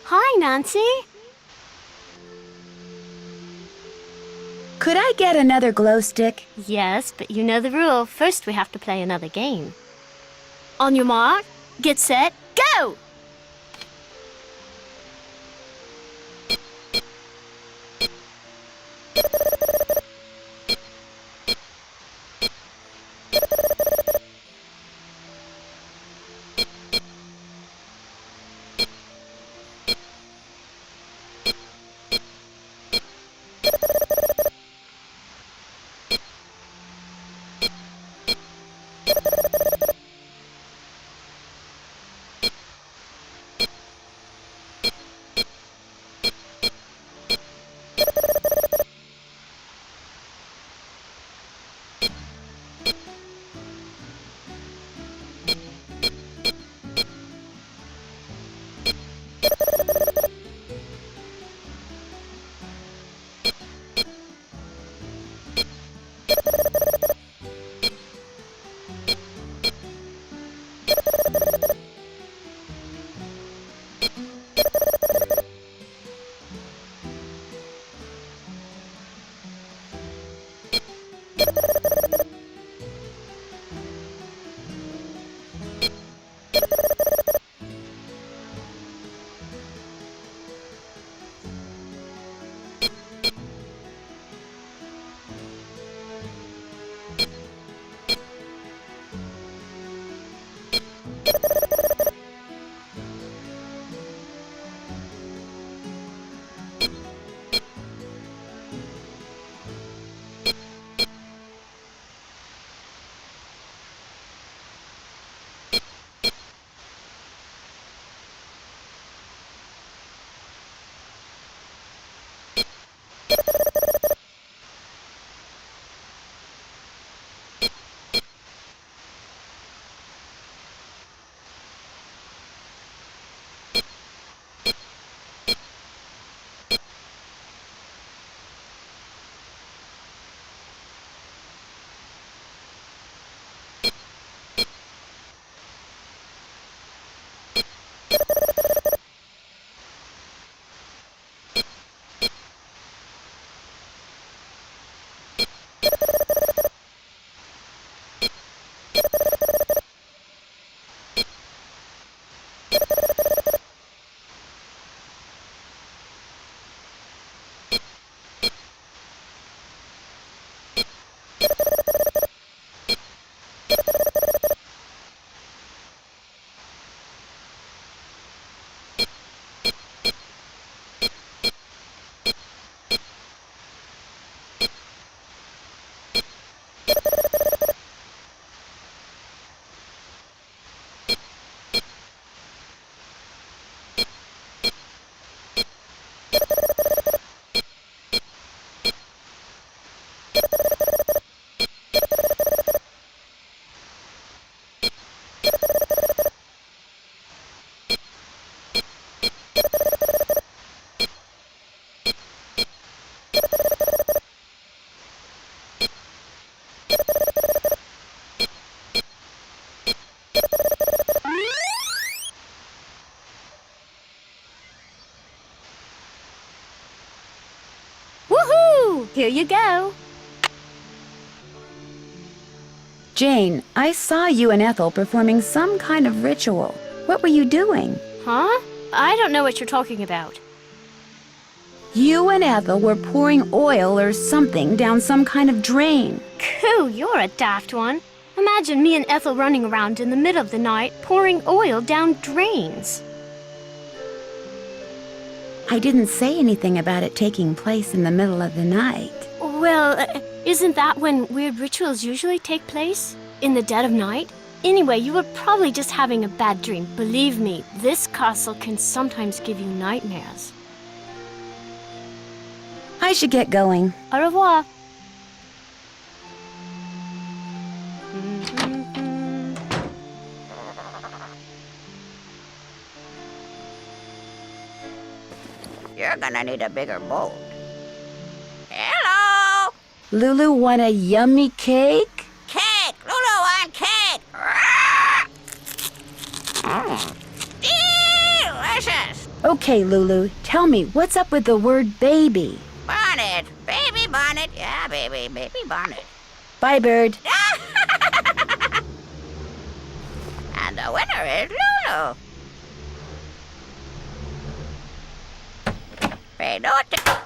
Hi, Nancy. Could I get another glow stick? Yes, but you know the rule. First, we have to play another game. On your mark, get set, go! Here you go. Jane, I saw you and Ethel performing some kind of ritual. What were you doing? Huh? I don't know what you're talking about. You and Ethel were pouring oil or something down some kind of drain. Coo, you're a daft one. Imagine me and Ethel running around in the middle of the night pouring oil down drains. I didn't say anything about it taking place in the middle of the night. Well, isn't that when weird rituals usually take place? In the dead of night? Anyway, you were probably just having a bad dream. Believe me, this castle can sometimes give you nightmares. I should get going. Au revoir. You're gonna need a bigger boat. Hello! Lulu want a yummy cake? Cake! Lulu want cake! Delicious! Okay, Lulu, tell me, what's up with the word baby? Bonnet! Baby bonnet! Yeah, baby bonnet. Bye, bird. And the winner is Lulu. Pay no attention.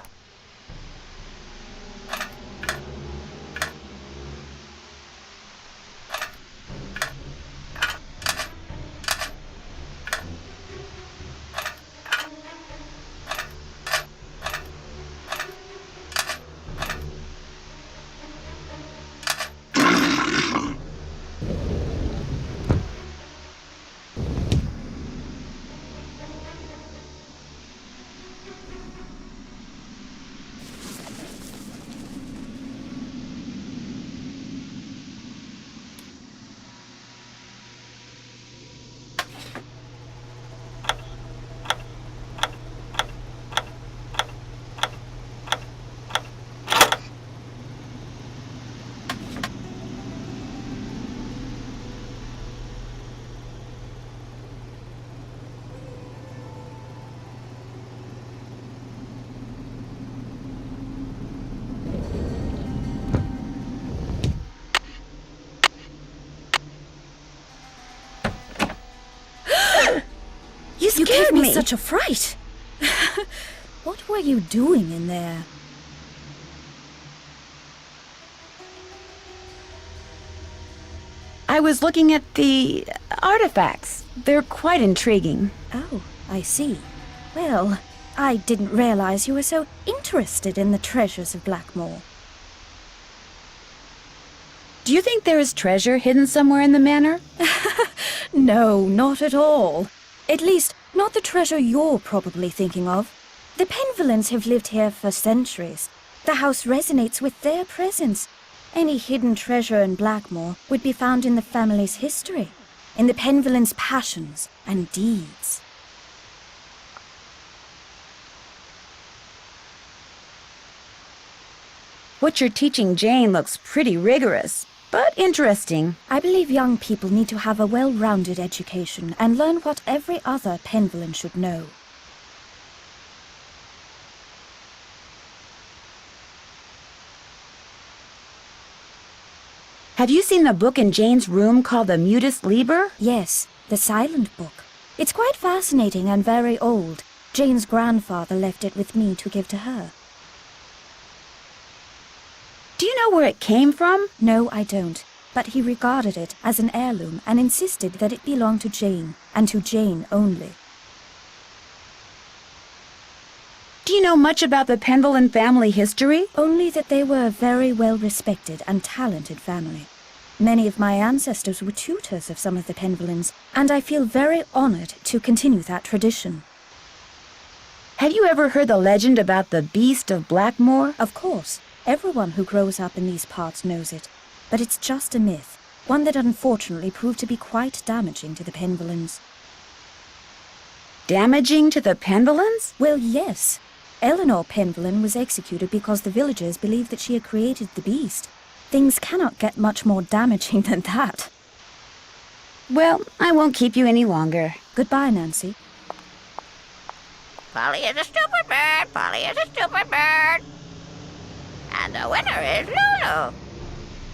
You gave me such a fright. What were you doing in there? I was looking at the artifacts. They're quite intriguing. Oh, I see. Well, I didn't realize you were so interested in the treasures of Blackmoor. Do you think there is treasure hidden somewhere in the manor? No, not at all. At least, not the treasure you're probably thinking of. The Penvellyns have lived here for centuries. The house resonates with their presence. Any hidden treasure in Blackmoor would be found in the family's history, in the Penvellyns' passions and deeds. What you're teaching Jane looks pretty rigorous, but interesting. I believe young people need to have a well-rounded education and learn what every other Penvellyn should know. Have you seen the book in Jane's room called the Mutus Liber? Yes, the silent book. It's quite fascinating and very old. Jane's grandfather left it with me to give to her. Do you know where it came from? No, I don't. But he regarded it as an heirloom and insisted that it belonged to Jane, and to Jane only. Do you know much about the Penvellyn family history? Only that they were a very well-respected and talented family. Many of my ancestors were tutors of some of the Penvellyns, and I feel very honored to continue that tradition. Have you ever heard the legend about the beast of Blackmoor? Of course. Everyone who grows up in these parts knows it. But it's just a myth, one that unfortunately proved to be quite damaging to the Penvellyns. Damaging to the Penvellyns? Well, yes. Eleanor Penvellyn was executed because the villagers believed that she had created the beast. Things cannot get much more damaging than that. Well, I won't keep you any longer. Goodbye, Nancy. Polly is a stupid bird. Polly is a stupid bird. And the winner is Lulu.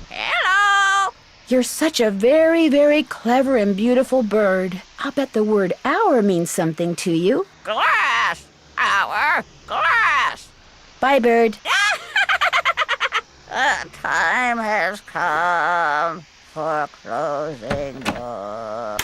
Hello! You're such a very, very clever and beautiful bird. I'll bet the word hour means something to you. Glass! Our glass! Bye, bird. The time has come for closing book.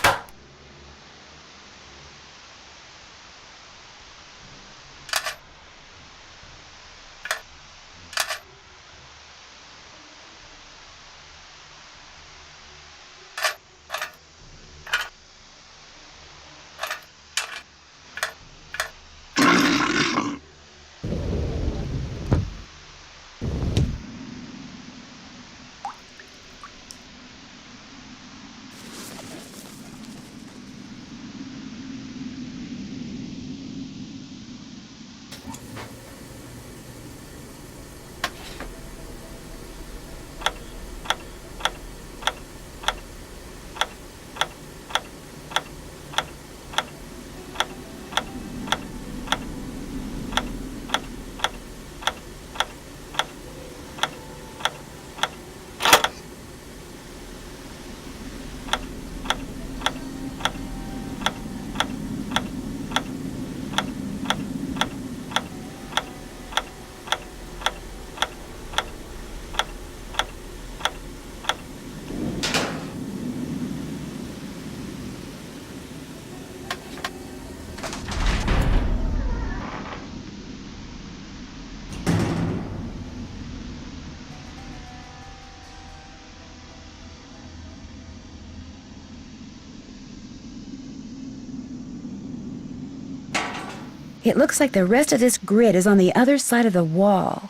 It looks like the rest of this grid is on the other side of the wall.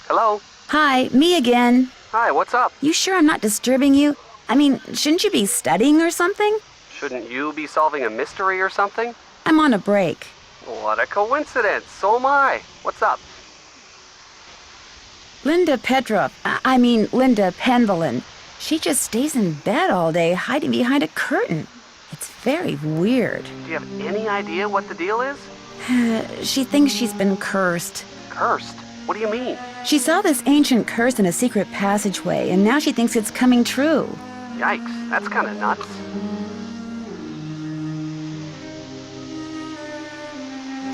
Hello? Hi, me again. Hi, what's up? You sure I'm not disturbing you? I mean, shouldn't you be studying or something? Shouldn't you be solving a mystery or something? I'm on a break. What a coincidence. So am I. What's up? Linda Penvellyn. She just stays in bed all day, hiding behind a curtain. It's very weird. Do you have any idea what the deal is? She thinks she's been cursed. Cursed? What do you mean? She saw this ancient curse in a secret passageway, and now she thinks it's coming true. Yikes, that's kind of nuts.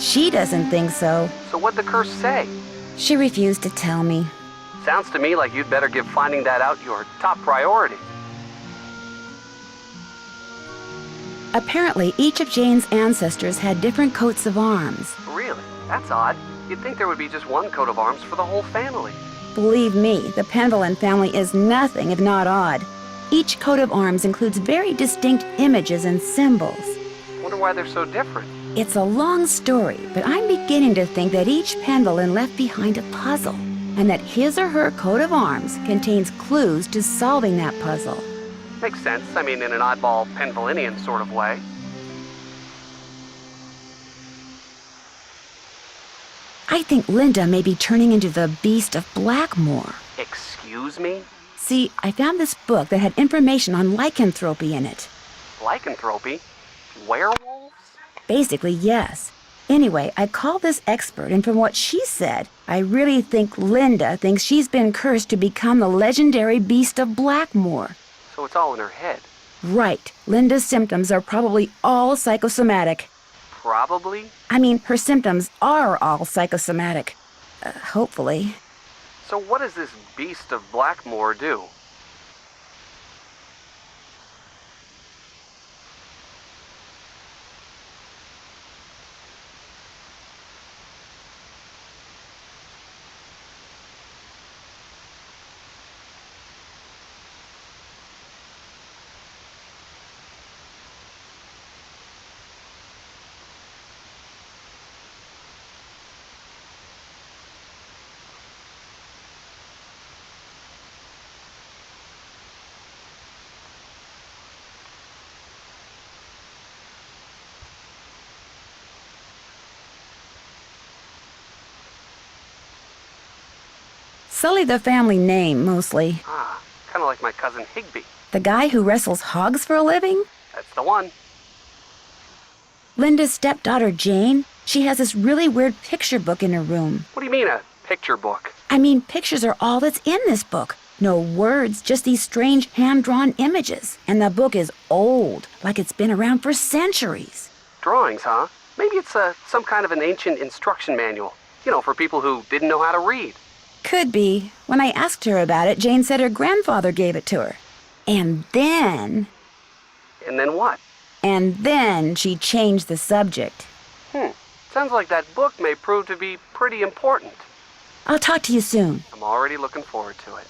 She doesn't think so. So what'd the curse say? She refused to tell me. Sounds to me like you'd better give finding that out your top priority. Apparently, each of Jane's ancestors had different coats of arms. Really? That's odd. You'd think there would be just one coat of arms for the whole family. Believe me, the Penvellyn family is nothing if not odd. Each coat of arms includes very distinct images and symbols. Wonder why they're so different. It's a long story, but I'm beginning to think that each Penvellyn left behind a puzzle, and that his or her coat of arms contains clues to solving that puzzle. Makes sense. I mean, in an oddball Penvelynian sort of way. I think Linda may be turning into the Beast of Blackmoor. Excuse me? See, I found this book that had information on lycanthropy in it. Lycanthropy? Werewolves? Basically, yes. Anyway, I called this expert, and from what she said, I really think Linda thinks she's been cursed to become the legendary Beast of Blackmoor. So it's all in her head. Right. Linda's symptoms are probably all psychosomatic. Probably? I mean, her symptoms are all psychosomatic. Hopefully. So what does this Beast of Blackmoor do? Sully the family name, mostly. Ah, kind of like my cousin Higby. The guy who wrestles hogs for a living? That's the one. Linda's stepdaughter, Jane, she has this really weird picture book in her room. What do you mean, a picture book? I mean, pictures are all that's in this book. No words, just these strange hand-drawn images. And the book is old, like it's been around for centuries. Drawings, huh? Maybe it's some kind of an ancient instruction manual. You know, for people who didn't know how to read. Could be. When I asked her about it, Jane said her grandfather gave it to her. And then... And then what? And then she changed the subject. Sounds like that book may prove to be pretty important. I'll talk to you soon. I'm already looking forward to it.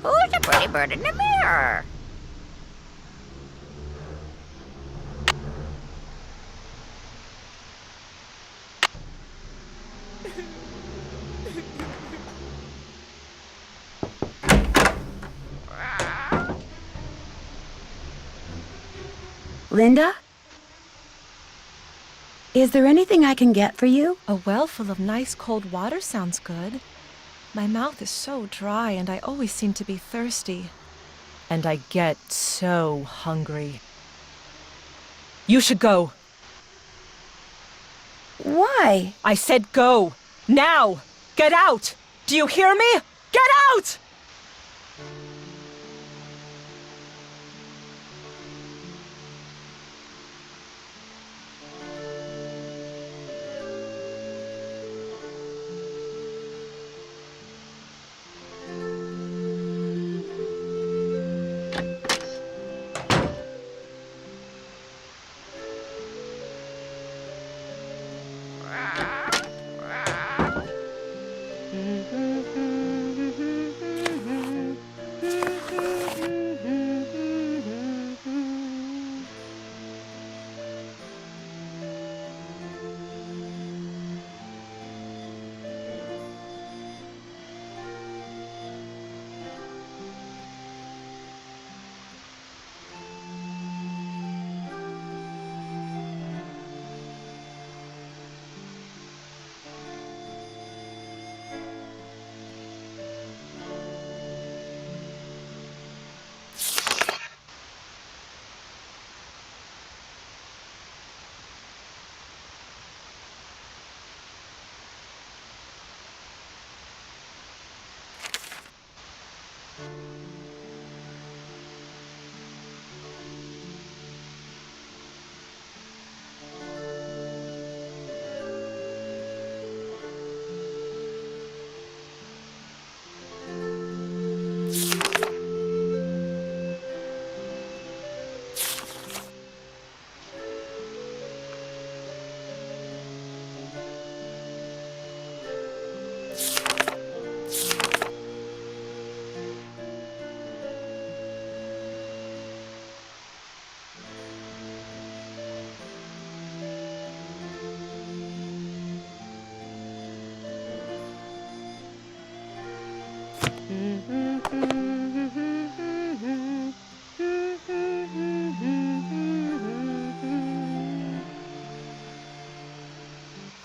Who's the pretty bird in the mirror? Linda? Is there anything I can get for you? A well full of nice cold water sounds good. My mouth is so dry and I always seem to be thirsty. And I get so hungry. You should go. Why? I said go. Now! Get out! Do you hear me? Get out!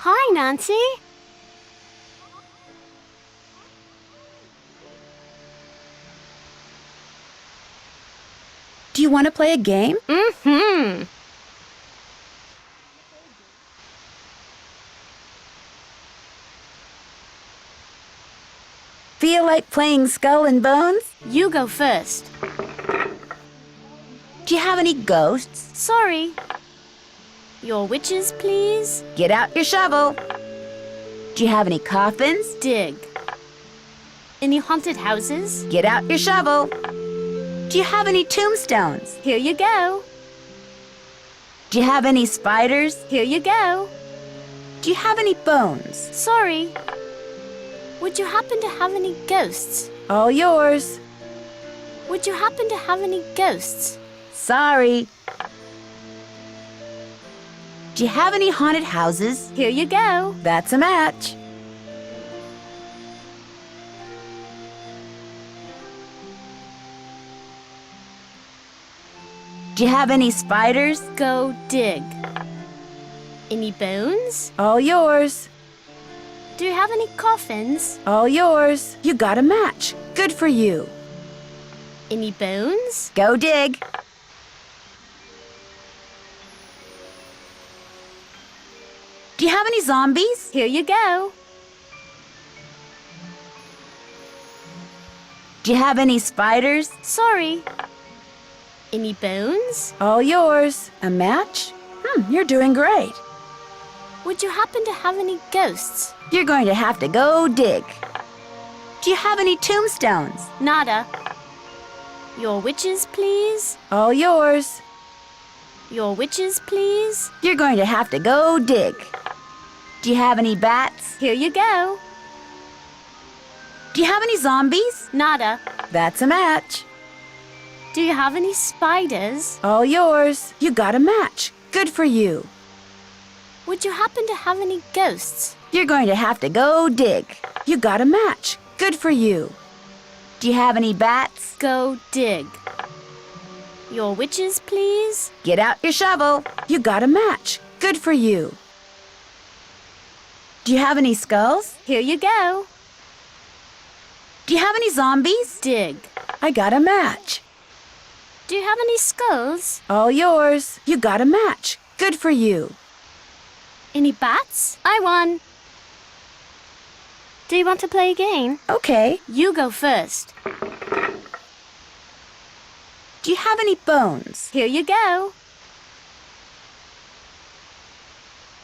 Hi, Nancy. Do you want to play a game? Mm-hmm. Feel like playing Skull and Bones? You go first. Do you have any ghosts? Sorry. Your witches, please? Get out your shovel. Do you have any coffins? Dig. Any haunted houses? Get out your shovel. Do you have any tombstones? Here you go. Do you have any spiders? Here you go. Do you have any bones? Sorry. Would you happen to have any ghosts? All yours. Would you happen to have any ghosts? Sorry. Do you have any haunted houses? Here you go. That's a match. Do you have any spiders? Go dig. Any bones? All yours. Do you have any coffins? All yours. You got a match. Good for you. Any bones? Go dig. Do you have any zombies? Here you go. Do you have any spiders? Sorry. Any bones? All yours. A match? You're doing great. Would you happen to have any ghosts? You're going to have to go dig. Do you have any tombstones? Nada. Your witches, please? All yours. Your witches, please? You're going to have to go dig. Do you have any bats? Here you go. Do you have any zombies? Nada. That's a match. Do you have any spiders? All yours. You got a match. Good for you. Would you happen to have any ghosts? You're going to have to go dig. You got a match. Good for you. Do you have any bats? Go dig. Your witches, please? Get out your shovel. You got a match. Good for you. Do you have any skulls? Here you go. Do you have any zombies? Dig. I got a match. Do you have any skulls? All yours. You got a match. Good for you. Any bats? I won. Do you want to play again? Okay. You go first. Do you have any bones? Here you go.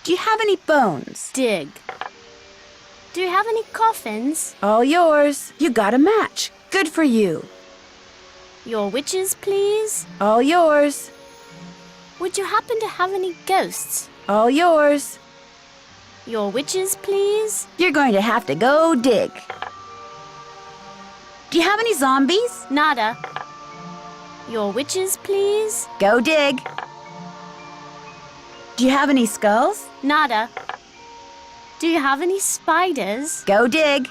Do you have any bones? Dig. Do you have any coffins? All yours. You got a match. Good for you. Your witches, please? All yours. Would you happen to have any ghosts? All yours. Your witches, please? You're going to have to go dig. Do you have any zombies? Nada. Your witches, please? Go dig. Do you have any skulls? Nada. Do you have any spiders? Go dig.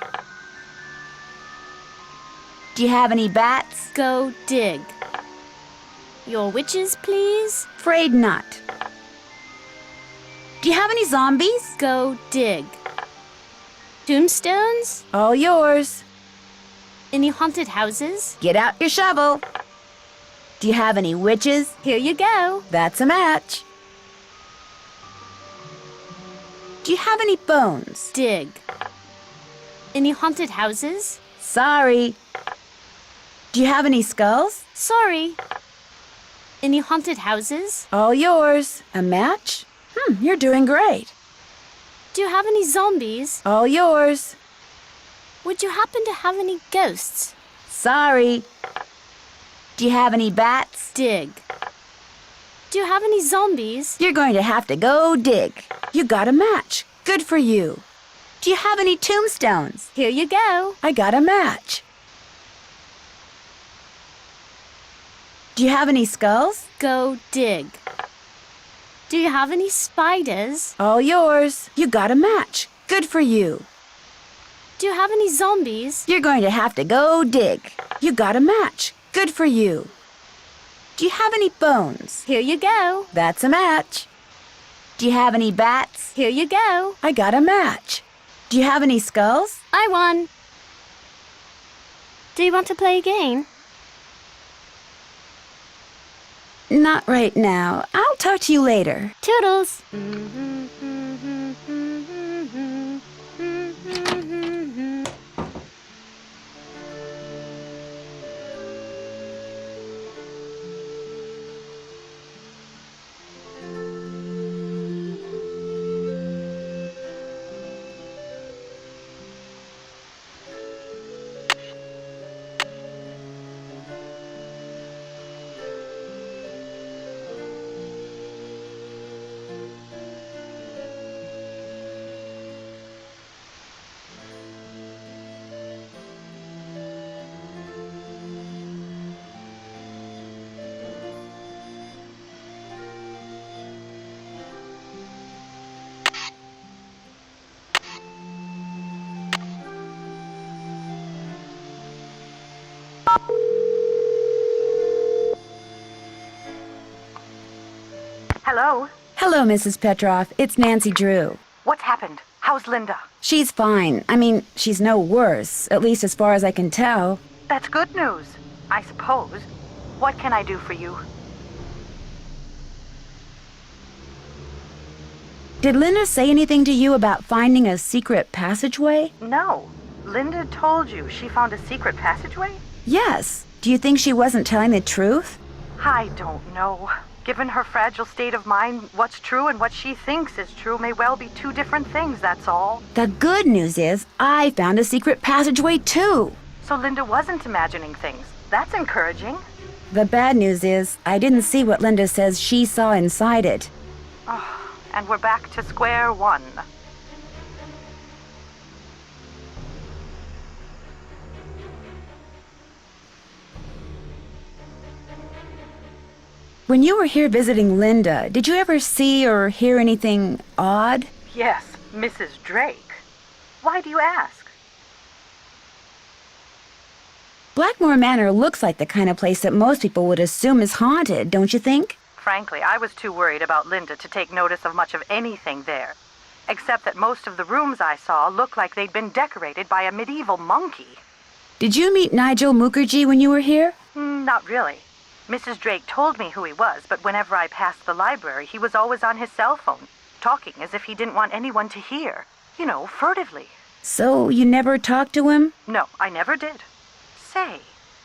Do you have any bats? Go dig. Your witches, please? Afraid not. Do you have any zombies? Go dig. Tombstones? All yours. Any haunted houses? Get out your shovel. Do you have any witches? Here you go. That's a match. Do you have any bones? Dig. Any haunted houses? Sorry. Do you have any skulls? Sorry. Any haunted houses? All yours. A match? You're doing great. Do you have any zombies? All yours. Would you happen to have any ghosts? Sorry. Do you have any bats? Dig. Do you have any zombies? You're going to have to go dig. You got a match. Good for you. Do you have any tombstones? Here you go. I got a match. Do you have any skulls? Go dig. Do you have any spiders? All yours. You got a match. Good for you. Do you have any zombies? You're going to have to go dig. You got a match. Good for you. Do you have any bones? Here you go. That's a match. Do you have any bats? Here you go. I got a match. Do you have any skulls? I won. Do you want to play again? Not right now. I'll talk to you later. Toodles. Hello? Hello, Mrs. Petroff. It's Nancy Drew. What's happened? How's Linda? She's fine. I mean, she's no worse, at least as far as I can tell. That's good news, I suppose. What can I do for you? Did Linda say anything to you about finding a secret passageway? No. Linda told you she found a secret passageway? Yes. Do you think she wasn't telling the truth? I don't know. Given her fragile state of mind, what's true and what she thinks is true may well be two different things, that's all. The good news is I found a secret passageway too. So Linda wasn't imagining things. That's encouraging. The bad news is I didn't see what Linda says she saw inside it. Oh, and we're back to square one. When you were here visiting Linda, did you ever see or hear anything odd? Yes, Mrs. Drake. Why do you ask? Blackmoor Manor looks like the kind of place that most people would assume is haunted, don't you think? Frankly, I was too worried about Linda to take notice of much of anything there. Except that most of the rooms I saw looked like they'd been decorated by a medieval monkey. Did you meet Nigel Mukherjee when you were here? Not really. Mrs. Drake told me who he was, but whenever I passed the library, he was always on his cell phone, talking as if he didn't want anyone to hear. You know, furtively. So you never talked to him? No, I never did. Say,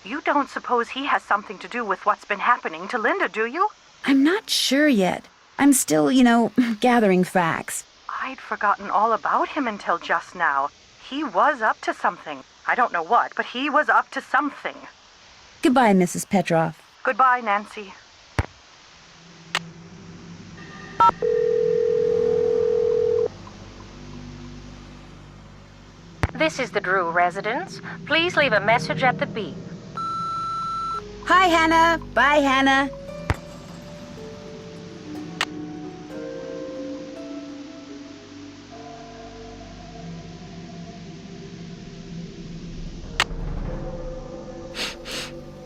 you don't suppose he has something to do with what's been happening to Linda, do you? I'm not sure yet. I'm still, gathering facts. I'd forgotten all about him until just now. He was up to something. I don't know what, but he was up to something. Goodbye, Mrs. Petroff. Goodbye, Nancy. This is the Drew residence. Please leave a message at the beep. Hi, Hannah. Bye, Hannah.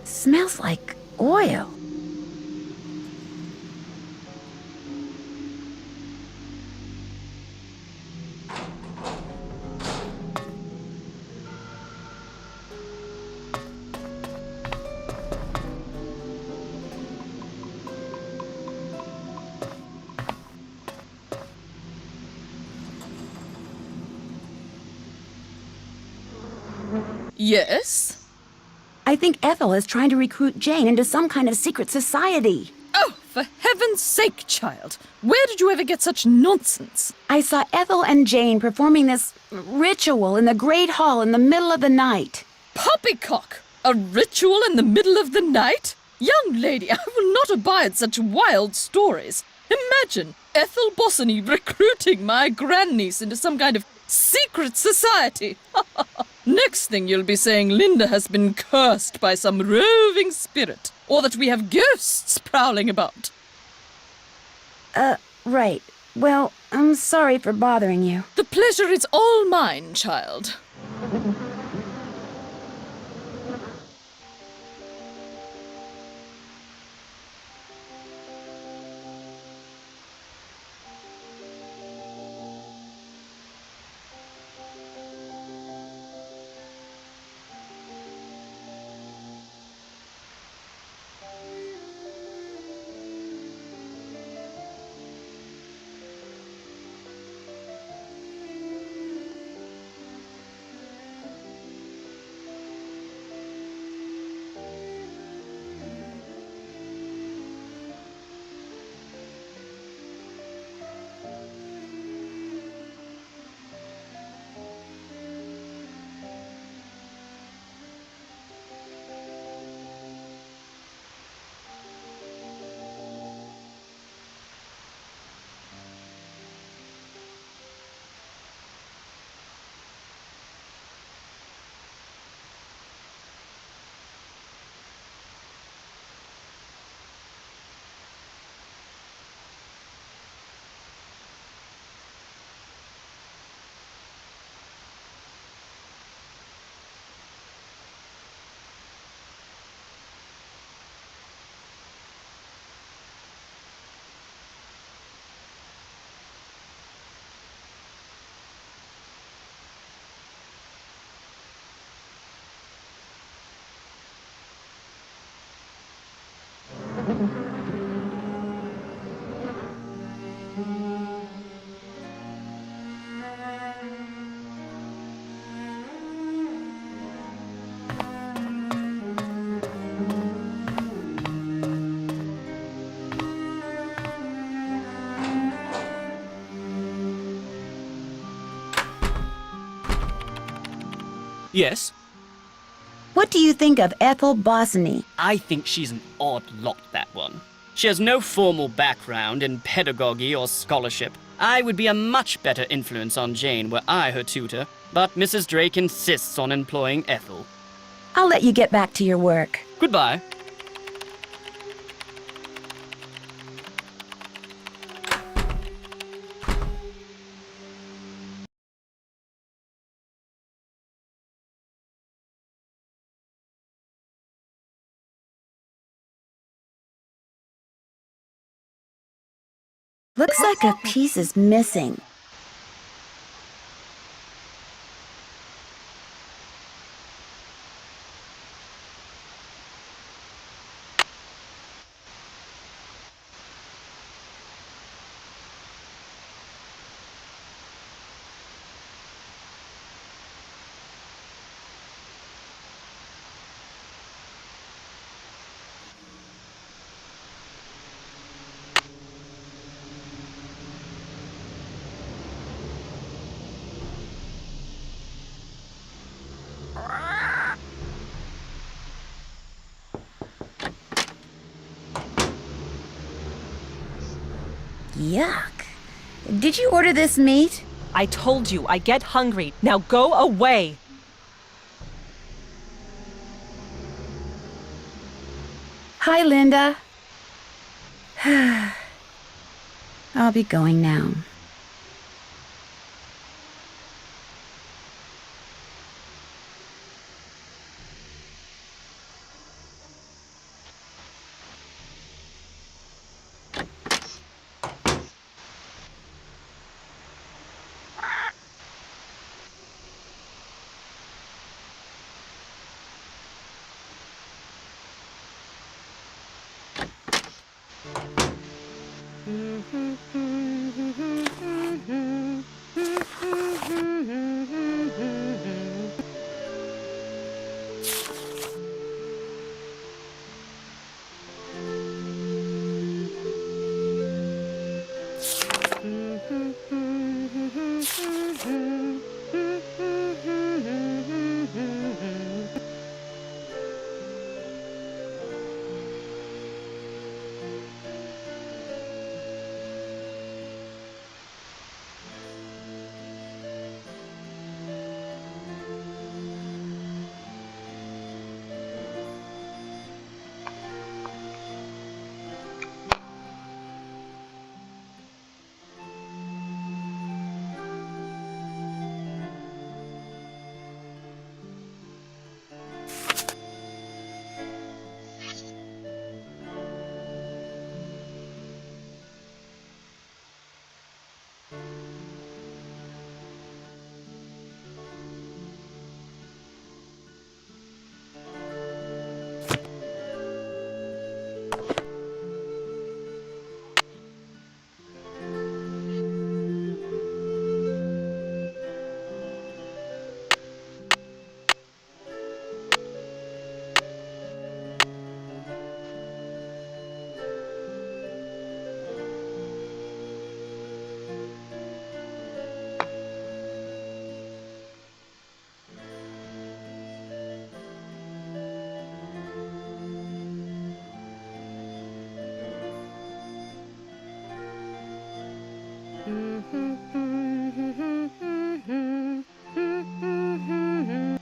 Smells like oil. Yes? I think Ethel is trying to recruit Jane into some kind of secret society. Oh, for heaven's sake, child. Where did you ever get such nonsense? I saw Ethel and Jane performing this ritual in the Great Hall in the middle of the night. Poppycock! A ritual in the middle of the night? Young lady, I will not abide such wild stories. Imagine Ethel Bossany recruiting my grandniece into some kind of secret society. Next thing you'll be saying Linda has been cursed by some roving spirit, or that we have ghosts prowling about. Right. Well, I'm sorry for bothering you. The pleasure is all mine, child. Yes? What do you think of Ethel Bossany? I think she's an odd lot, that one. She has no formal background in pedagogy or scholarship. I would be a much better influence on Jane were I her tutor, but Mrs. Drake insists on employing Ethel. I'll let you get back to your work. Goodbye. Looks like a piece is missing. Yuck. Did you order this meat? I told you, I get hungry. Now go away. Hi, Linda. I'll be going now.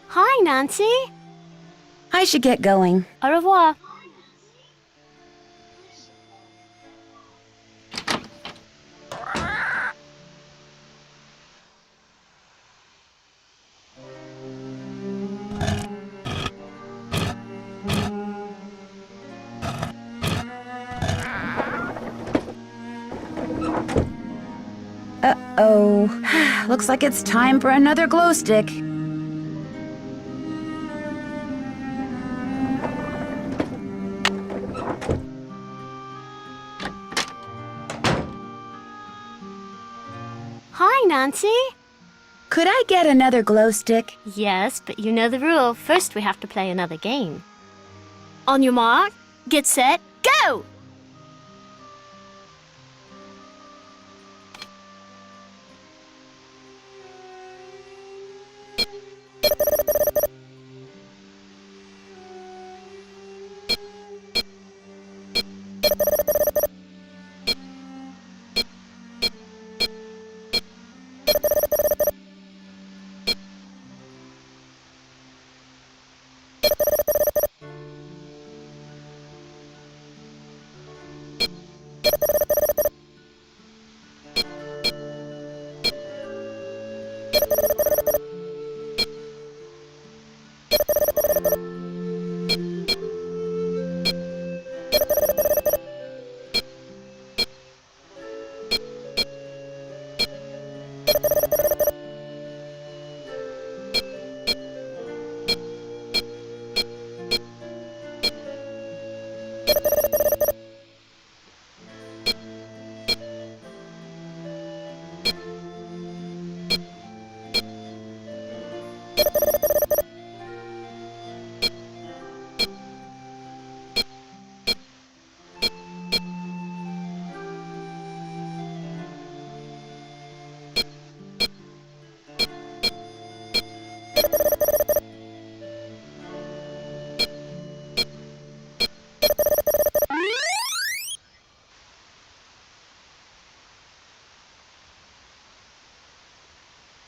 Hi, Nancy. I should get going. Au revoir. Uh-oh. Looks like it's time for another glow stick. Hi, Nancy. Could I get another glow stick? Yes, but you know the rule. First, we have to play another game. On your mark, get set, go!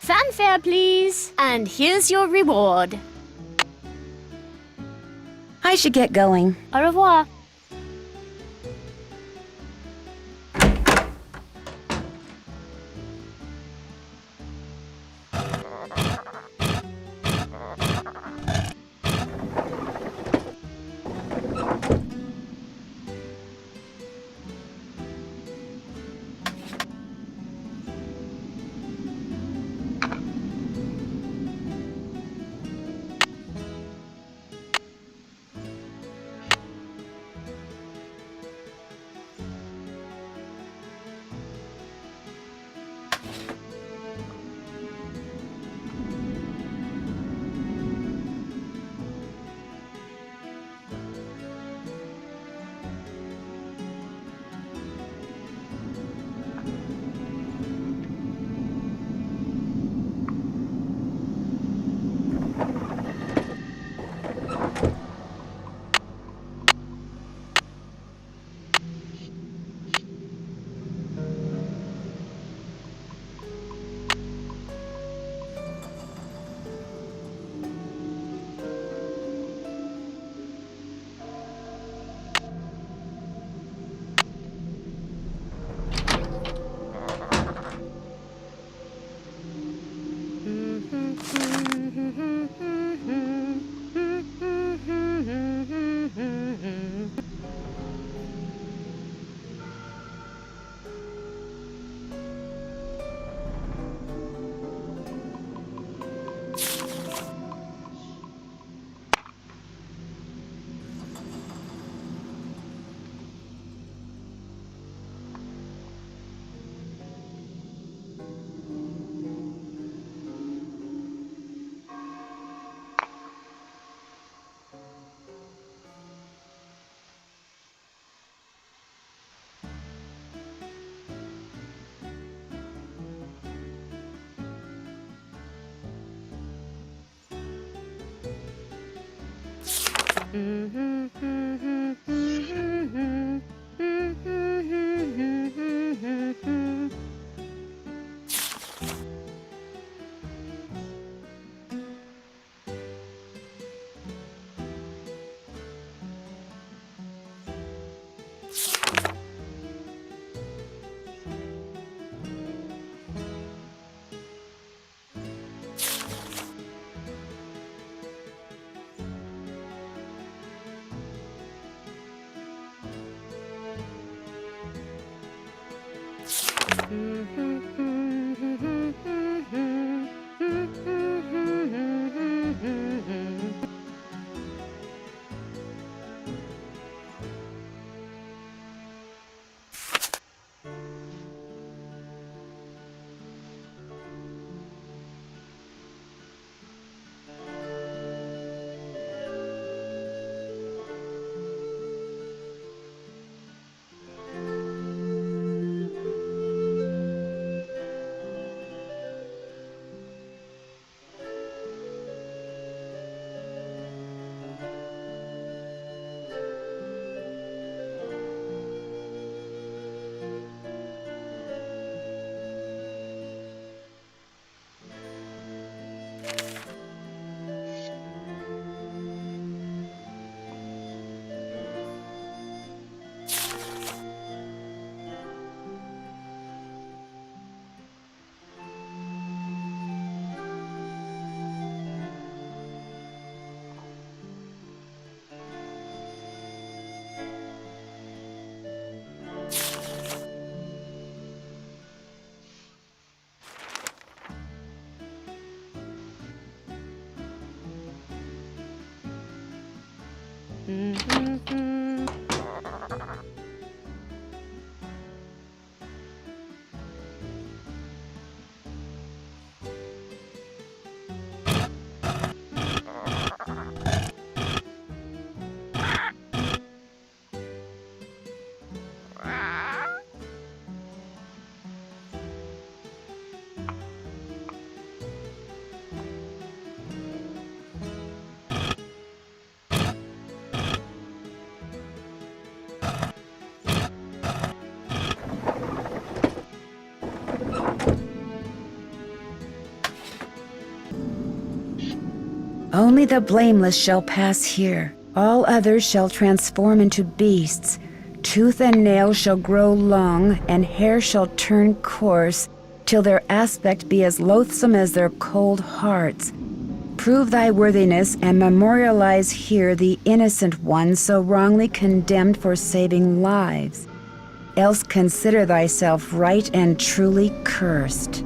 Fanfare, please. And here's your reward. I should get going. Au revoir. Only the blameless shall pass here. All others shall transform into beasts. Tooth and nail shall grow long, and hair shall turn coarse, till their aspect be as loathsome as their cold hearts. Prove thy worthiness, and memorialize here the innocent one so wrongly condemned for saving lives. Else consider thyself right and truly cursed.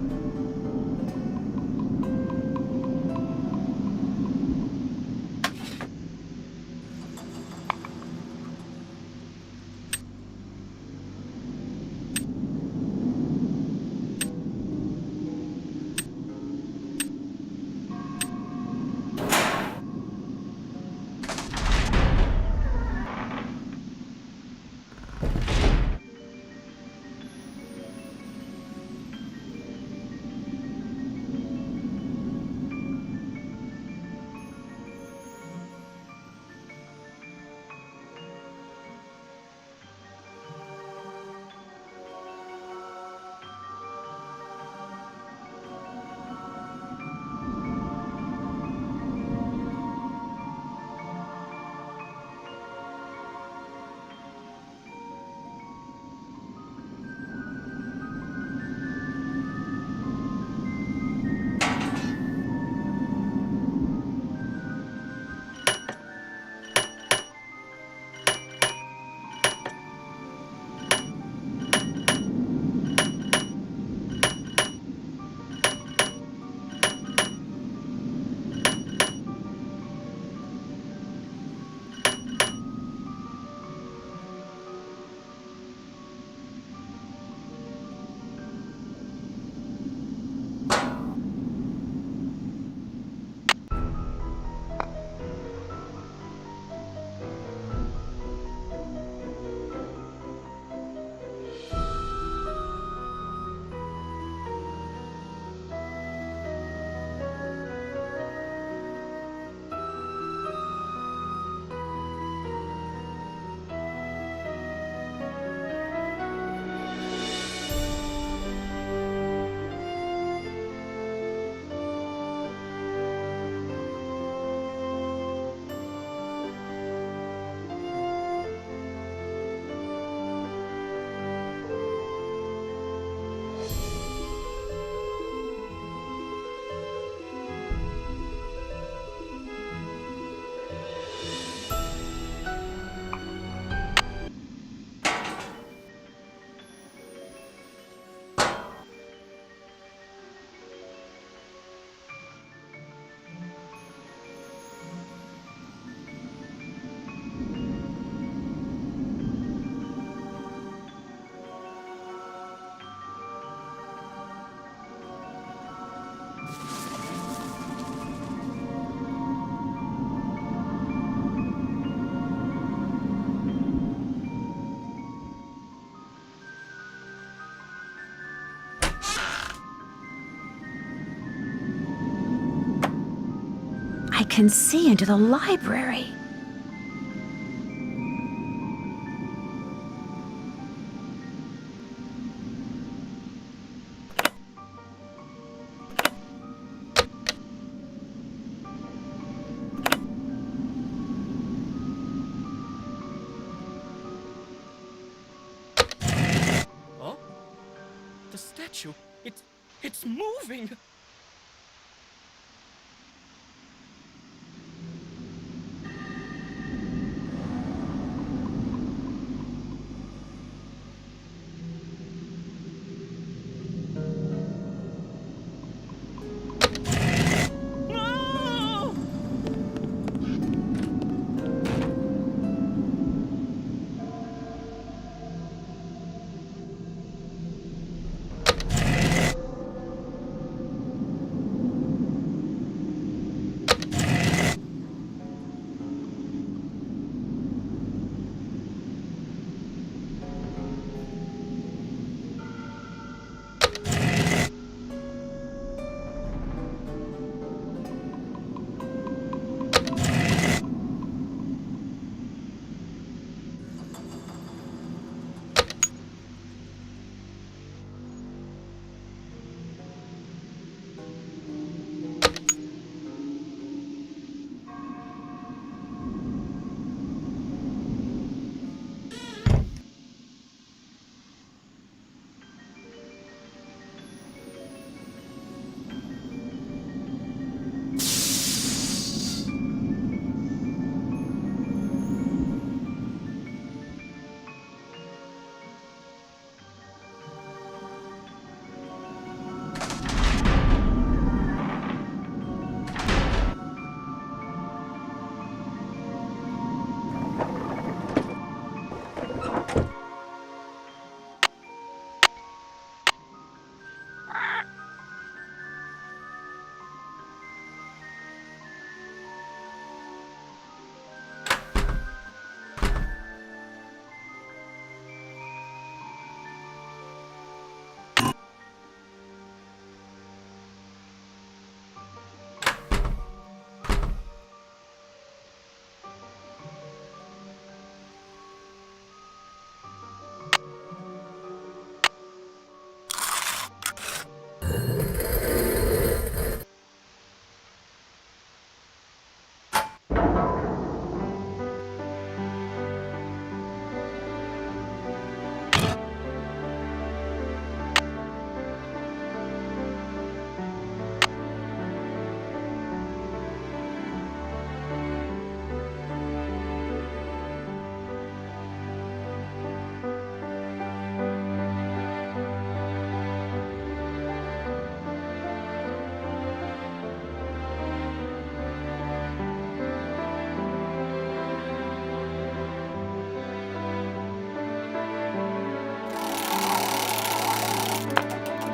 I can see into the library. Oh? The statue, it's moving!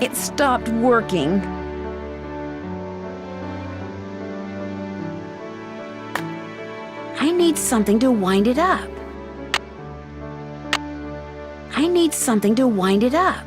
It stopped working. I need something to wind it up. I need something to wind it up.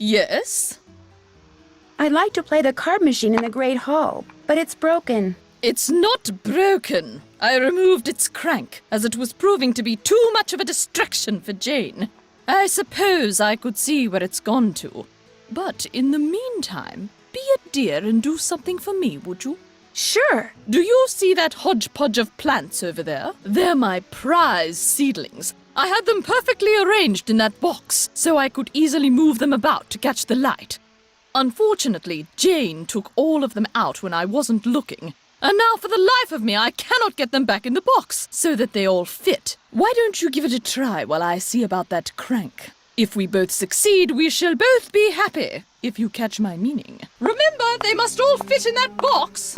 Yes? I'd like to play the card machine in the Great Hall, but it's broken. It's not broken. I removed its crank, as it was proving to be too much of a distraction for Jane. I suppose I could see where it's gone to. But in the meantime, be a dear and do something for me, would you? Sure. Do you see that hodgepodge of plants over there? They're my prize seedlings. I had them perfectly arranged in that box, so I could easily move them about to catch the light. Unfortunately, Jane took all of them out when I wasn't looking, and now for the life of me I cannot get them back in the box, so that they all fit. Why don't you give it a try while I see about that crank? If we both succeed, we shall both be happy, if you catch my meaning. Remember, they must all fit in that box!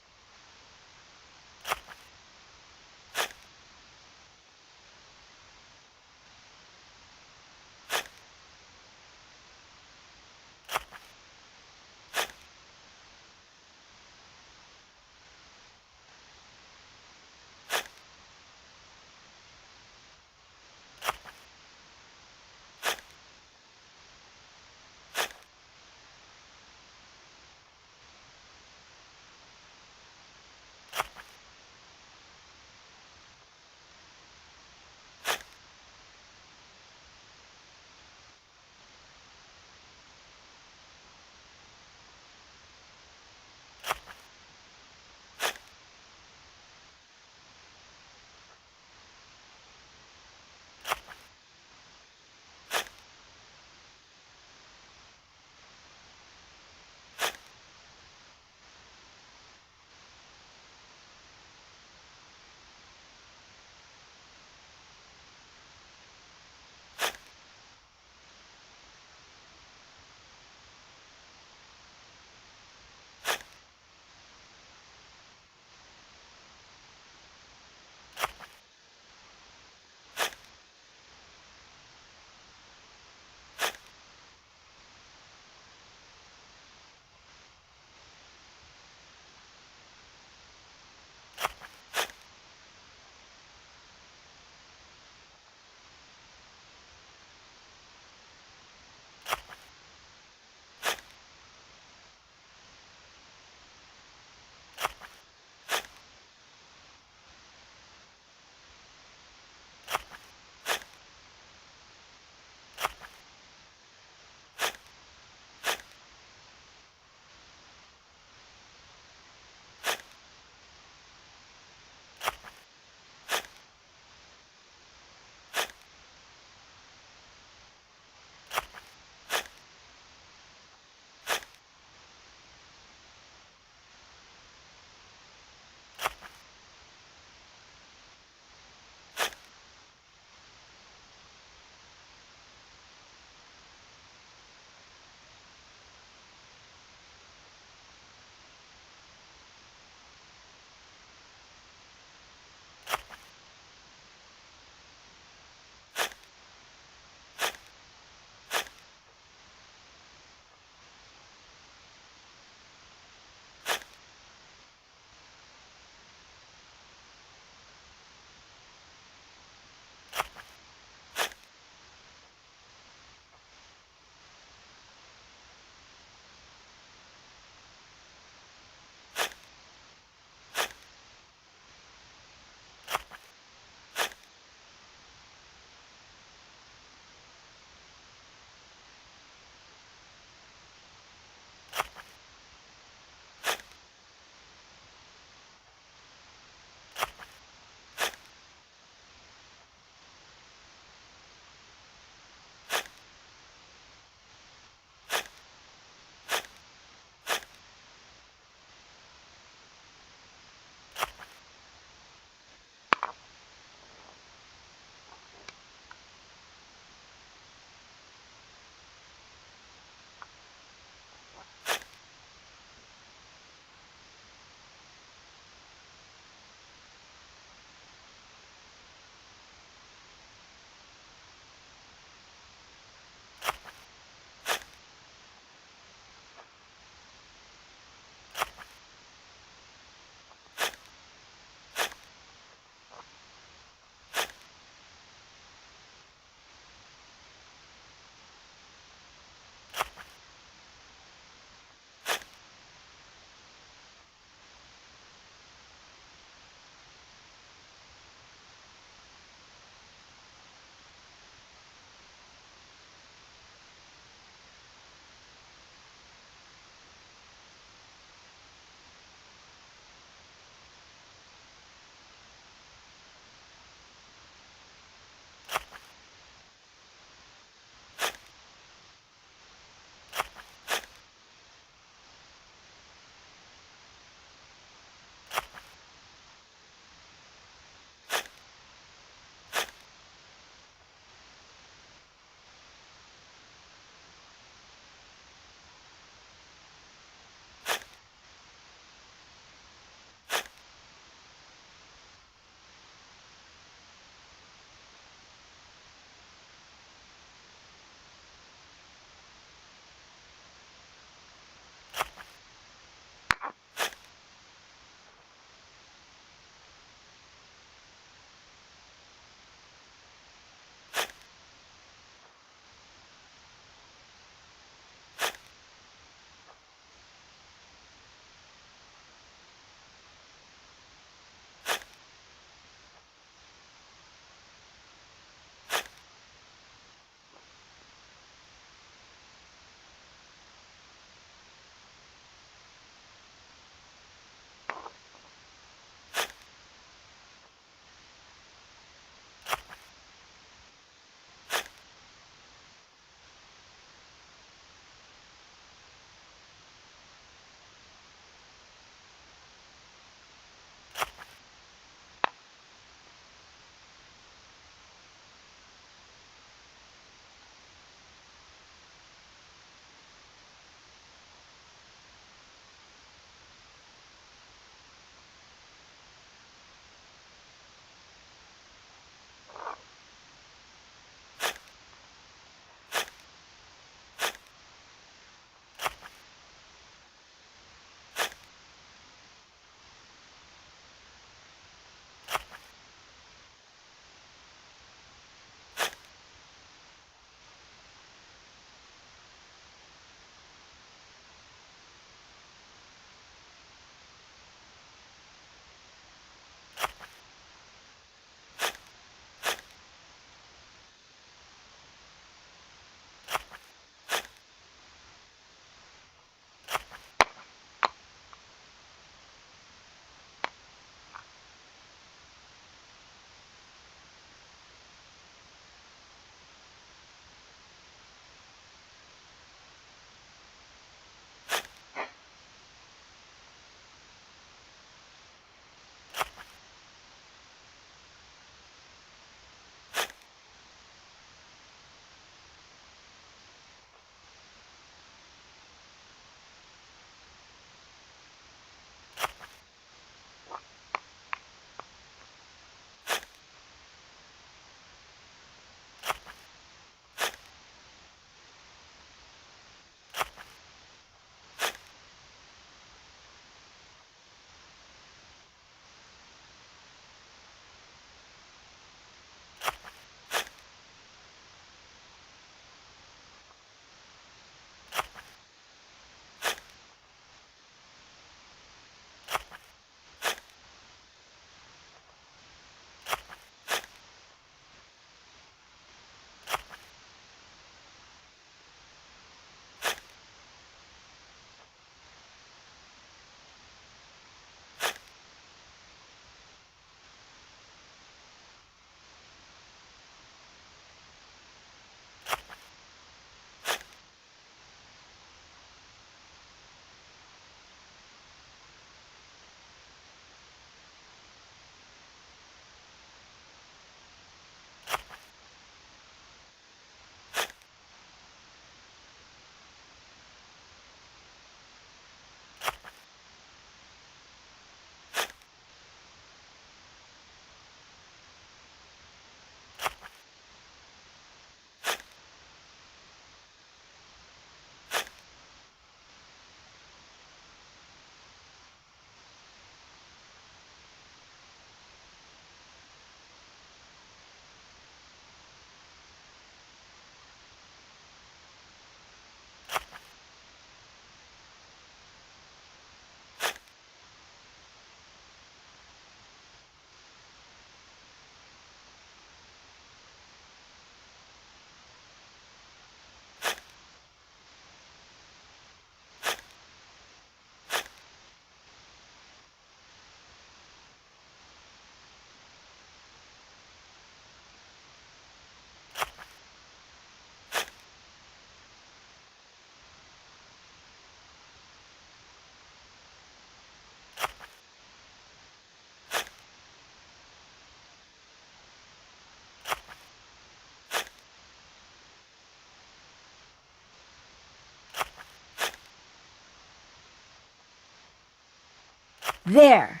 There!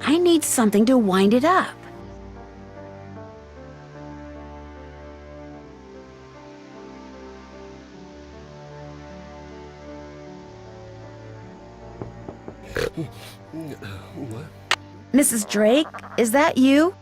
I need something to wind it up. What? Mrs. Drake, is that you?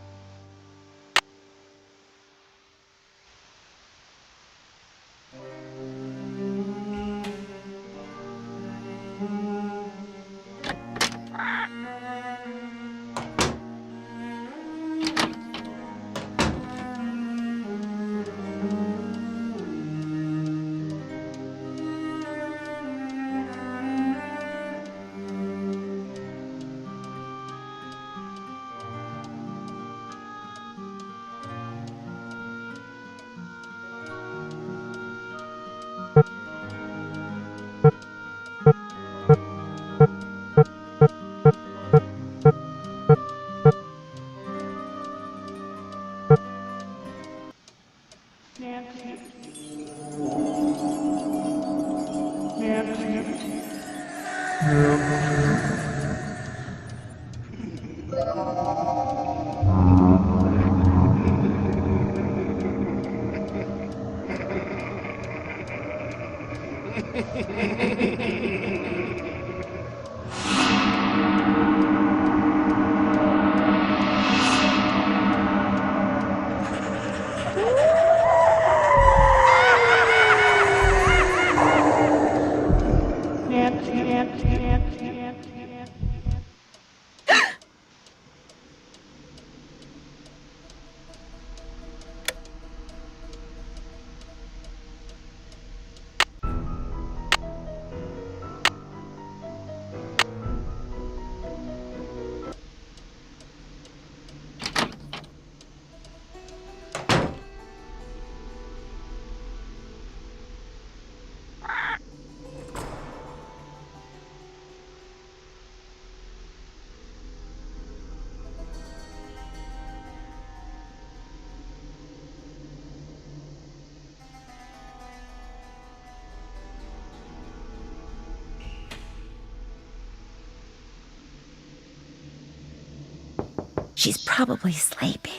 She's probably sleeping.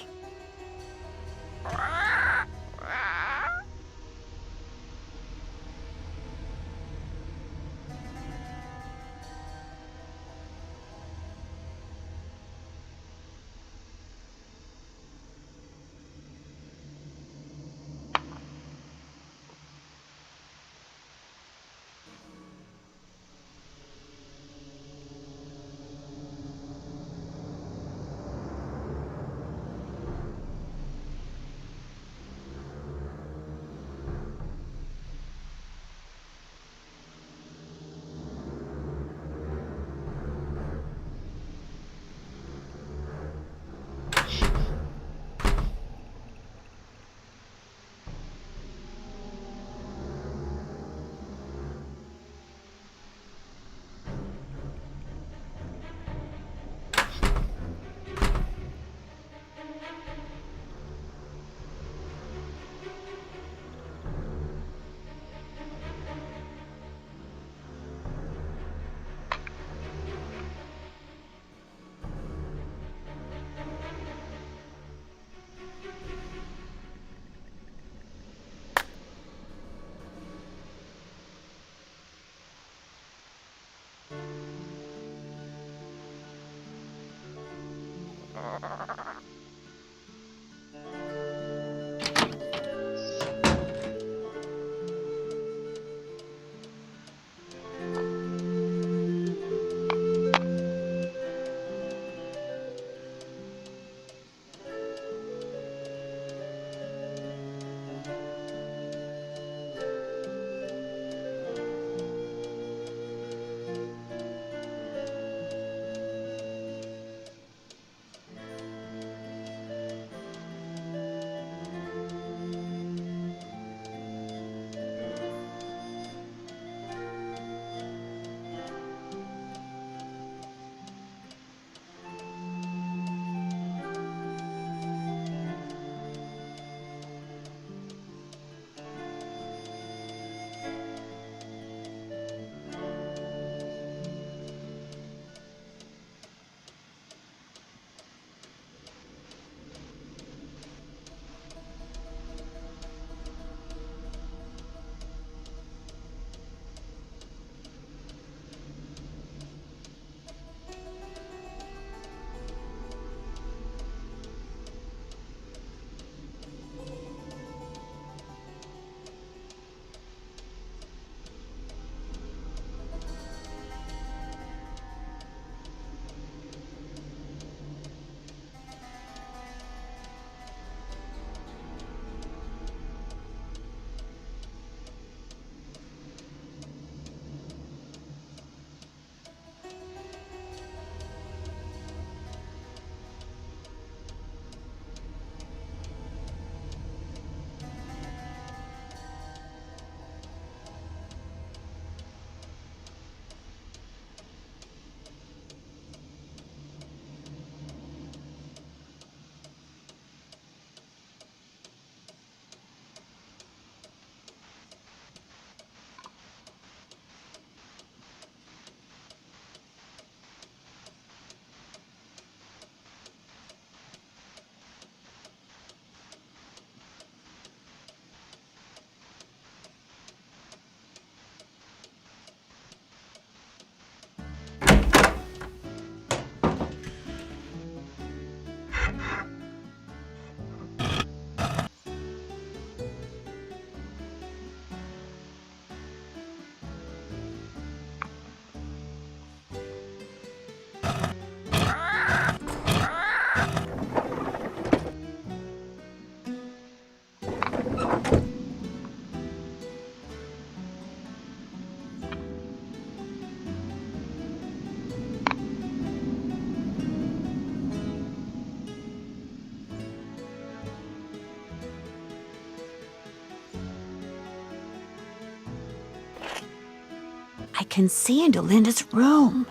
I can see into Linda's room.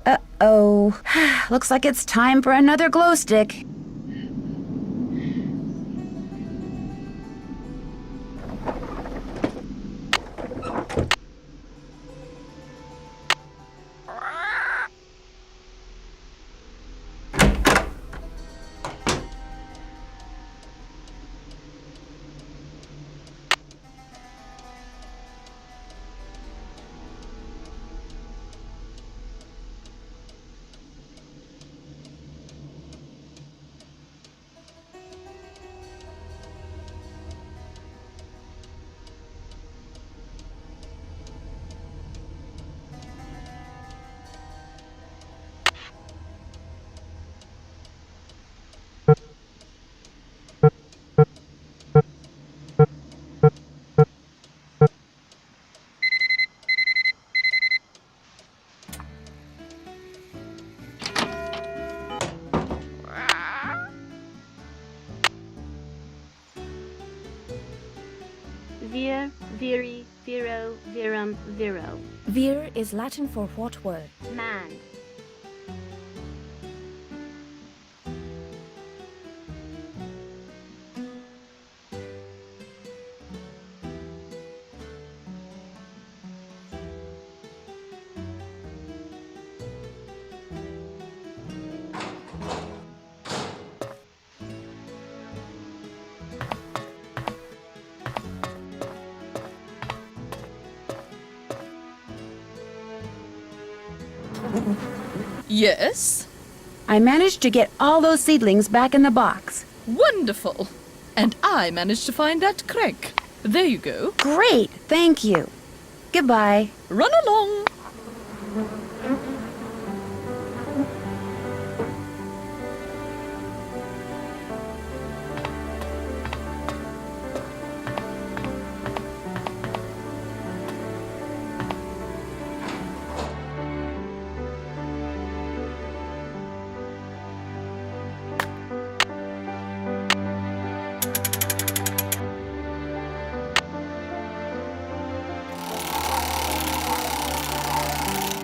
Uh-oh. Looks like it's time for another glow stick. Vir, viri, viro, virum, viro. Vir is Latin for what word? Man. Yes? I managed to get all those seedlings back in the box. Wonderful. And I managed to find that crank. There you go. Great, thank you. Goodbye. Run along.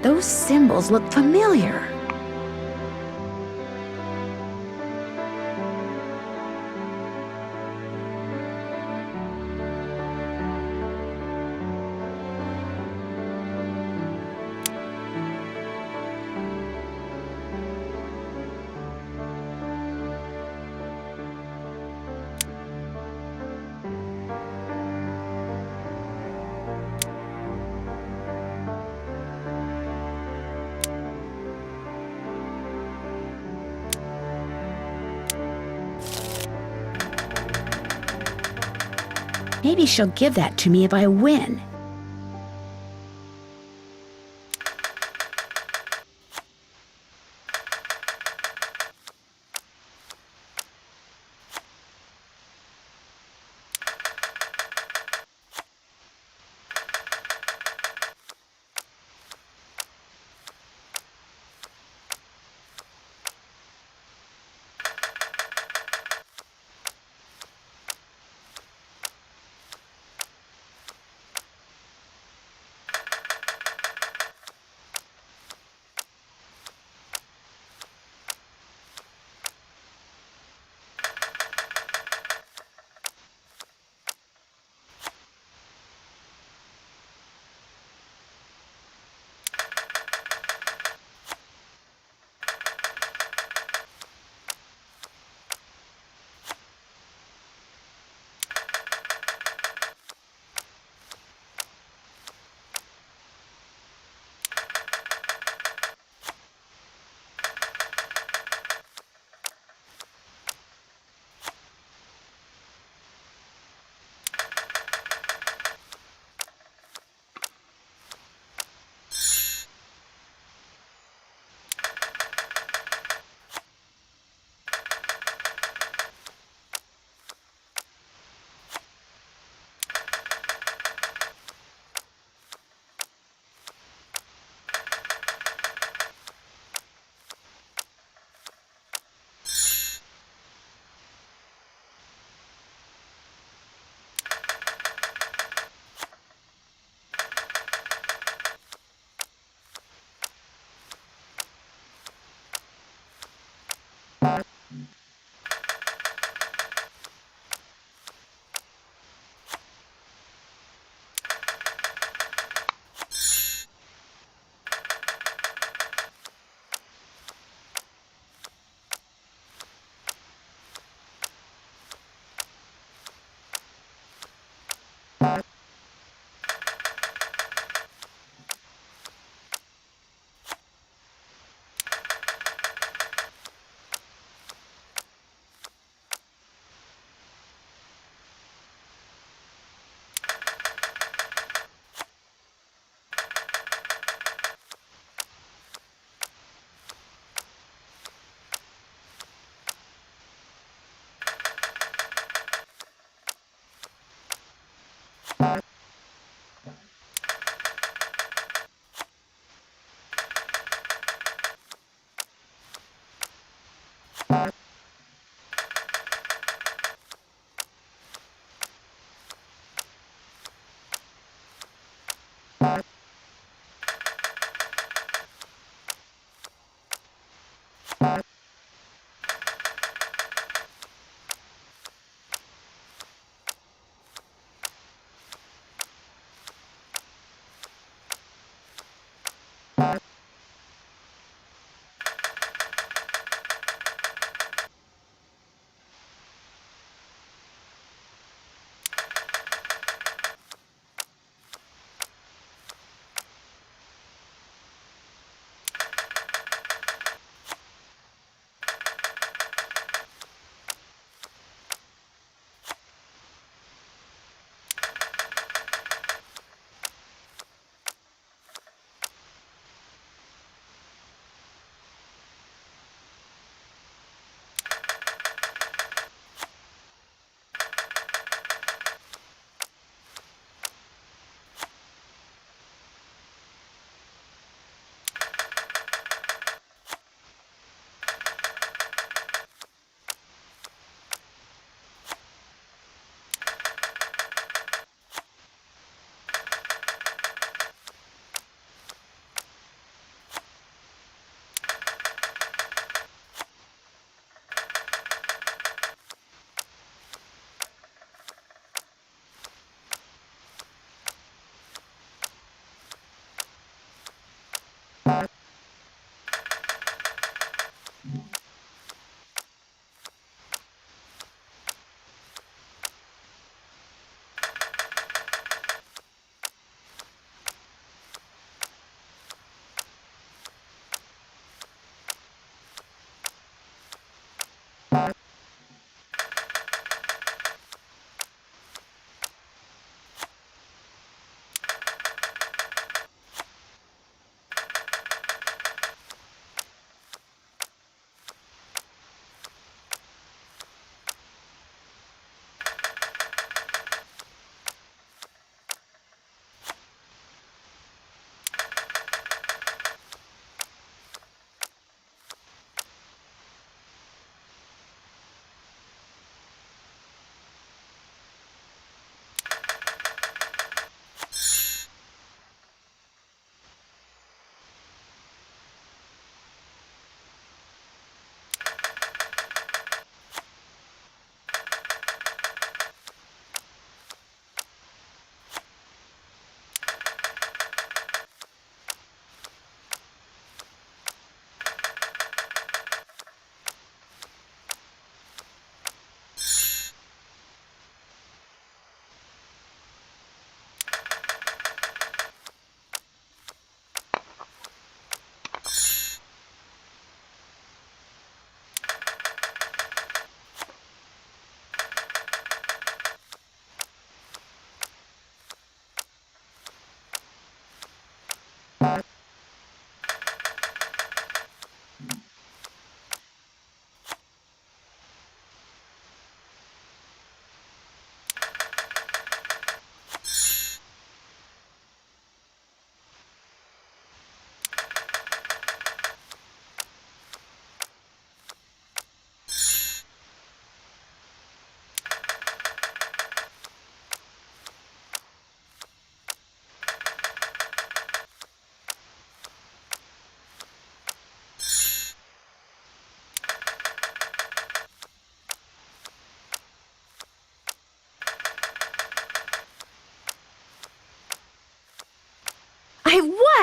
Those symbols look familiar. Maybe she'll give that to me if I win.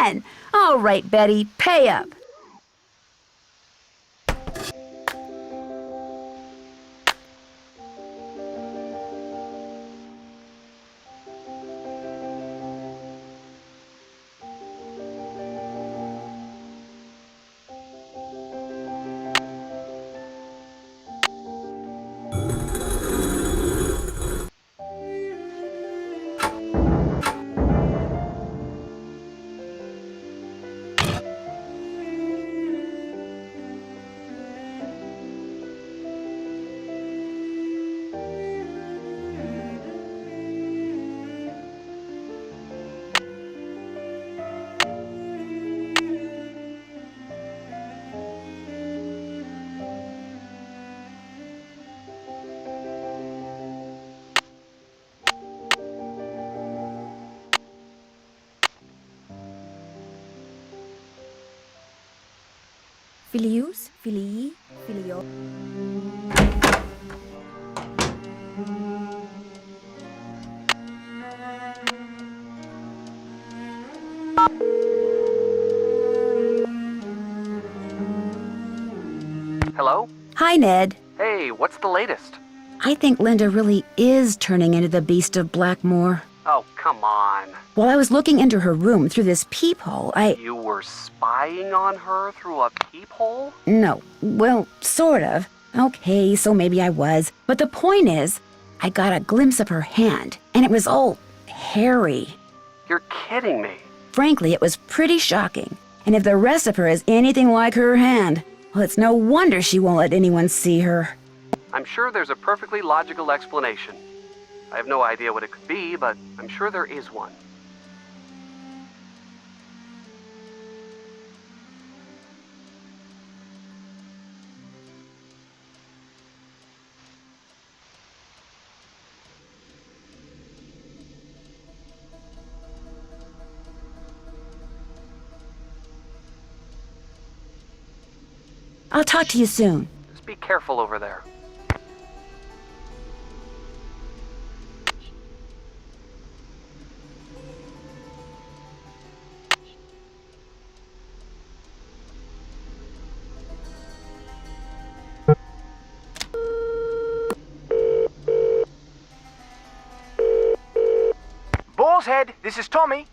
again! All right, Betty, pay up. Filius, filii, filio. Hello? Hi, Ned. Hey, what's the latest? I think Linda really is turning into the beast of Blackmoor. Oh, come on. While I was looking into her room through this peephole, You were spying on her through a peephole? No, well, sort of. Okay, so maybe I was. But the point is, I got a glimpse of her hand, and it was all hairy. You're kidding me. Frankly, it was pretty shocking. And if the rest of her is anything like her hand, well, it's no wonder she won't let anyone see her. I'm sure there's a perfectly logical explanation. I have no idea what it could be, but I'm sure there is one. I'll talk to you soon. Just be careful over there. Boar's Head, this is Tommy.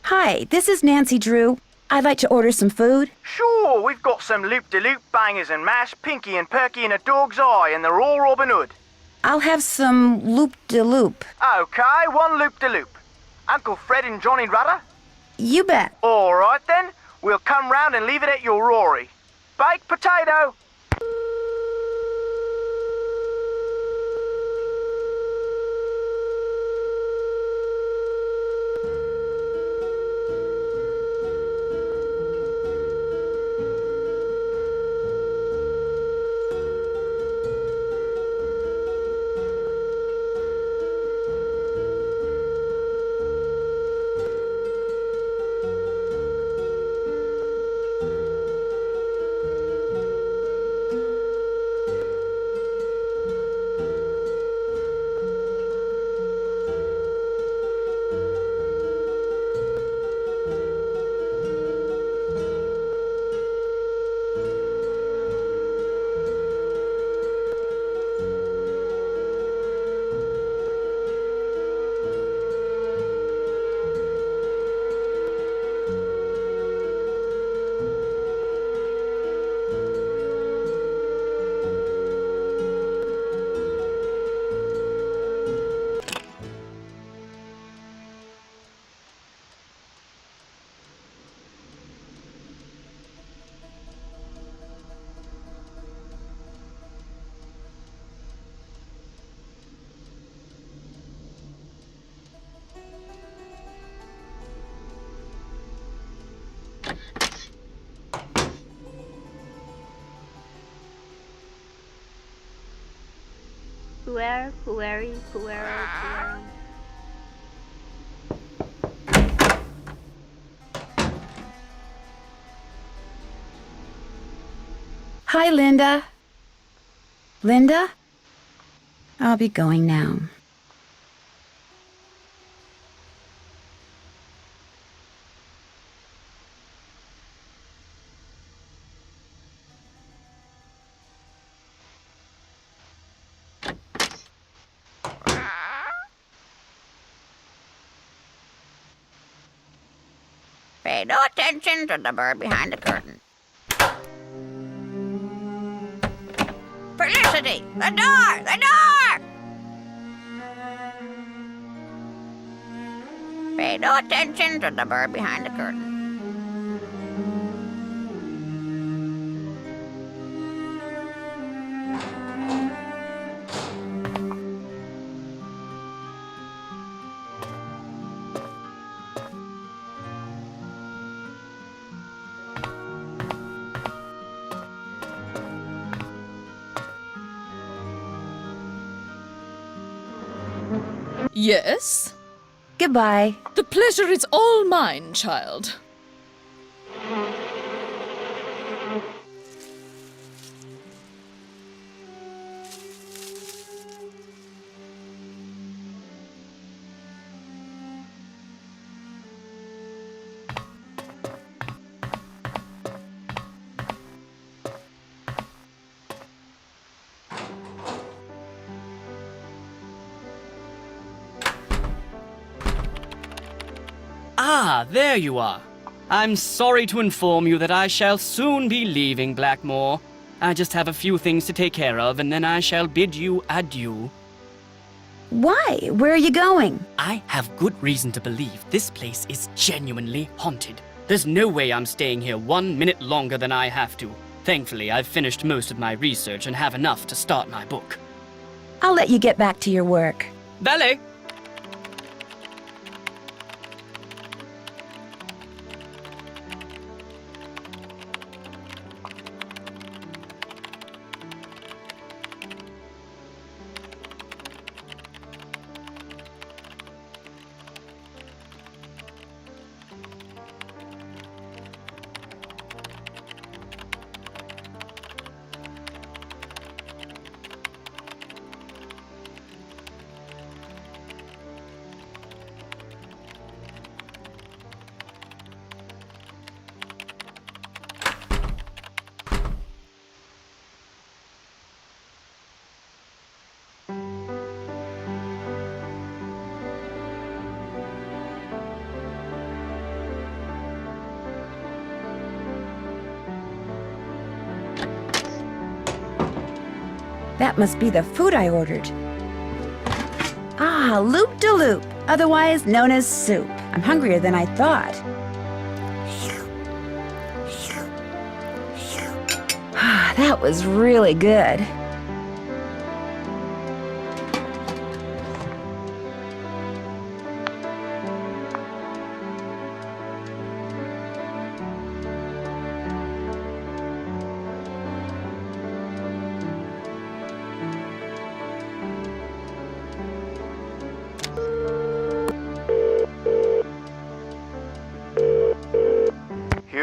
Hi, this is Nancy Drew. I'd like to order some food. Sure, we've got some loop-de-loop bangers and mash, pinky and perky and a dog's eye, and they're all Robin Hood. I'll have some loop-de-loop. Okay, one loop-de-loop. Uncle Fred and Johnny Rudder? You bet. All right then, we'll come round and leave it at your Rory. Baked potato. Puer, pueri, puero, puero. Hi, Linda. Linda? I'll be going now. Pay no attention to the bird behind the curtain. Felicity! The door! The door! Pay no attention to the bird behind the curtain. Yes? Goodbye. The pleasure is all mine, child. Ah, there you are. I'm sorry to inform you that I shall soon be leaving Blackmoor. I just have a few things to take care of, and then I shall bid you adieu. Why? Where are you going? I have good reason to believe this place is genuinely haunted. There's no way I'm staying here 1 minute longer than I have to. Thankfully, I've finished most of my research and have enough to start my book. I'll let you get back to your work. Valet! That must be the food I ordered. Ah, loop-de-loop, otherwise known as soup. I'm hungrier than I thought. Ah, that was really good.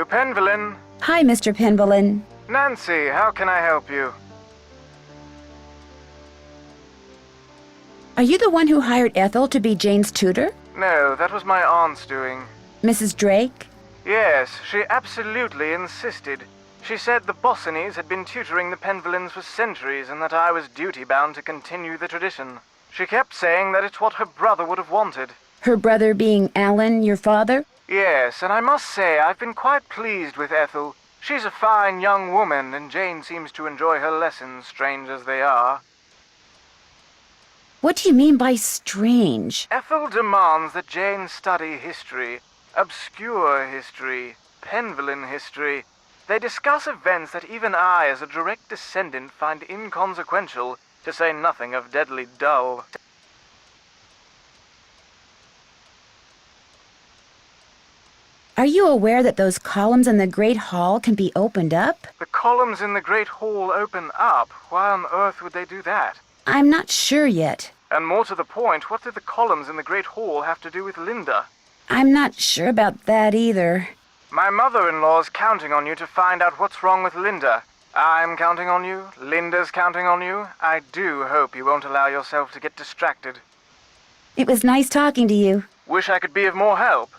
Penvellyn. Hi, Mr. Penvellyn. Nancy, how can I help you? Are you the one who hired Ethel to be Jane's tutor? No, that was my aunt's doing. Mrs. Drake? Yes, she absolutely insisted. She said the Bossinies had been tutoring the Penvellyns for centuries and that I was duty-bound to continue the tradition. She kept saying that it's what her brother would have wanted. Her brother being Alan, your father? Yes, and I must say I've been quite pleased with Ethel. She's a fine young woman, and Jane seems to enjoy her lessons, strange as they are. What do you mean by strange? Ethel demands that Jane study history, obscure history, Penvellyn history. They discuss events that even I, as a direct descendant, find inconsequential, to say nothing of deadly dull. Are you aware that those columns in the Great Hall can be opened up? The columns in the Great Hall open up? Why on earth would they do that? I'm not sure yet. And more to the point, what did the columns in the Great Hall have to do with Linda? I'm not sure about that either. My mother-in-law's counting on you to find out what's wrong with Linda. I'm counting on you. Linda's counting on you. I do hope you won't allow yourself to get distracted. It was nice talking to you. Wish I could be of more help.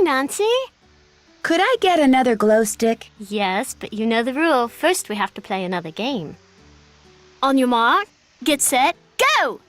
Nancy. Could I get another glow stick? Yes, but you know the rule. First, we have to play another game. On your mark, get set, go!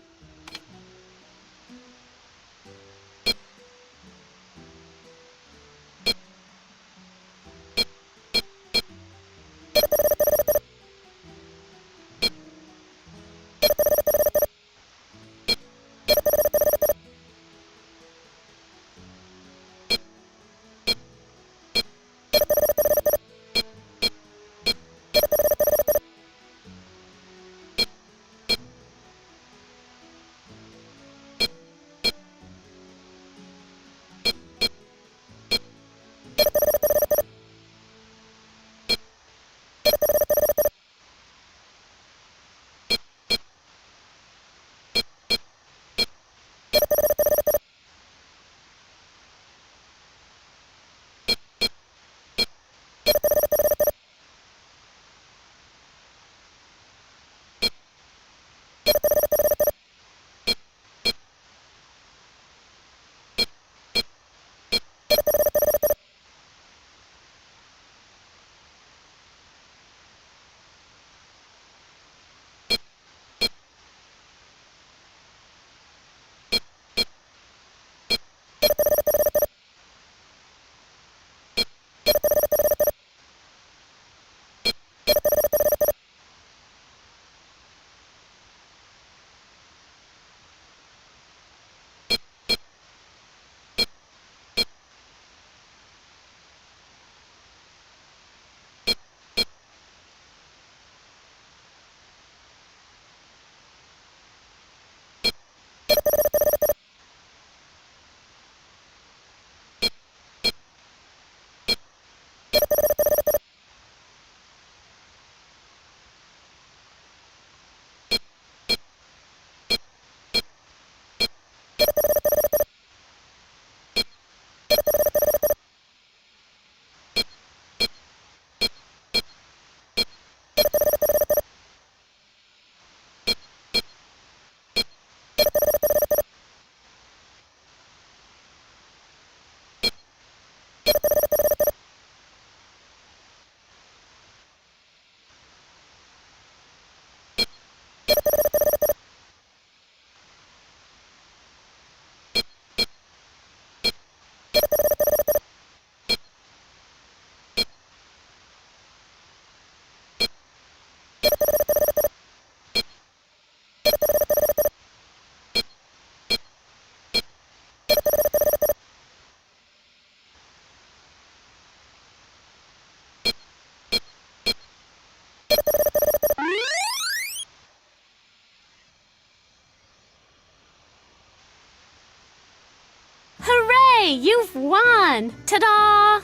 Hooray! You've won! Ta-da!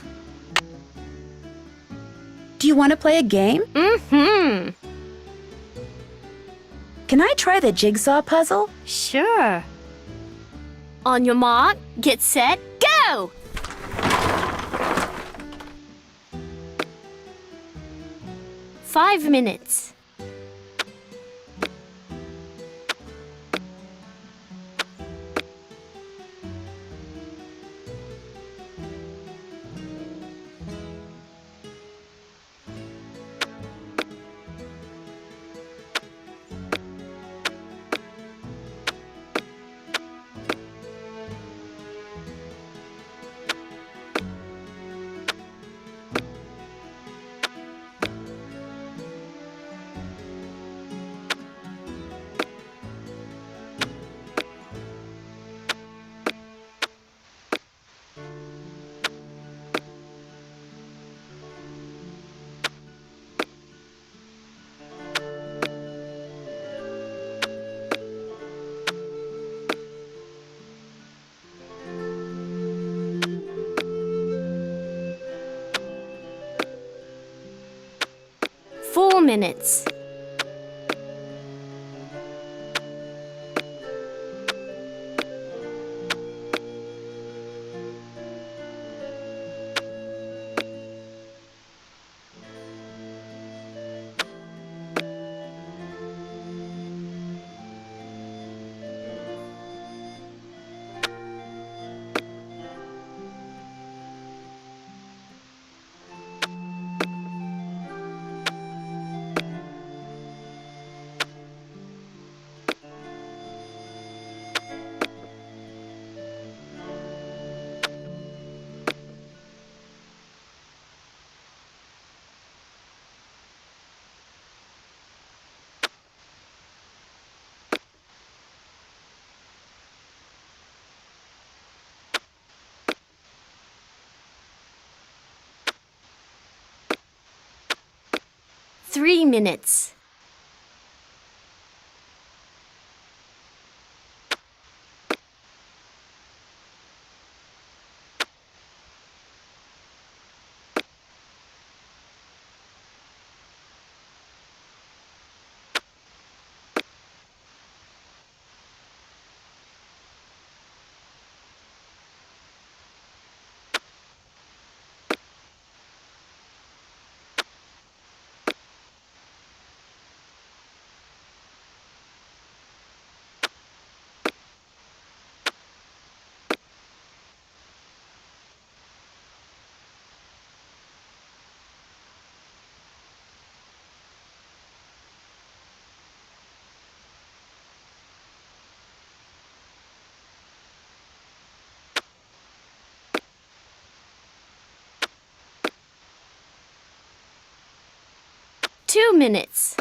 Do you want to play a game? Mm-hmm. Can I try the jigsaw puzzle? Sure. On your mark, get set, go! Five minutes. Minutes. 3 minutes. Two minutes.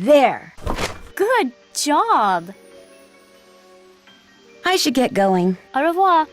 There! Good job. I should get going. Au revoir.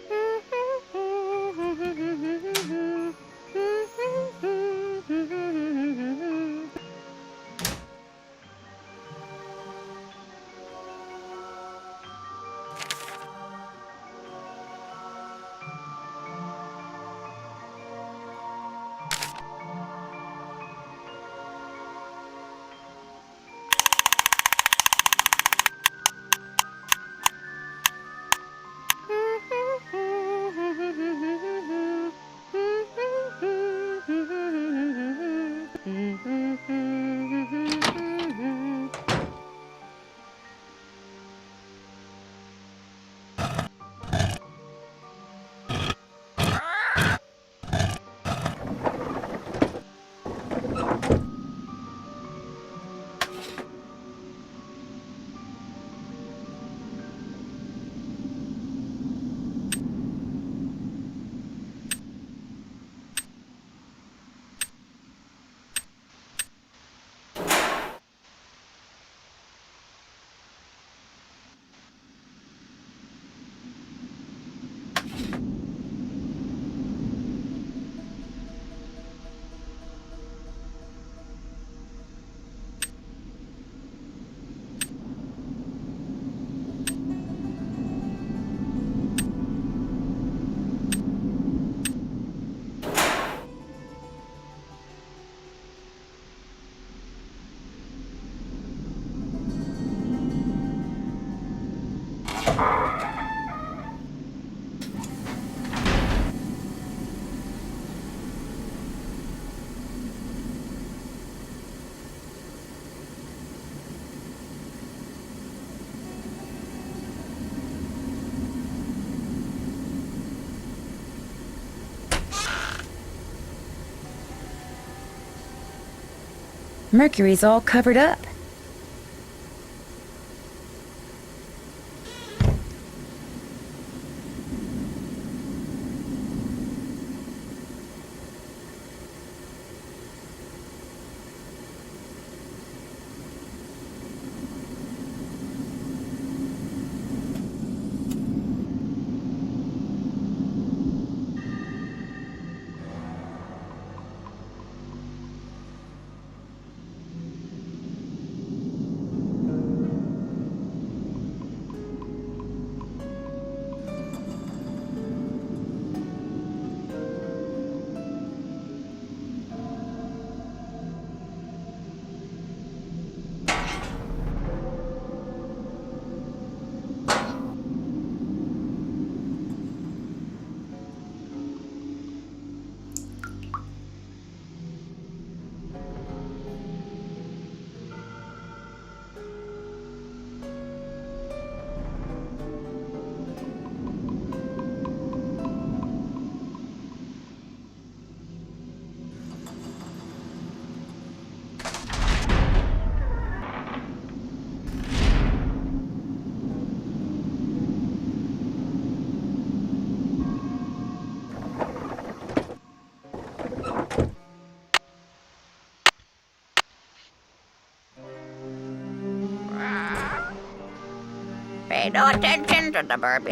Mercury's all covered up. Pay no attention to the baby.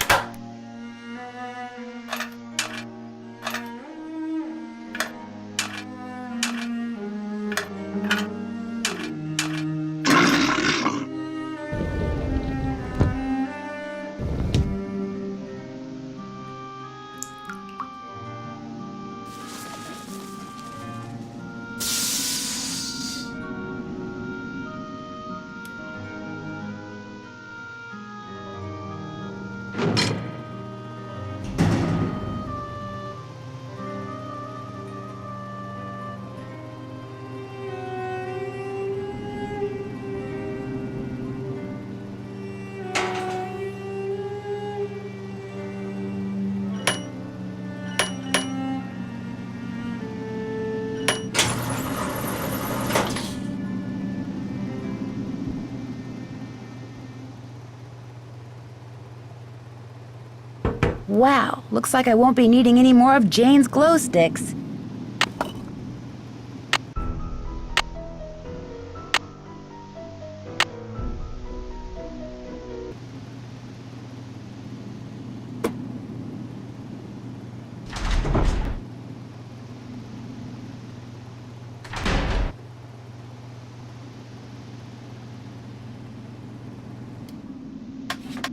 Wow, looks like I won't be needing any more of Jane's glow sticks.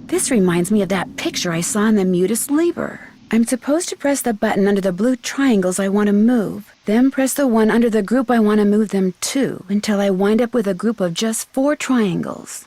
This reminds me of that picture I saw in the Mutus Liber. I'm supposed to press the button under the blue triangles I want to move, then press the one under the group I want to move them to, until I wind up with a group of just 4 triangles.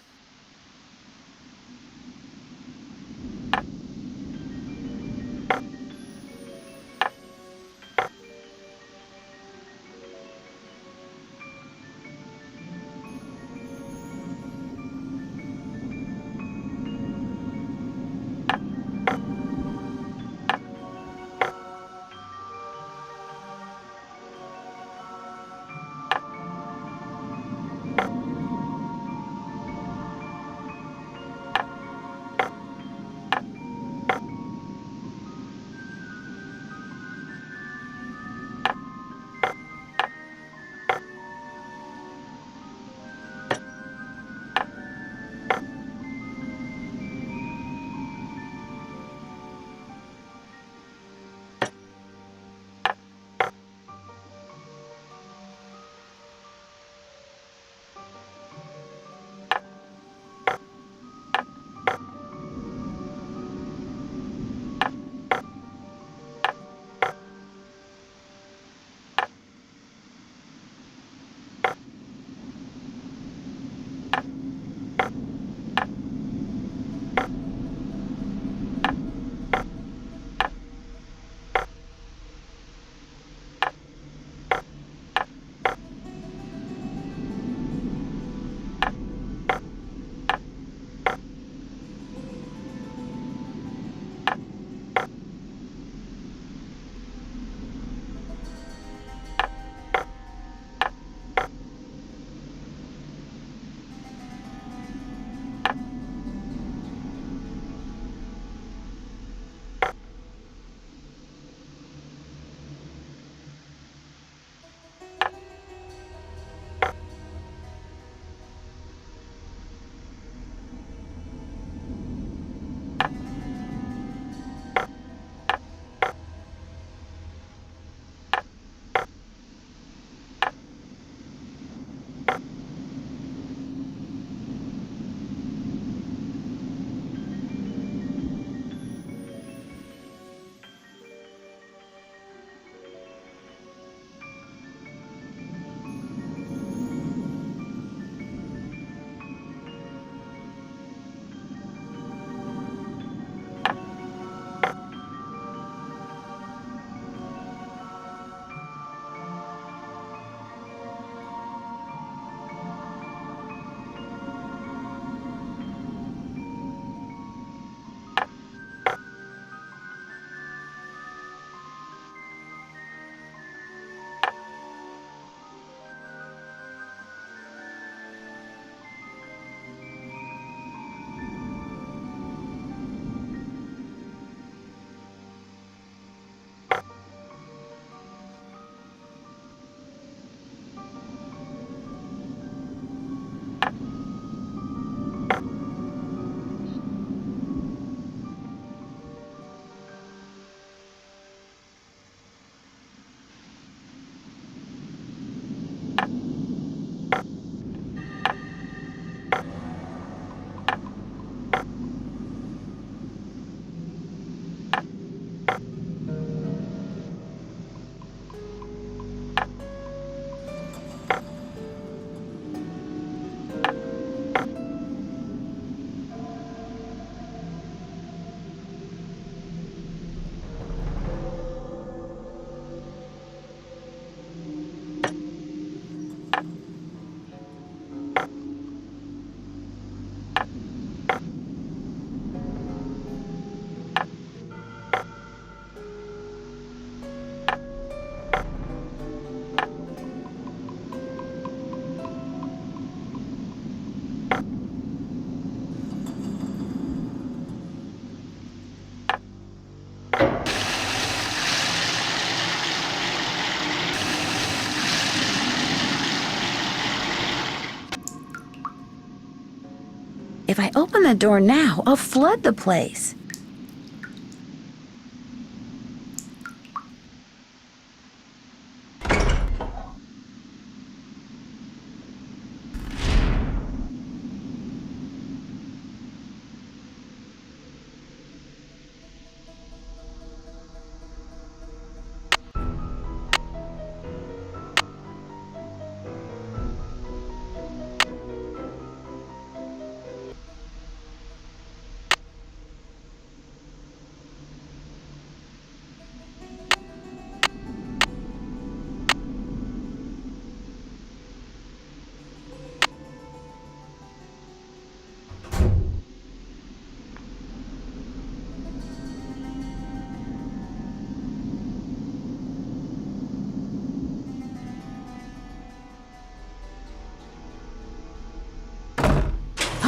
If I open the door now, I'll flood the place.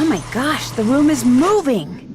Oh my gosh, the room is moving!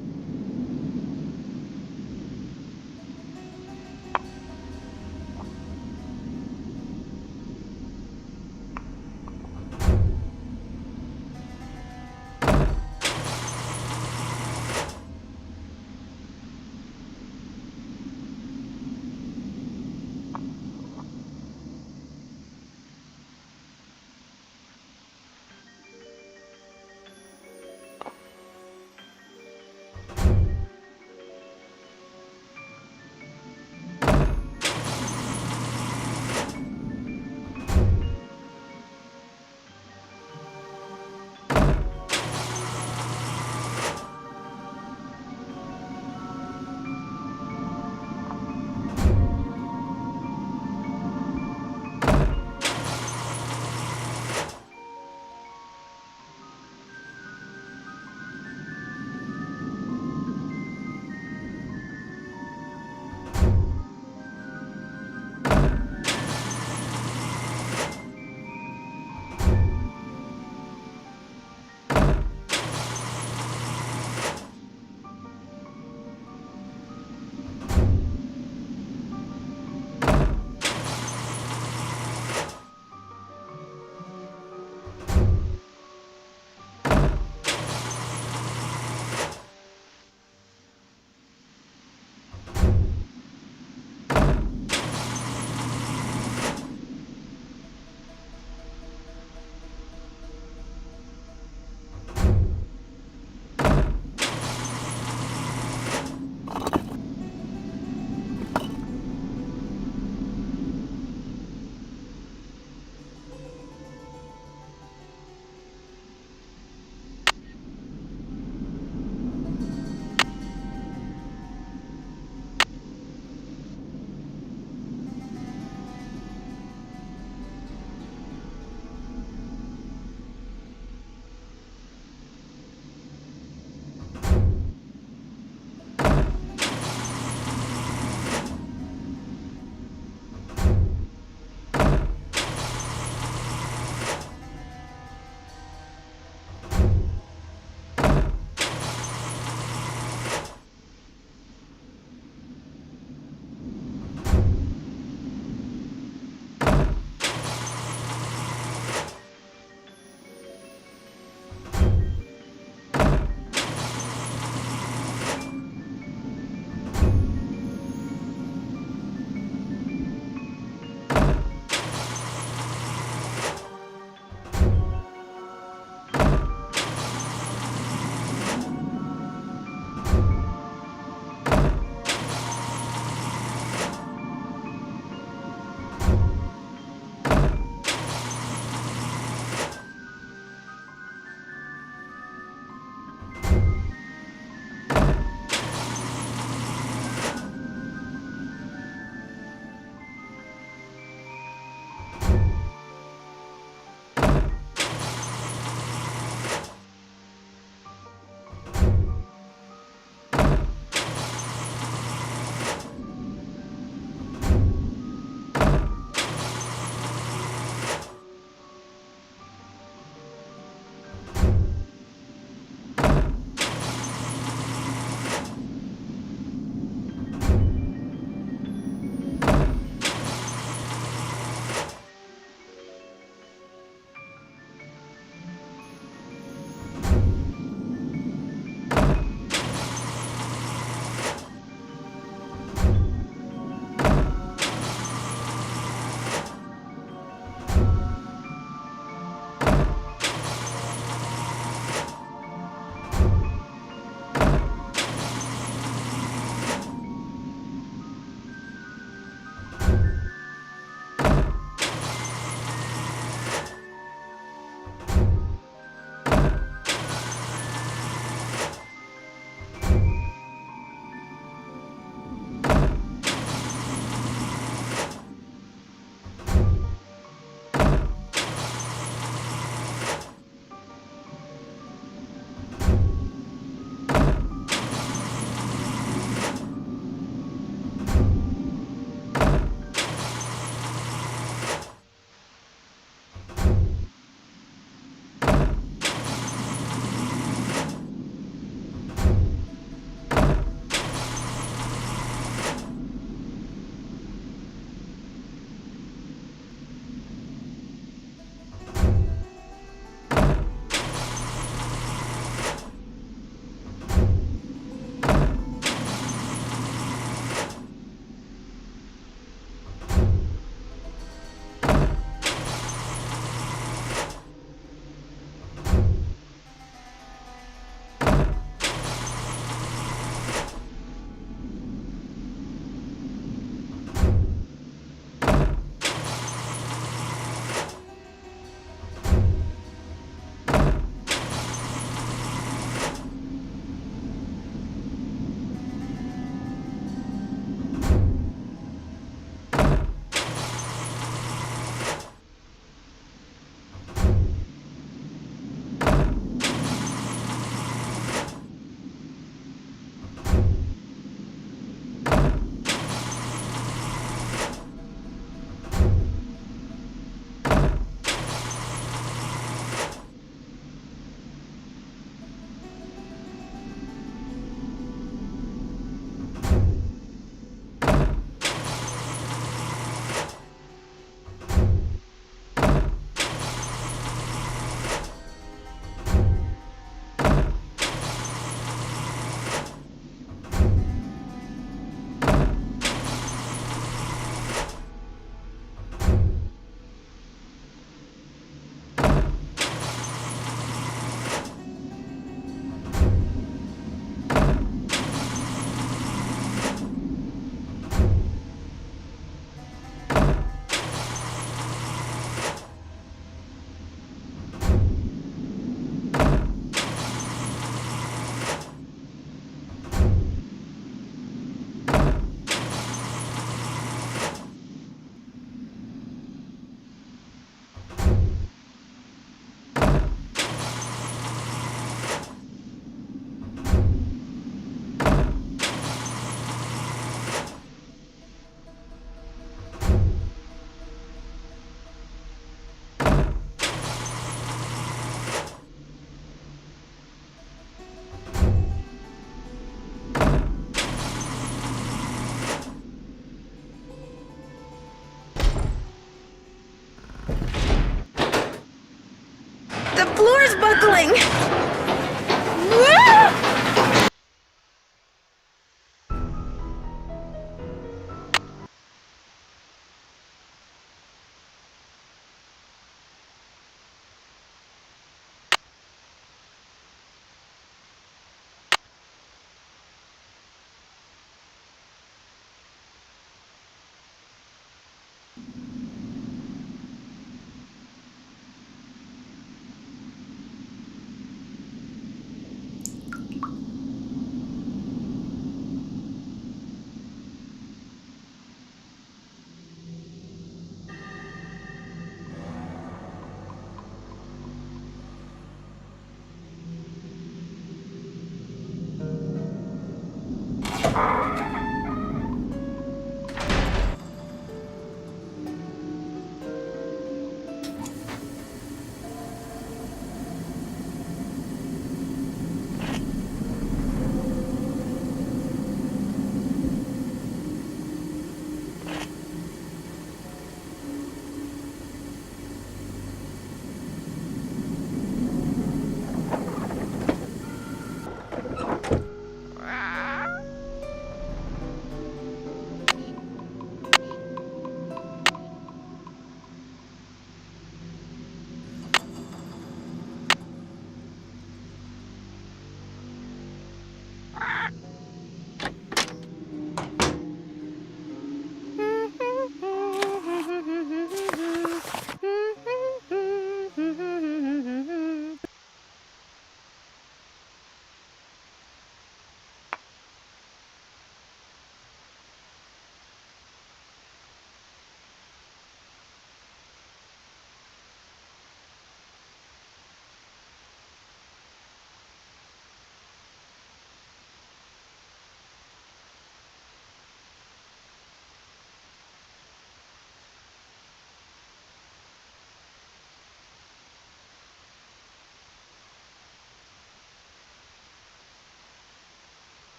falling!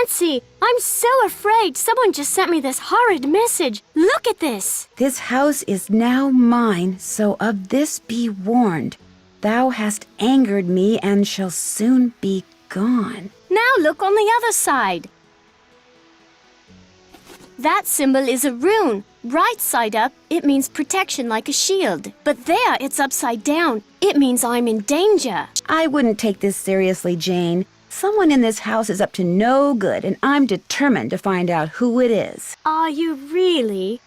Nancy, I'm so afraid. Someone just sent me this horrid message. Look at this. This house is now mine, so of this be warned. Thou hast angered me and shall soon be gone. Now look on the other side. That symbol is a rune. Right side up, it means protection like a shield. But there, it's upside down. It means I'm in danger. I wouldn't take this seriously, Jane. Someone in this house is up to no good, and I'm determined to find out who it is. Are you really?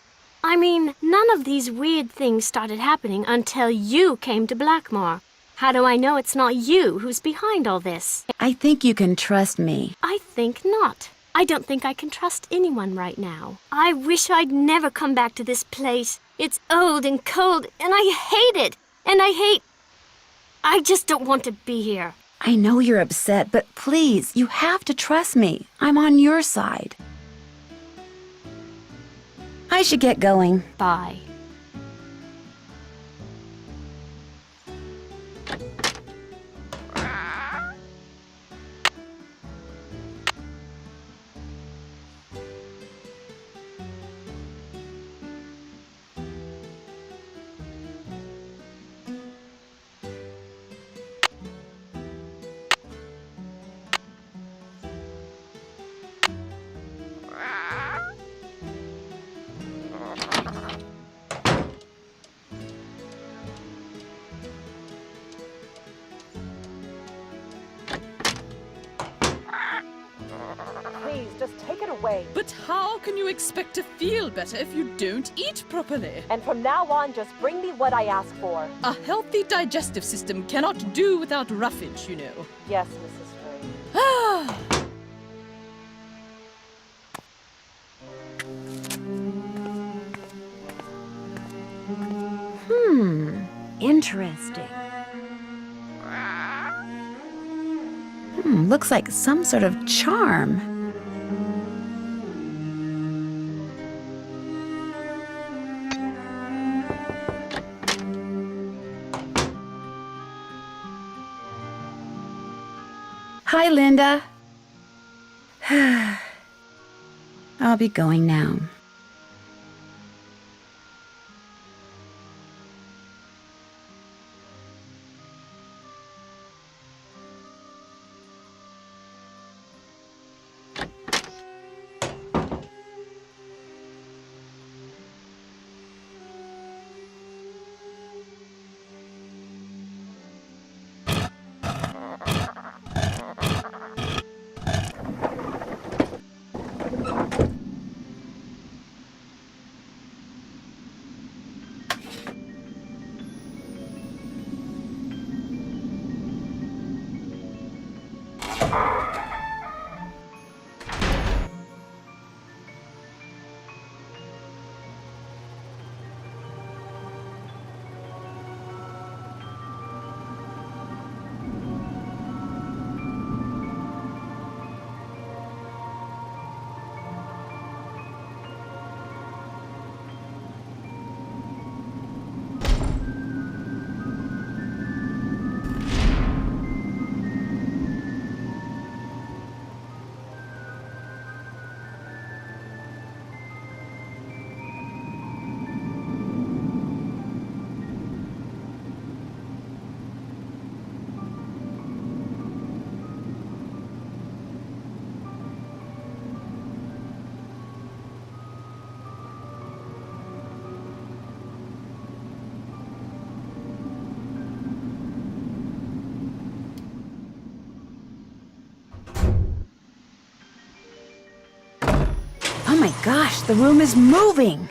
I mean, none of these weird things started happening until you came to Blackmoor. How do I know it's not you who's behind all this? I think you can trust me. I think not. I don't think I can trust anyone right now. I wish I'd never come back to this place. It's old and cold, and I hate it. And I just don't want to be here. I know you're upset, but please, you have to trust me. I'm on your side. I should get going. Bye. Please, just take it away. But how can you expect to feel better if you don't eat properly? And from now on, just bring me what I ask for. A healthy digestive system cannot do without roughage, you know. Yes, Mrs. Frey. Ah! Interesting. Looks like some sort of charm. Hi, Linda. I'll be going now. Oh my gosh, the room is moving!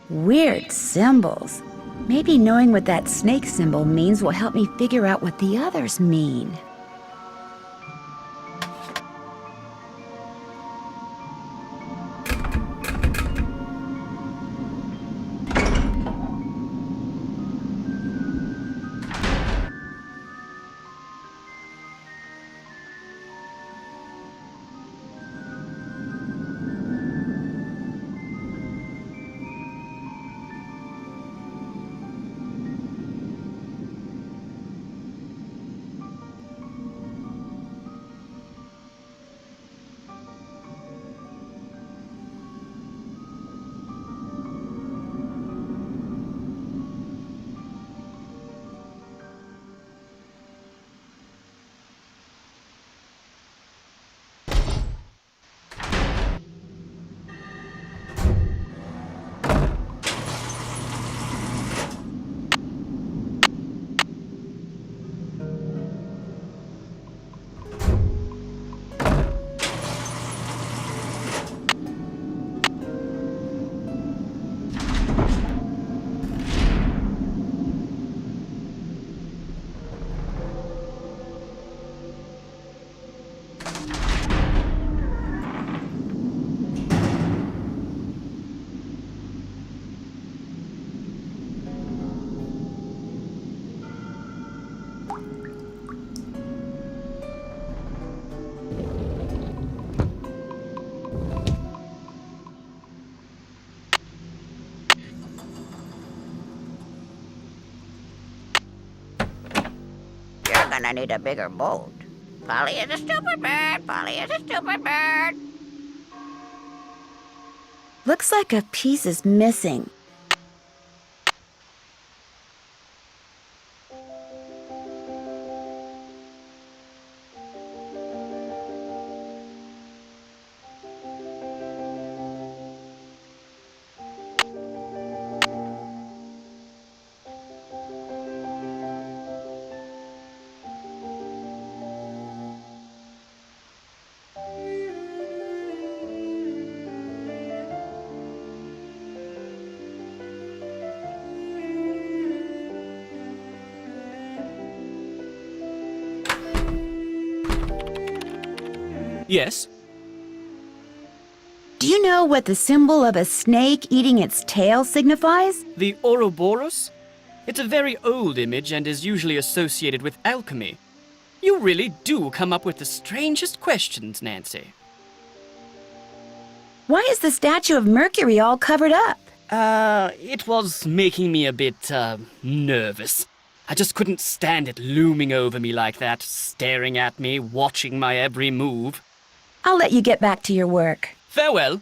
Weird symbols. Maybe knowing what that snake symbol means will help me figure out what the others mean. You're gonna need a bigger boat. Polly is a stupid bird. Polly is a stupid bird. Looks like a piece is missing. Yes? Do you know what the symbol of a snake eating its tail signifies? The Ouroboros? It's a very old image and is usually associated with alchemy. You really do come up with the strangest questions, Nancy. Why is the statue of Mercury all covered up? It was making me a bit, nervous. I just couldn't stand it looming over me like that, staring at me, watching my every move. I'll let you get back to your work. Farewell.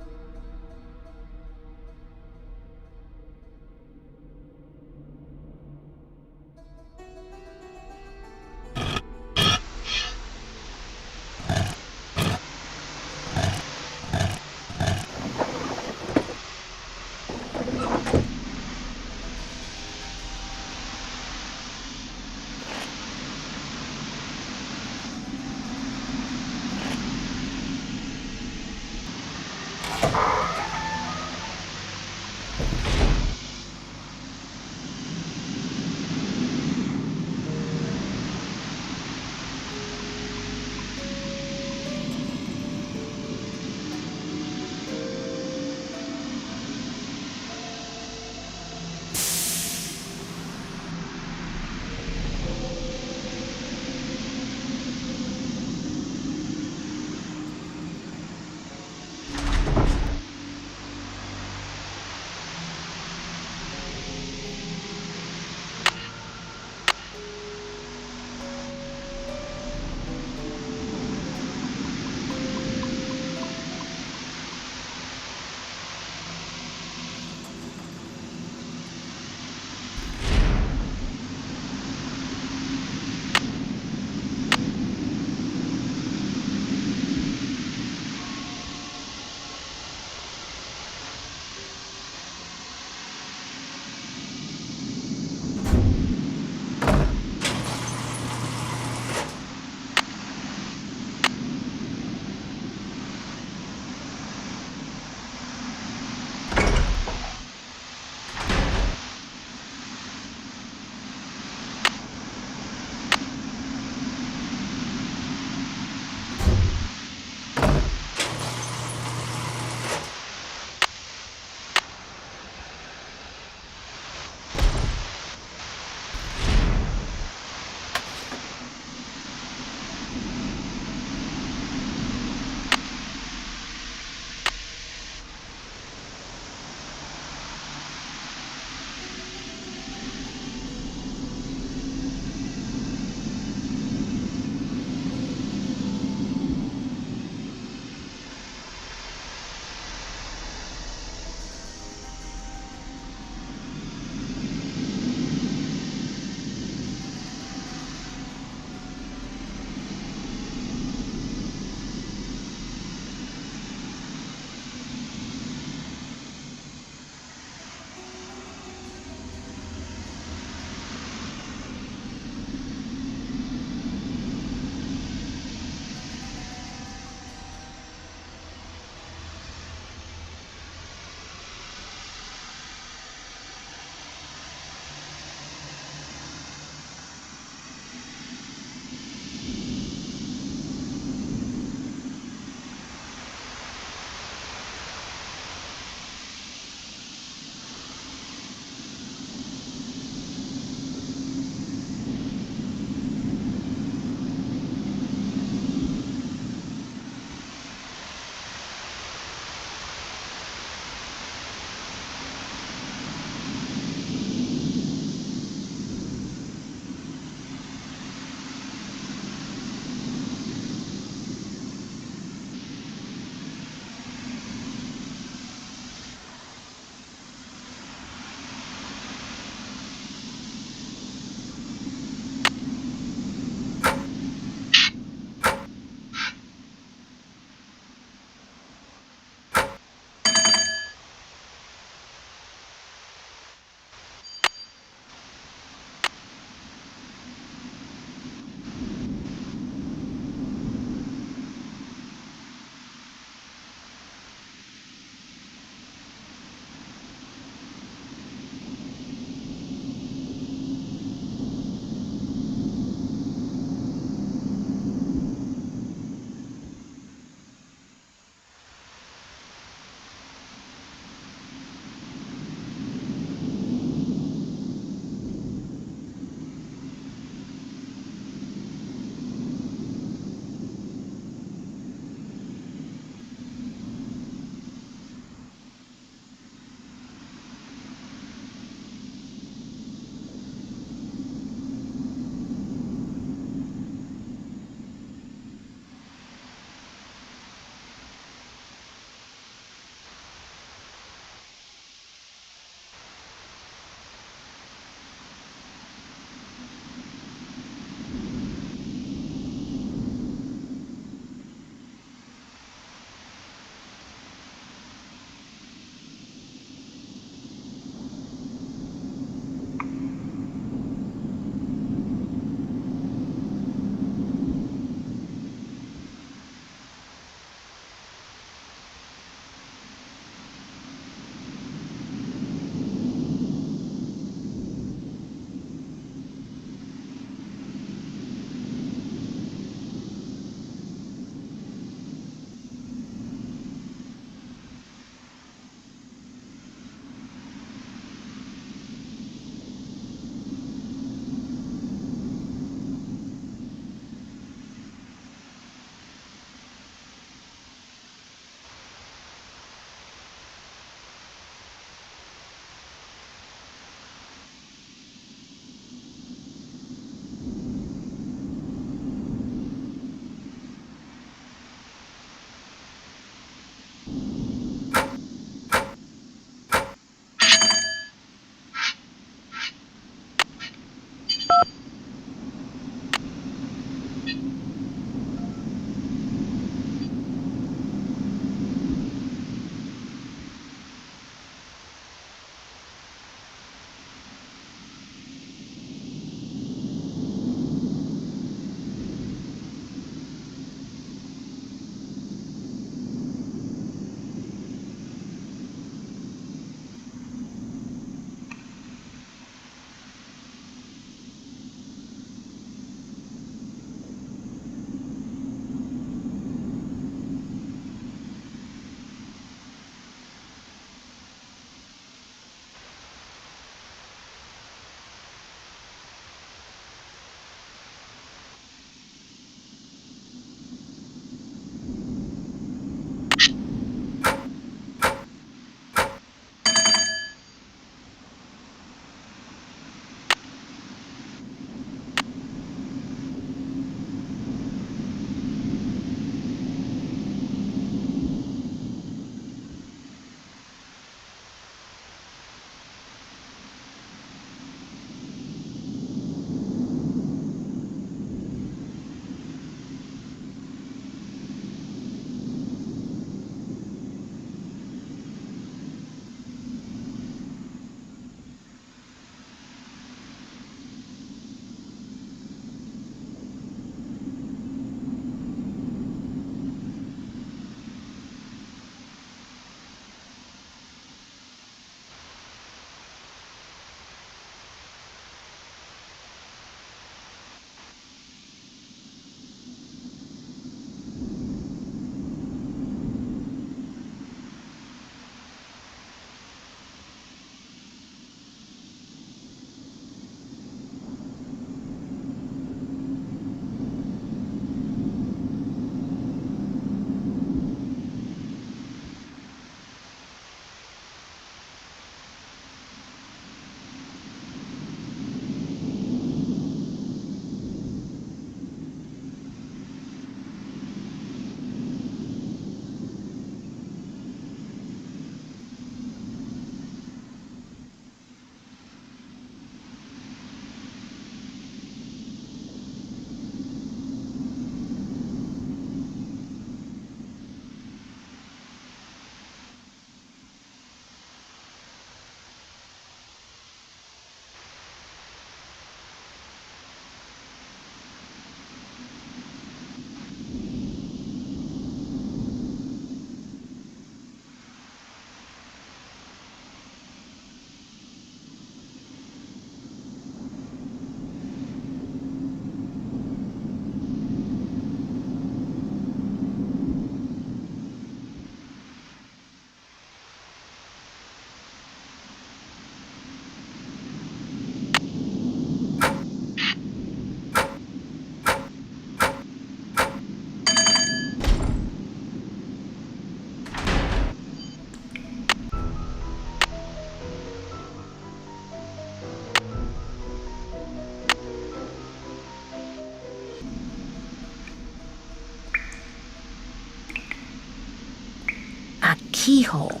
keyhole.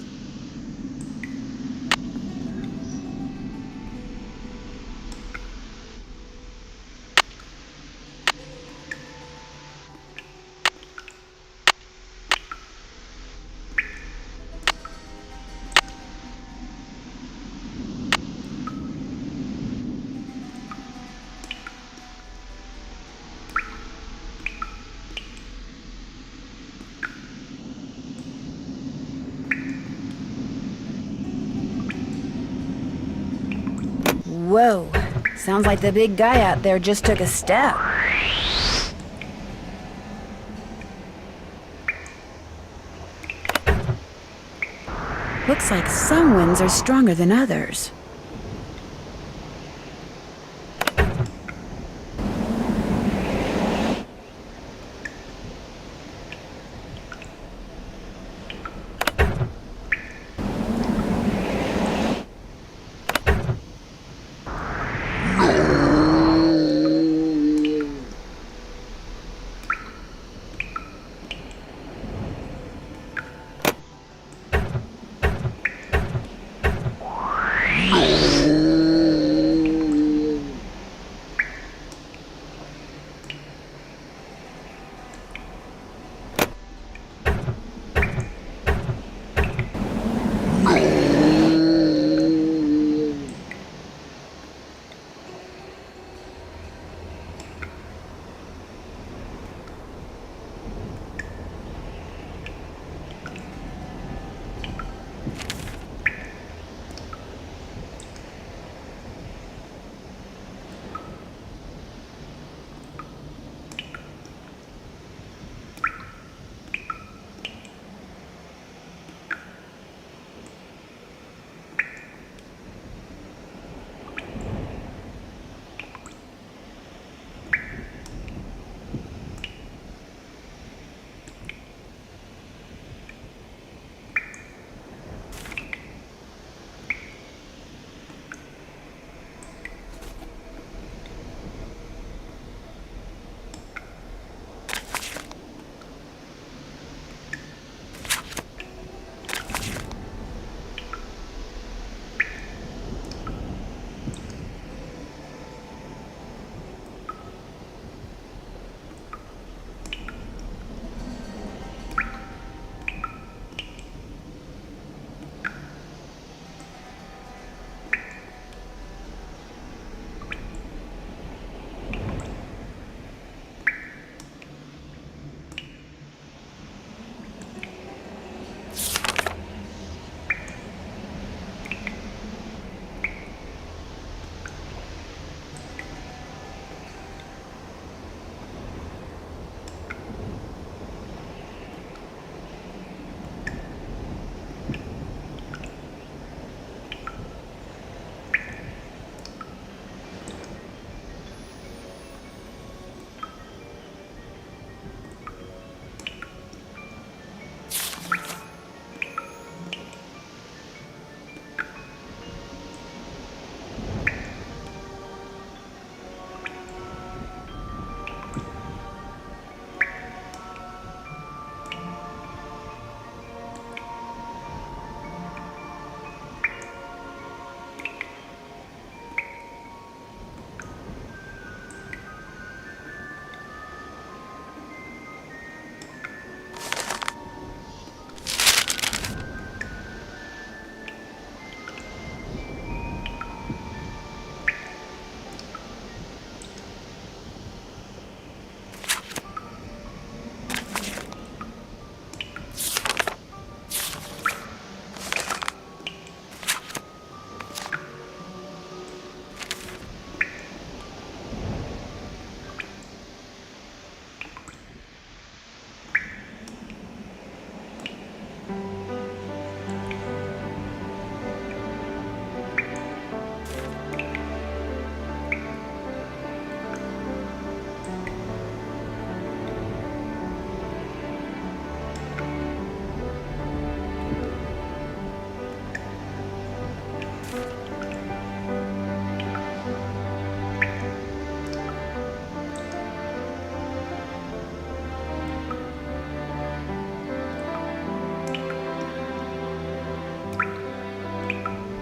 Whoa, sounds like the big guy out there just took a step. Looks like some winds are stronger than others.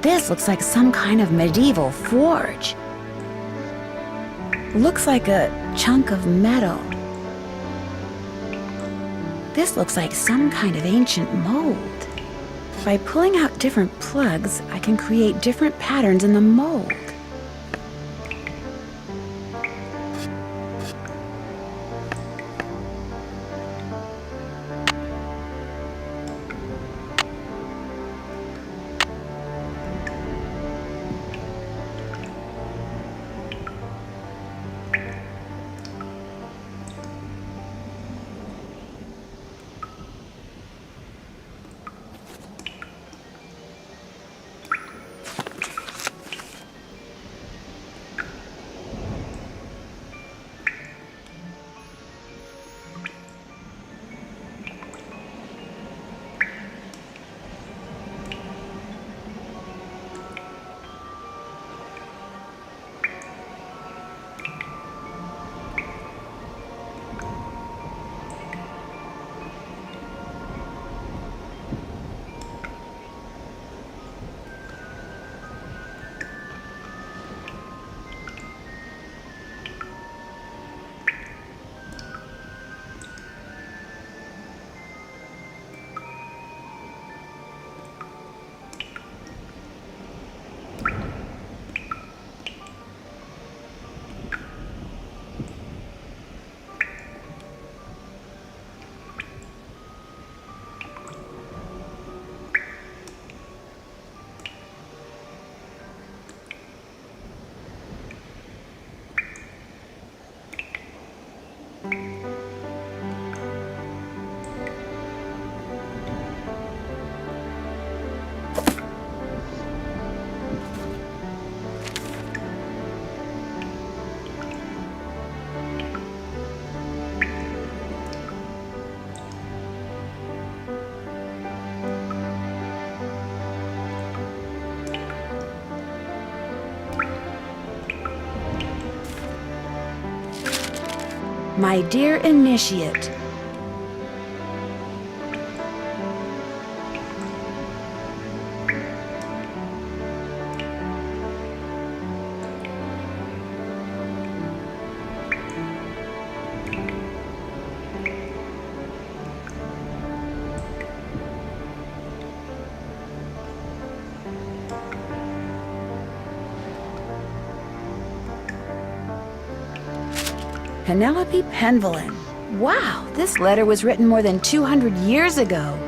This looks like some kind of medieval forge. Looks like a chunk of metal. This looks like some kind of ancient mold. By pulling out different plugs, I can create different patterns in the mold. My dear initiate, Penelope Penvellyn. Wow, this letter was written more than 200 years ago.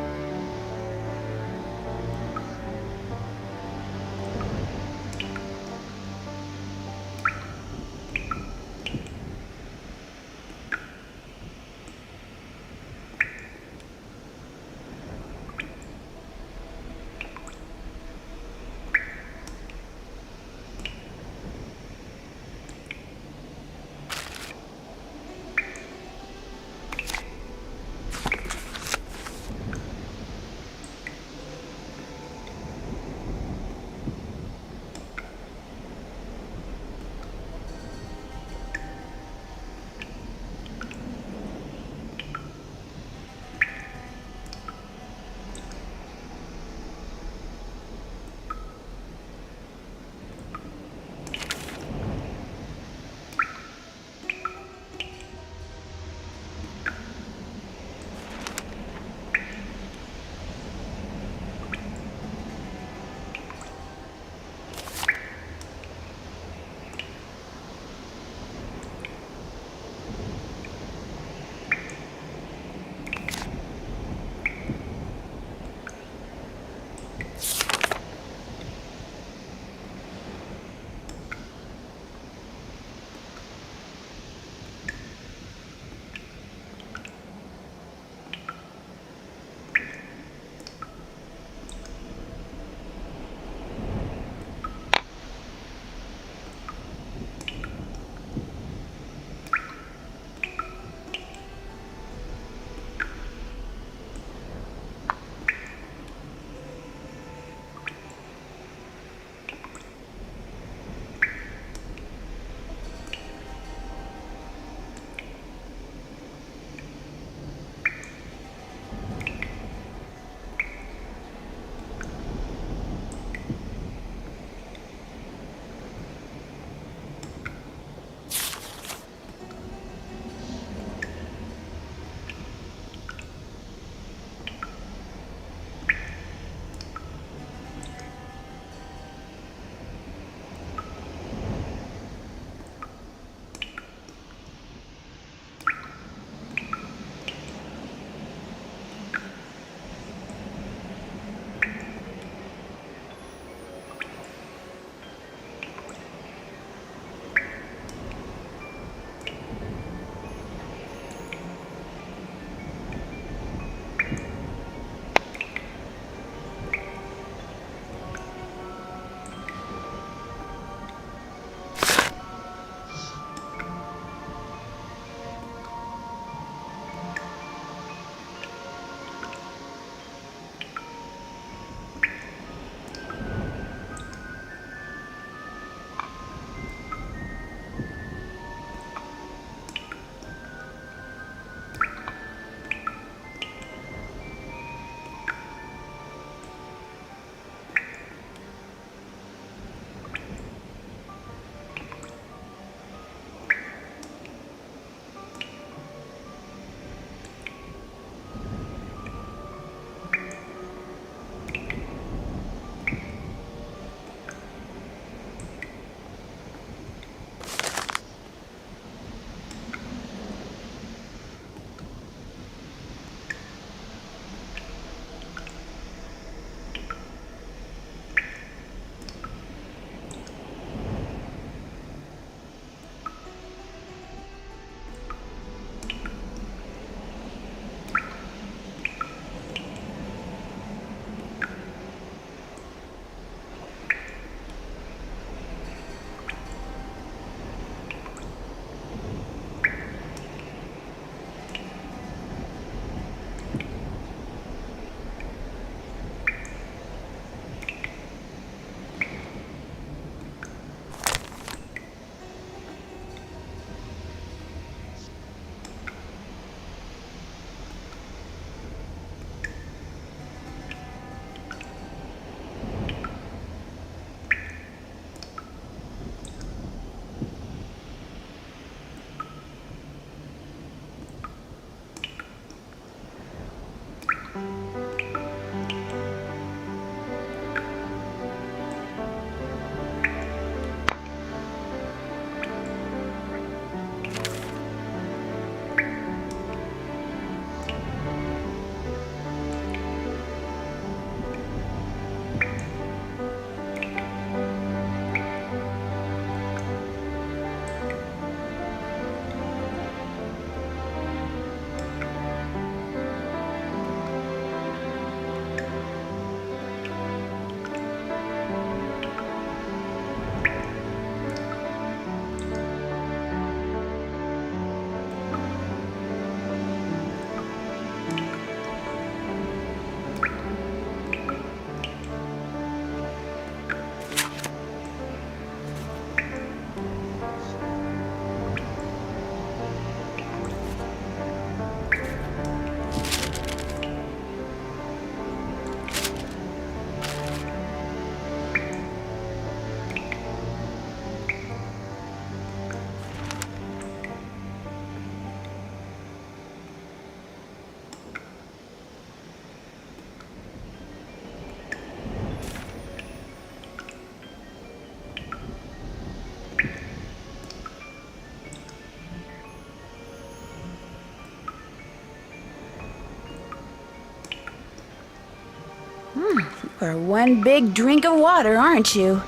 for one big drink of water, aren't you?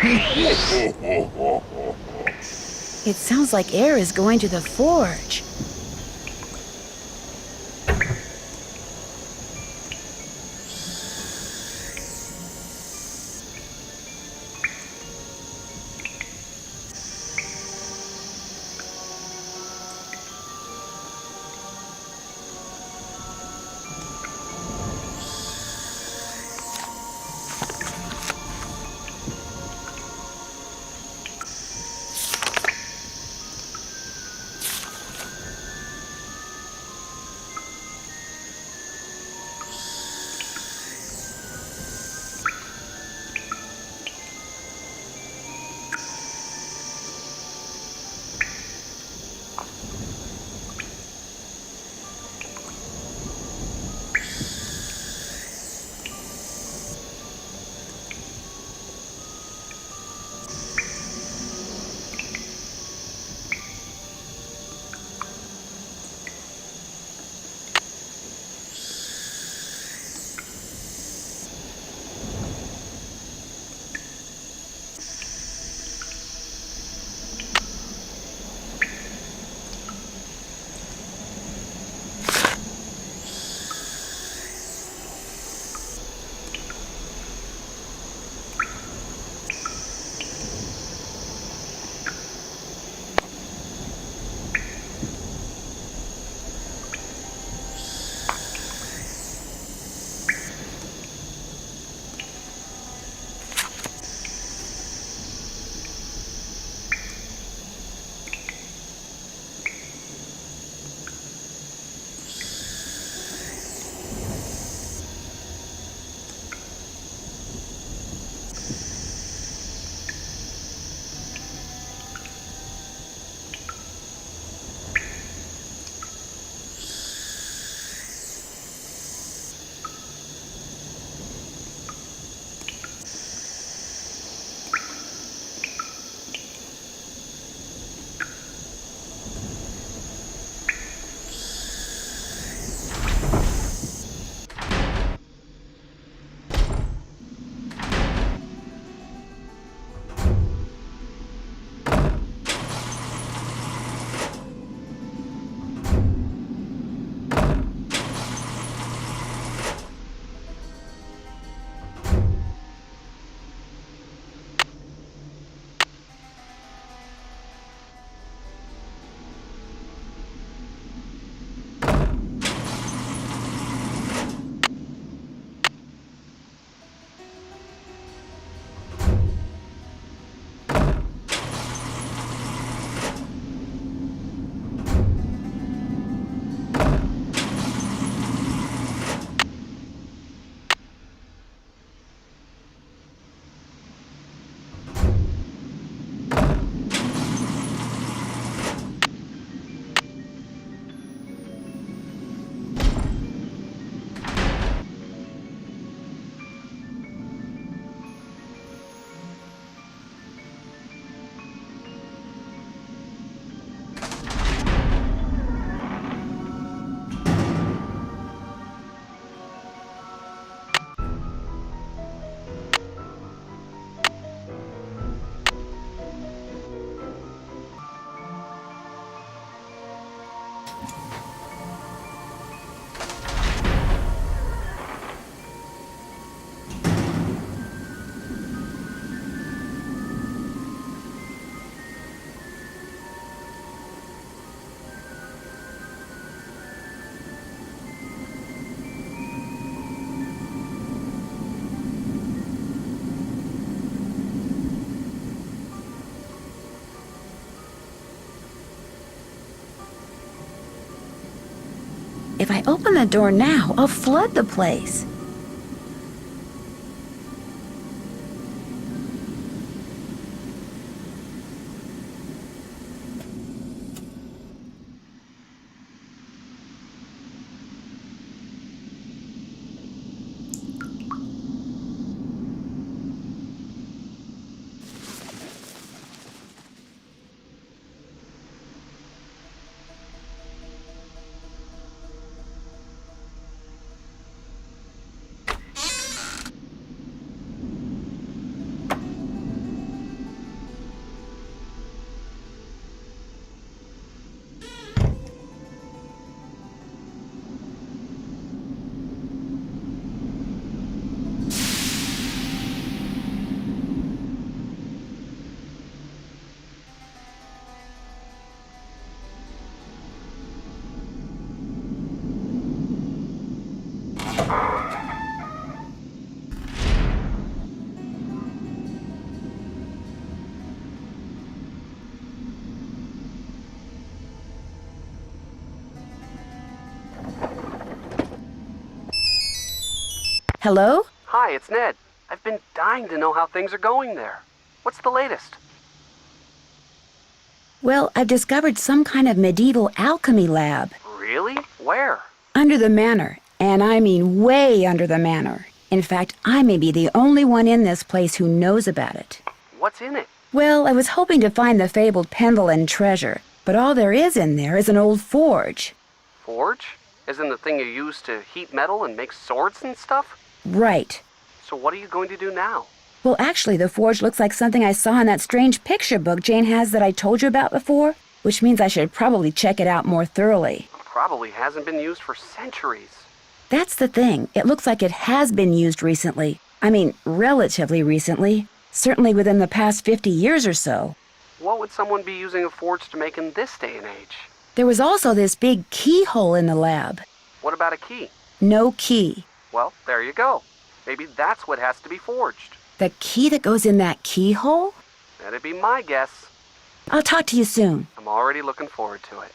It sounds like air is going to the forge. If I open the door now, I'll flood the place. Hello? Hi, it's Ned. I've been dying to know how things are going there. What's the latest? Well, I've discovered some kind of medieval alchemy lab. Really? Where? Under the manor. And I mean way under the manor. In fact, I may be the only one in this place who knows about it. What's in it? Well, I was hoping to find the fabled Penvellyn treasure, but all there is in there is an old forge. Forge? Isn't the thing you use to heat metal and make swords and stuff? Right. So what are you going to do now? Well, actually, the forge looks like something I saw in that strange picture book Jane has that I told you about before, which means I should probably check it out more thoroughly. Probably hasn't been used for centuries. That's the thing. It looks like it has been used recently. I mean, relatively recently. Certainly within the past 50 years or so. What would someone be using a forge to make in this day and age? There was also this big keyhole in the lab. What about a key? No key. Well, there you go. Maybe that's what has to be forged. The key that goes in that keyhole? That'd be my guess. I'll talk to you soon. I'm already looking forward to it.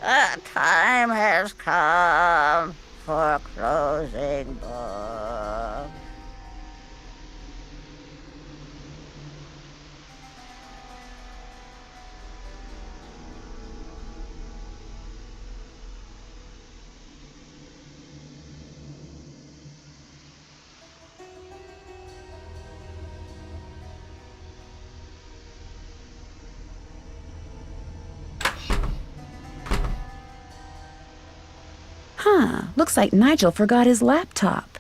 The time has come for closing book. Huh, looks like Nigel forgot his laptop.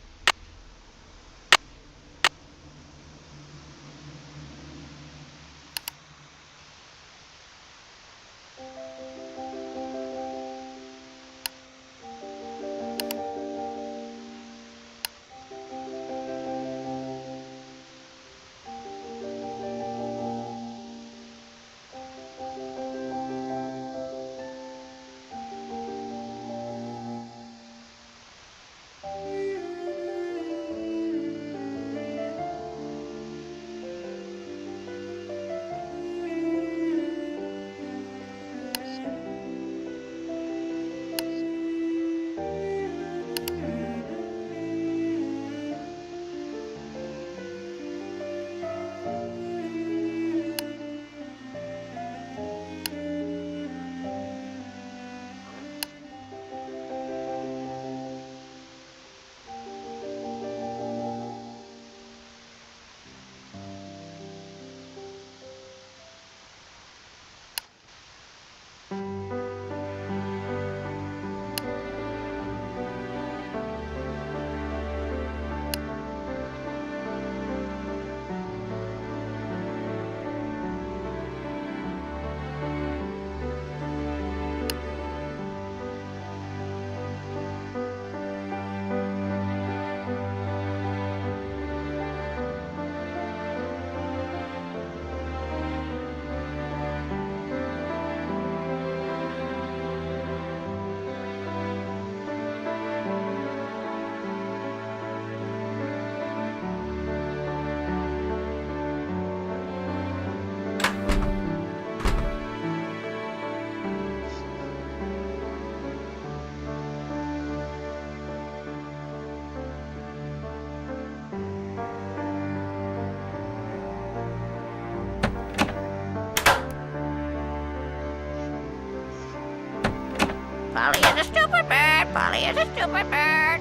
Polly is a stupid bird. Polly is a stupid bird.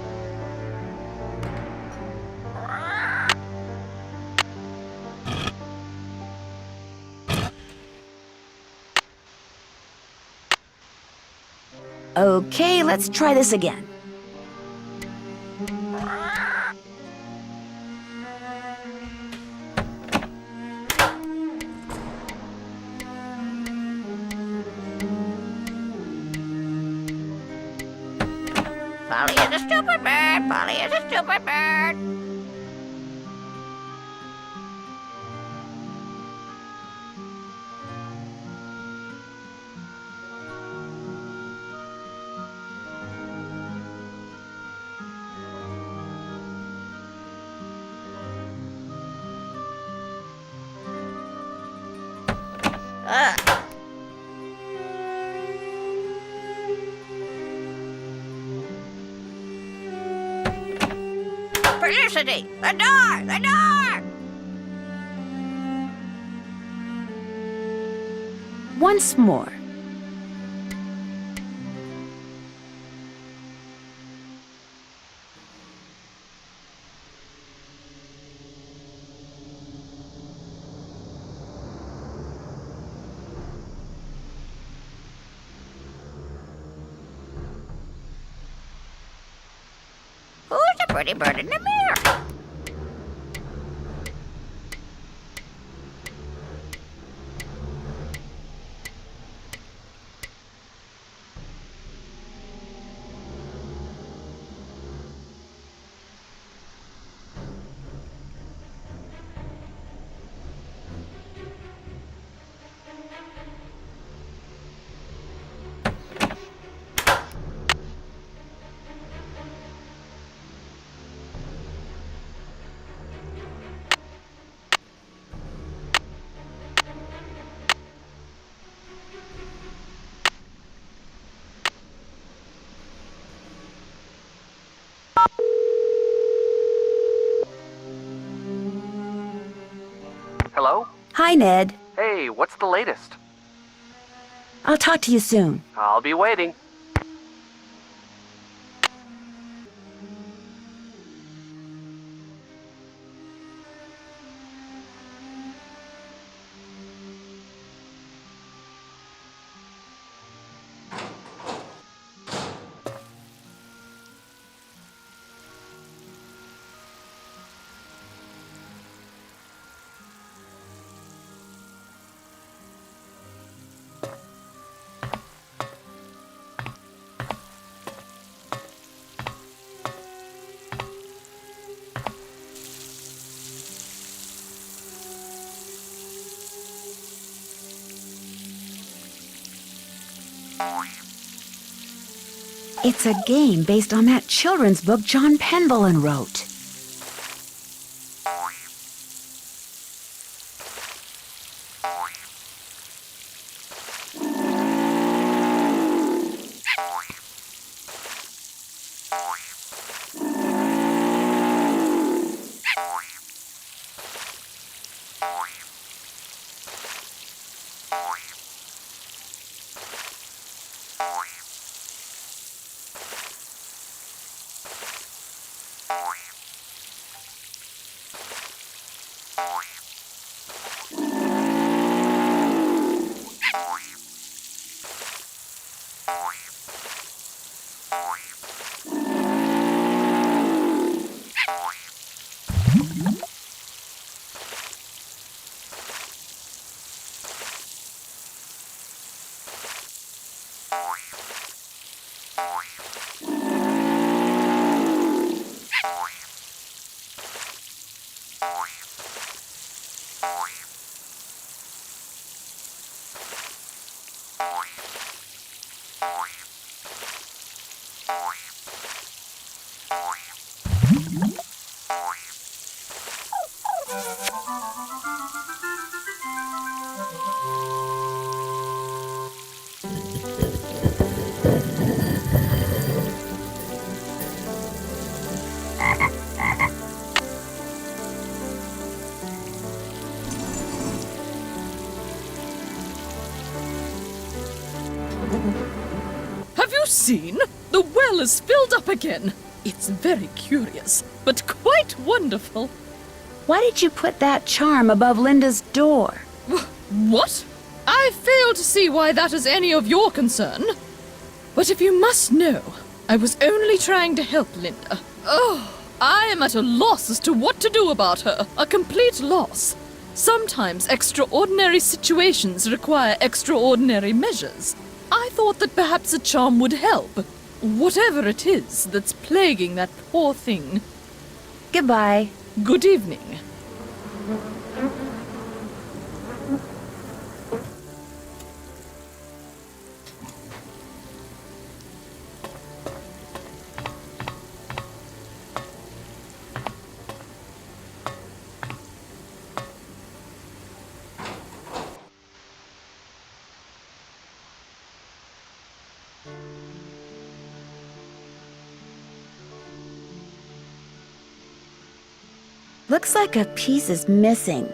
Okay, let's try this again. Polly is a stupid bird. Polly is a stupid bird. Felicity! The door! The door! Once more. Who's the pretty bird in the mirror? Hello? Hi, Ned. Hey, what's the latest? I'll talk to you soon. I'll be waiting. It's a game based on that children's book John Penvellyn wrote. you seen? The well is filled up again. It's very curious, but quite wonderful. Why did you put that charm above Linda's door? What? I fail to see why that is any of your concern. But if you must know, I was only trying to help Linda. Oh, I am at a loss as to what to do about her. A complete loss. Sometimes extraordinary situations require extraordinary measures. I thought that perhaps a charm would help. Whatever it is that's plaguing that poor thing. Goodbye. Good evening. Looks like a piece is missing.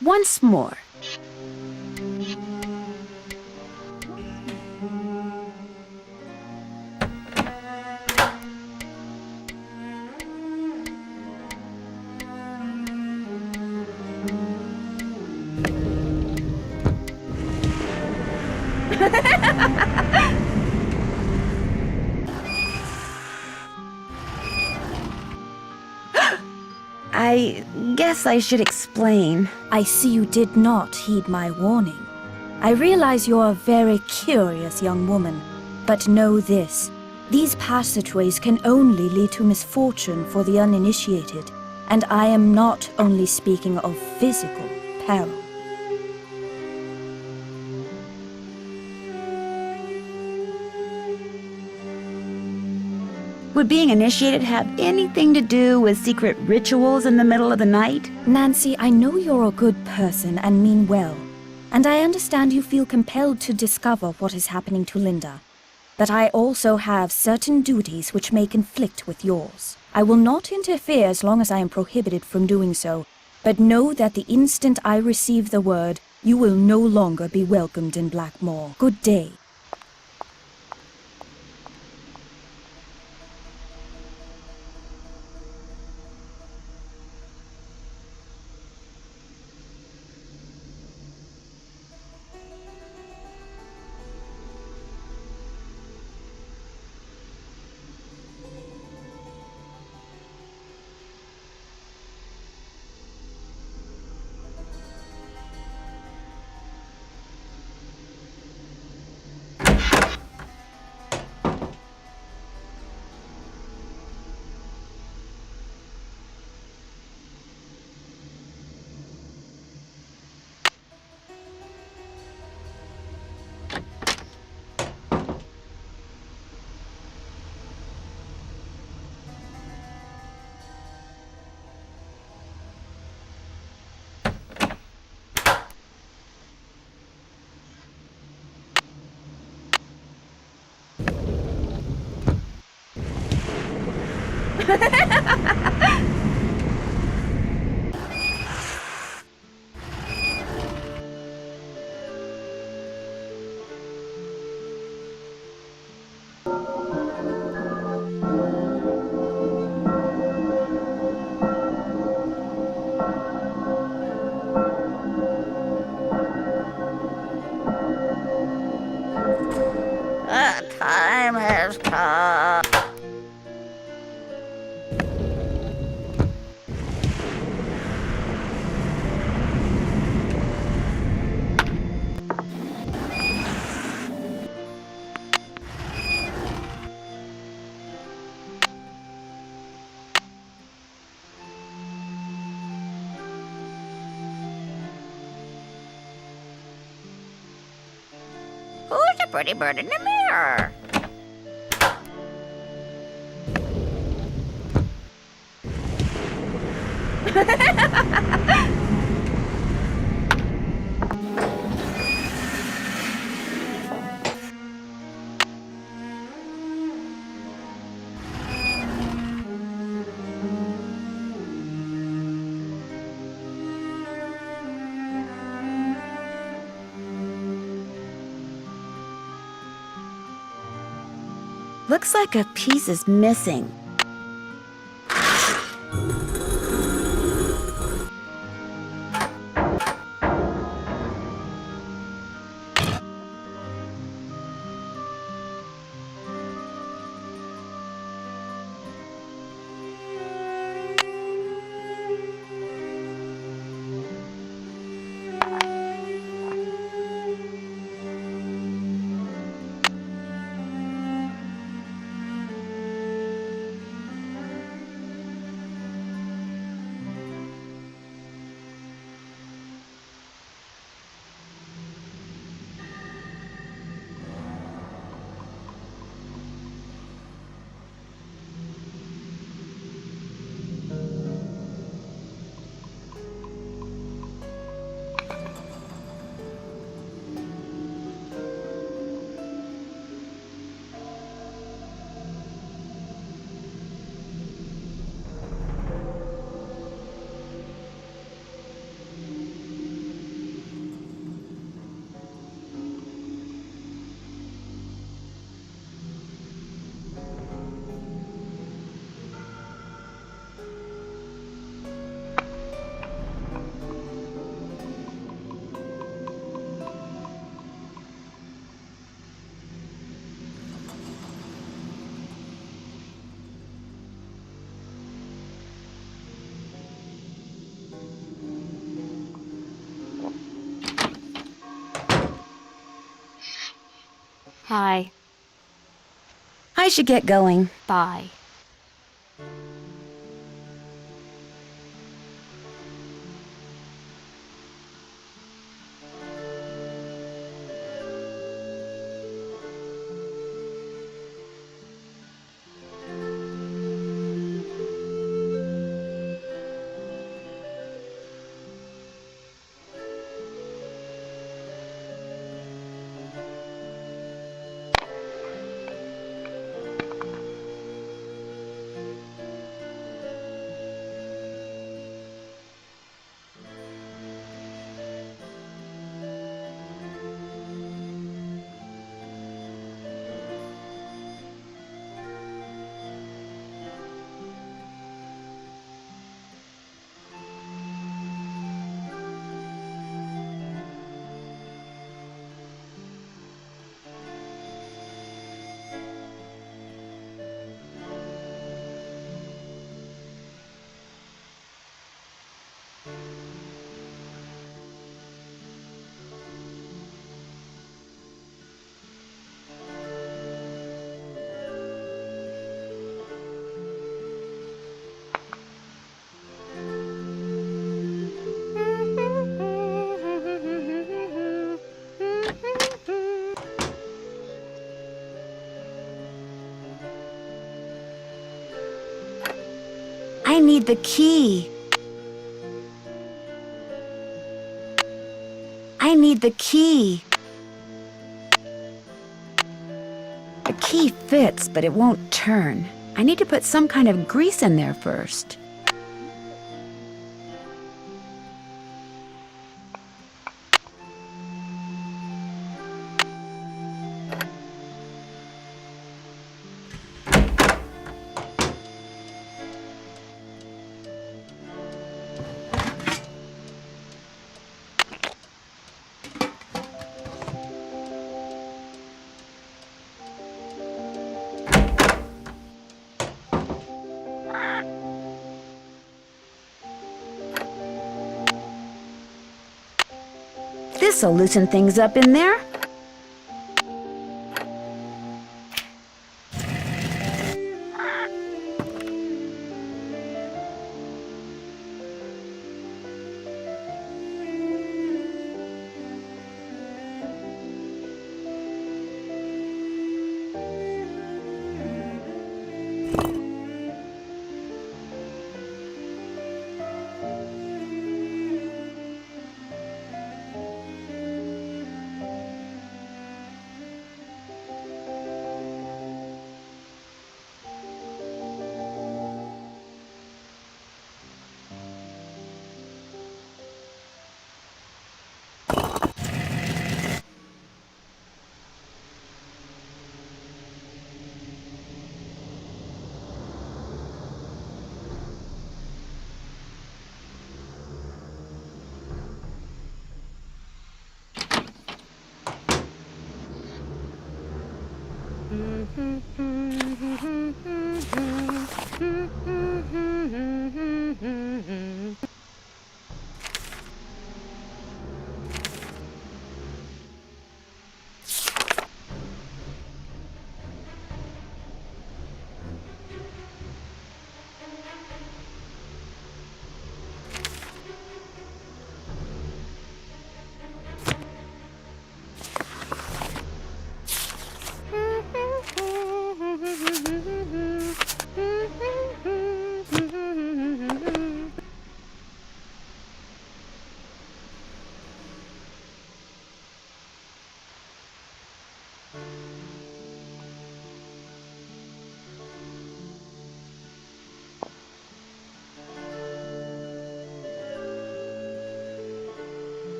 Once more. I guess I should explain. I see you did not heed my warning. I realize you're a very curious young woman, but know this. These passageways can only lead to misfortune for the uninitiated, and I am not only speaking of physical peril. Would being initiated have anything to do with secret rituals in the middle of the night? Nancy, I know you're a good person and mean well, and I understand you feel compelled to discover what is happening to Linda. But I also have certain duties which may conflict with yours. I will not interfere as long as I am prohibited from doing so, but know that the instant I receive the word, you will no longer be welcomed in Blackmoor. Good day. a pretty bird in the mirror. Looks like a piece is missing. Hi. I should get going. Bye. I need the key. I need the key. The key fits, but it won't turn. I need to put some kind of grease in there first. This'll loosen things up in there.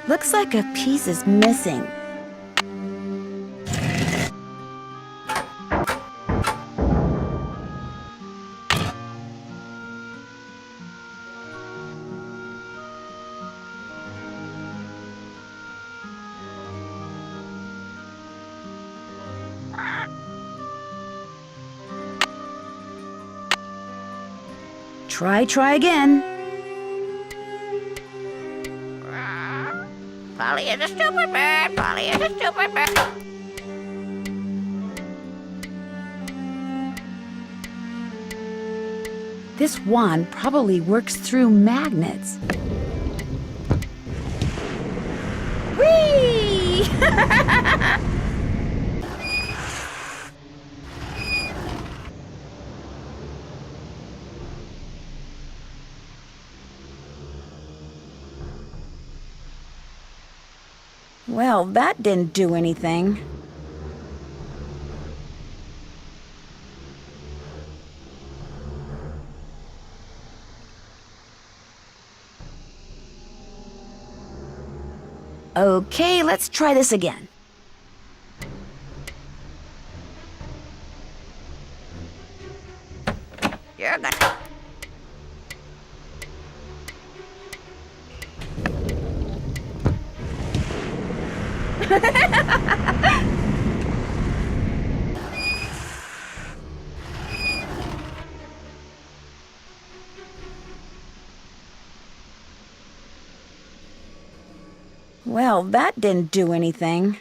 Looks like a piece is missing. Try again. Polly is a stupid bird. Polly is a stupid bird. This wand probably works through magnets. Whee! Well, that didn't do anything. Okay, let's try this again. You're good. Well, that didn't do anything.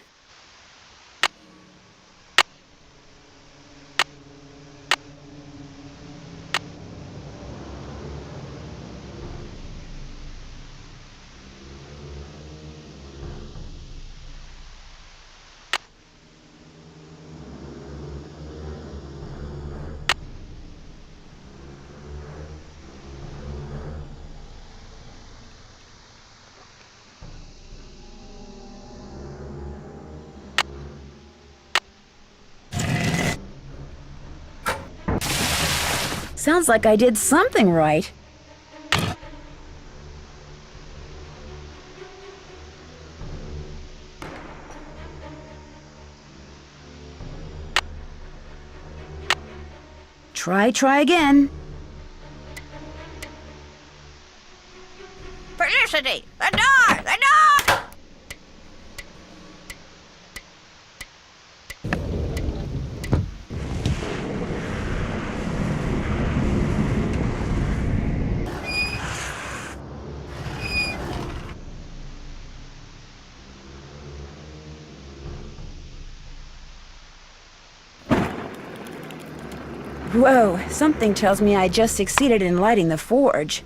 Sounds like I did something right. Try again. Felicity! The door! The door! Whoa, something tells me I just succeeded in lighting the forge.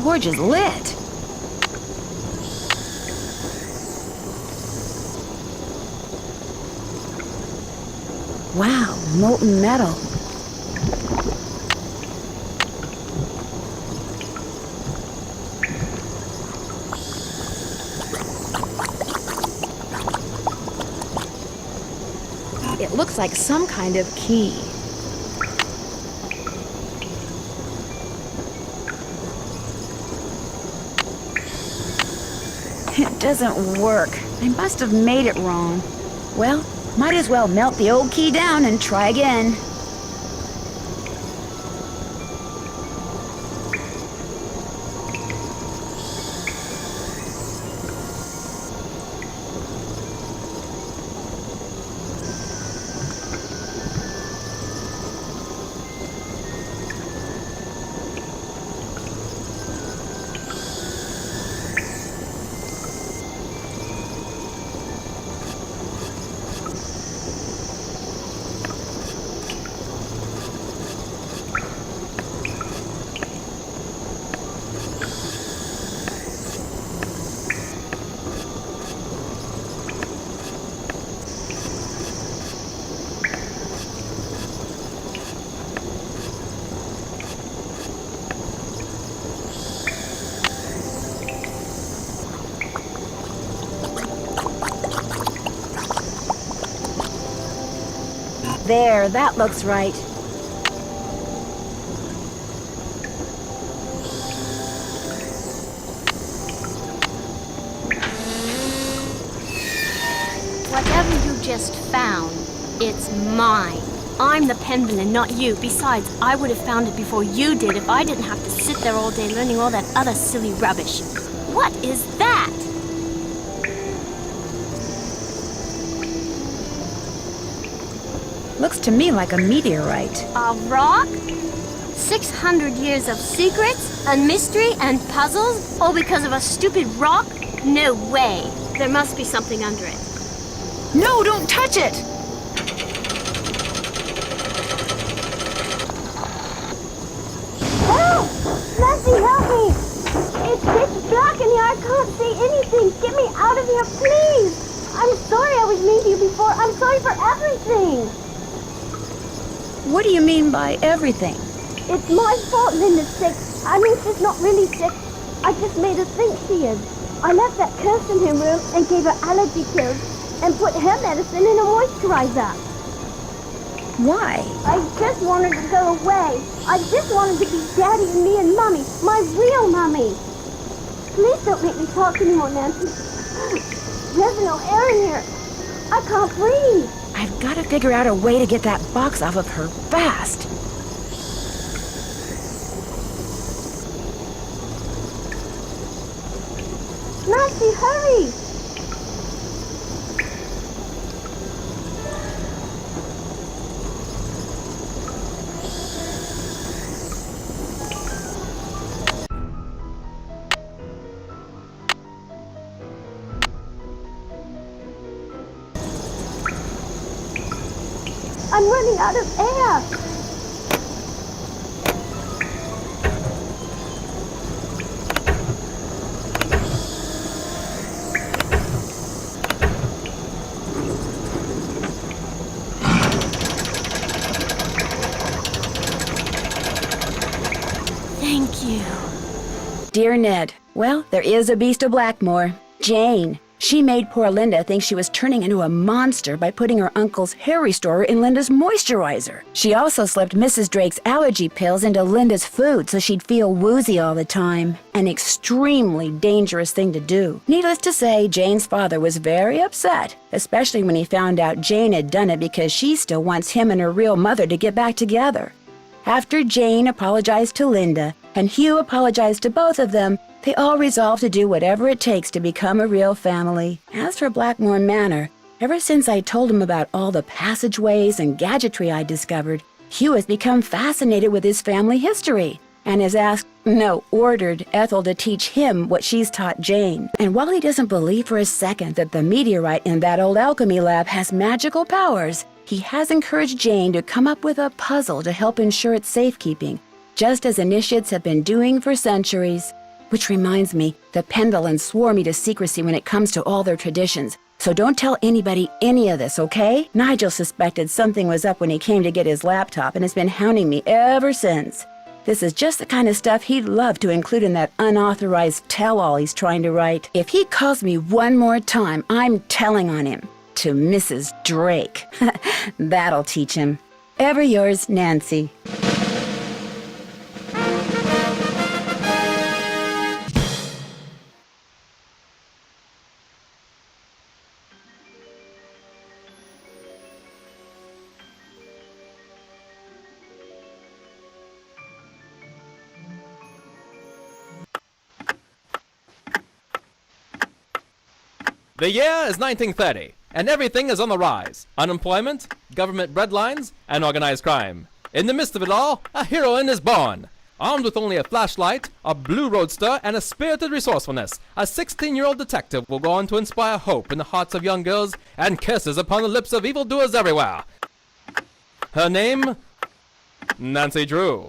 forge is lit. Wow, molten metal. It looks like some kind of key. It doesn't work. I must have made it wrong. Well, might as well melt the old key down and try again. There, that looks right. Whatever you just found, it's mine. I'm the Penvellyn, not you. Besides, I would have found it before you did if I didn't have to sit there all day learning all that other silly rubbish. What is that? Looks to me like a meteorite. A rock? 600 years of secrets and mystery and puzzles, all because of a stupid rock? No way. There must be something under it. No, don't touch it! Help! Nancy, help me! It's pitch black in here. I can't see anything. Get me out of here, please! I'm sorry I was mean to you before. I'm sorry for everything. What do you mean by everything? It's my fault Linda's sick. I mean, she's not really sick. I just made her think she is. I left that curse in her room and gave her allergy pills and put her medicine in a moisturizer. Why? I just wanted to go away. I just wanted to be Daddy and me and Mommy, my real Mommy. Please don't make me talk anymore, Nancy. There's no air in here. I can't breathe. I've got to figure out a way to get that box off of her fast. Nancy, hurry! I'm running out of air. Thank you. Dear Ned, well, there is a beast of Blackmoor, Jane. She made poor Linda think she was turning into a monster by putting her uncle's hair restorer in Linda's moisturizer. She also slipped Mrs. Drake's allergy pills into Linda's food so she'd feel woozy all the time. An extremely dangerous thing to do. Needless to say, Jane's father was very upset, especially when he found out Jane had done it because she still wants him and her real mother to get back together. After Jane apologized to Linda and Hugh apologized to both of them, they all resolved to do whatever it takes to become a real family. As for Blackmoor Manor, ever since I told him about all the passageways and gadgetry I discovered, Hugh has become fascinated with his family history and has ordered Ethel to teach him what she's taught Jane. And while he doesn't believe for a second that the meteorite in that old alchemy lab has magical powers, he has encouraged Jane to come up with a puzzle to help ensure its safekeeping, just as initiates have been doing for centuries. Which reminds me, the Penvellyn swore me to secrecy when it comes to all their traditions. So don't tell anybody any of this, okay? Nigel suspected something was up when he came to get his laptop and has been hounding me ever since. This is just the kind of stuff he'd love to include in that unauthorized tell-all he's trying to write. If he calls me one more time, I'm telling on him. To Mrs. Drake. That'll teach him. Ever yours, Nancy. The year is 1930, and everything is on the rise. Unemployment, government breadlines, and organized crime. In the midst of it all, a heroine is born. Armed with only a flashlight, a blue roadster, and a spirited resourcefulness, a 16-year-old detective will go on to inspire hope in the hearts of young girls and kisses upon the lips of evildoers everywhere. Her name? Nancy Drew.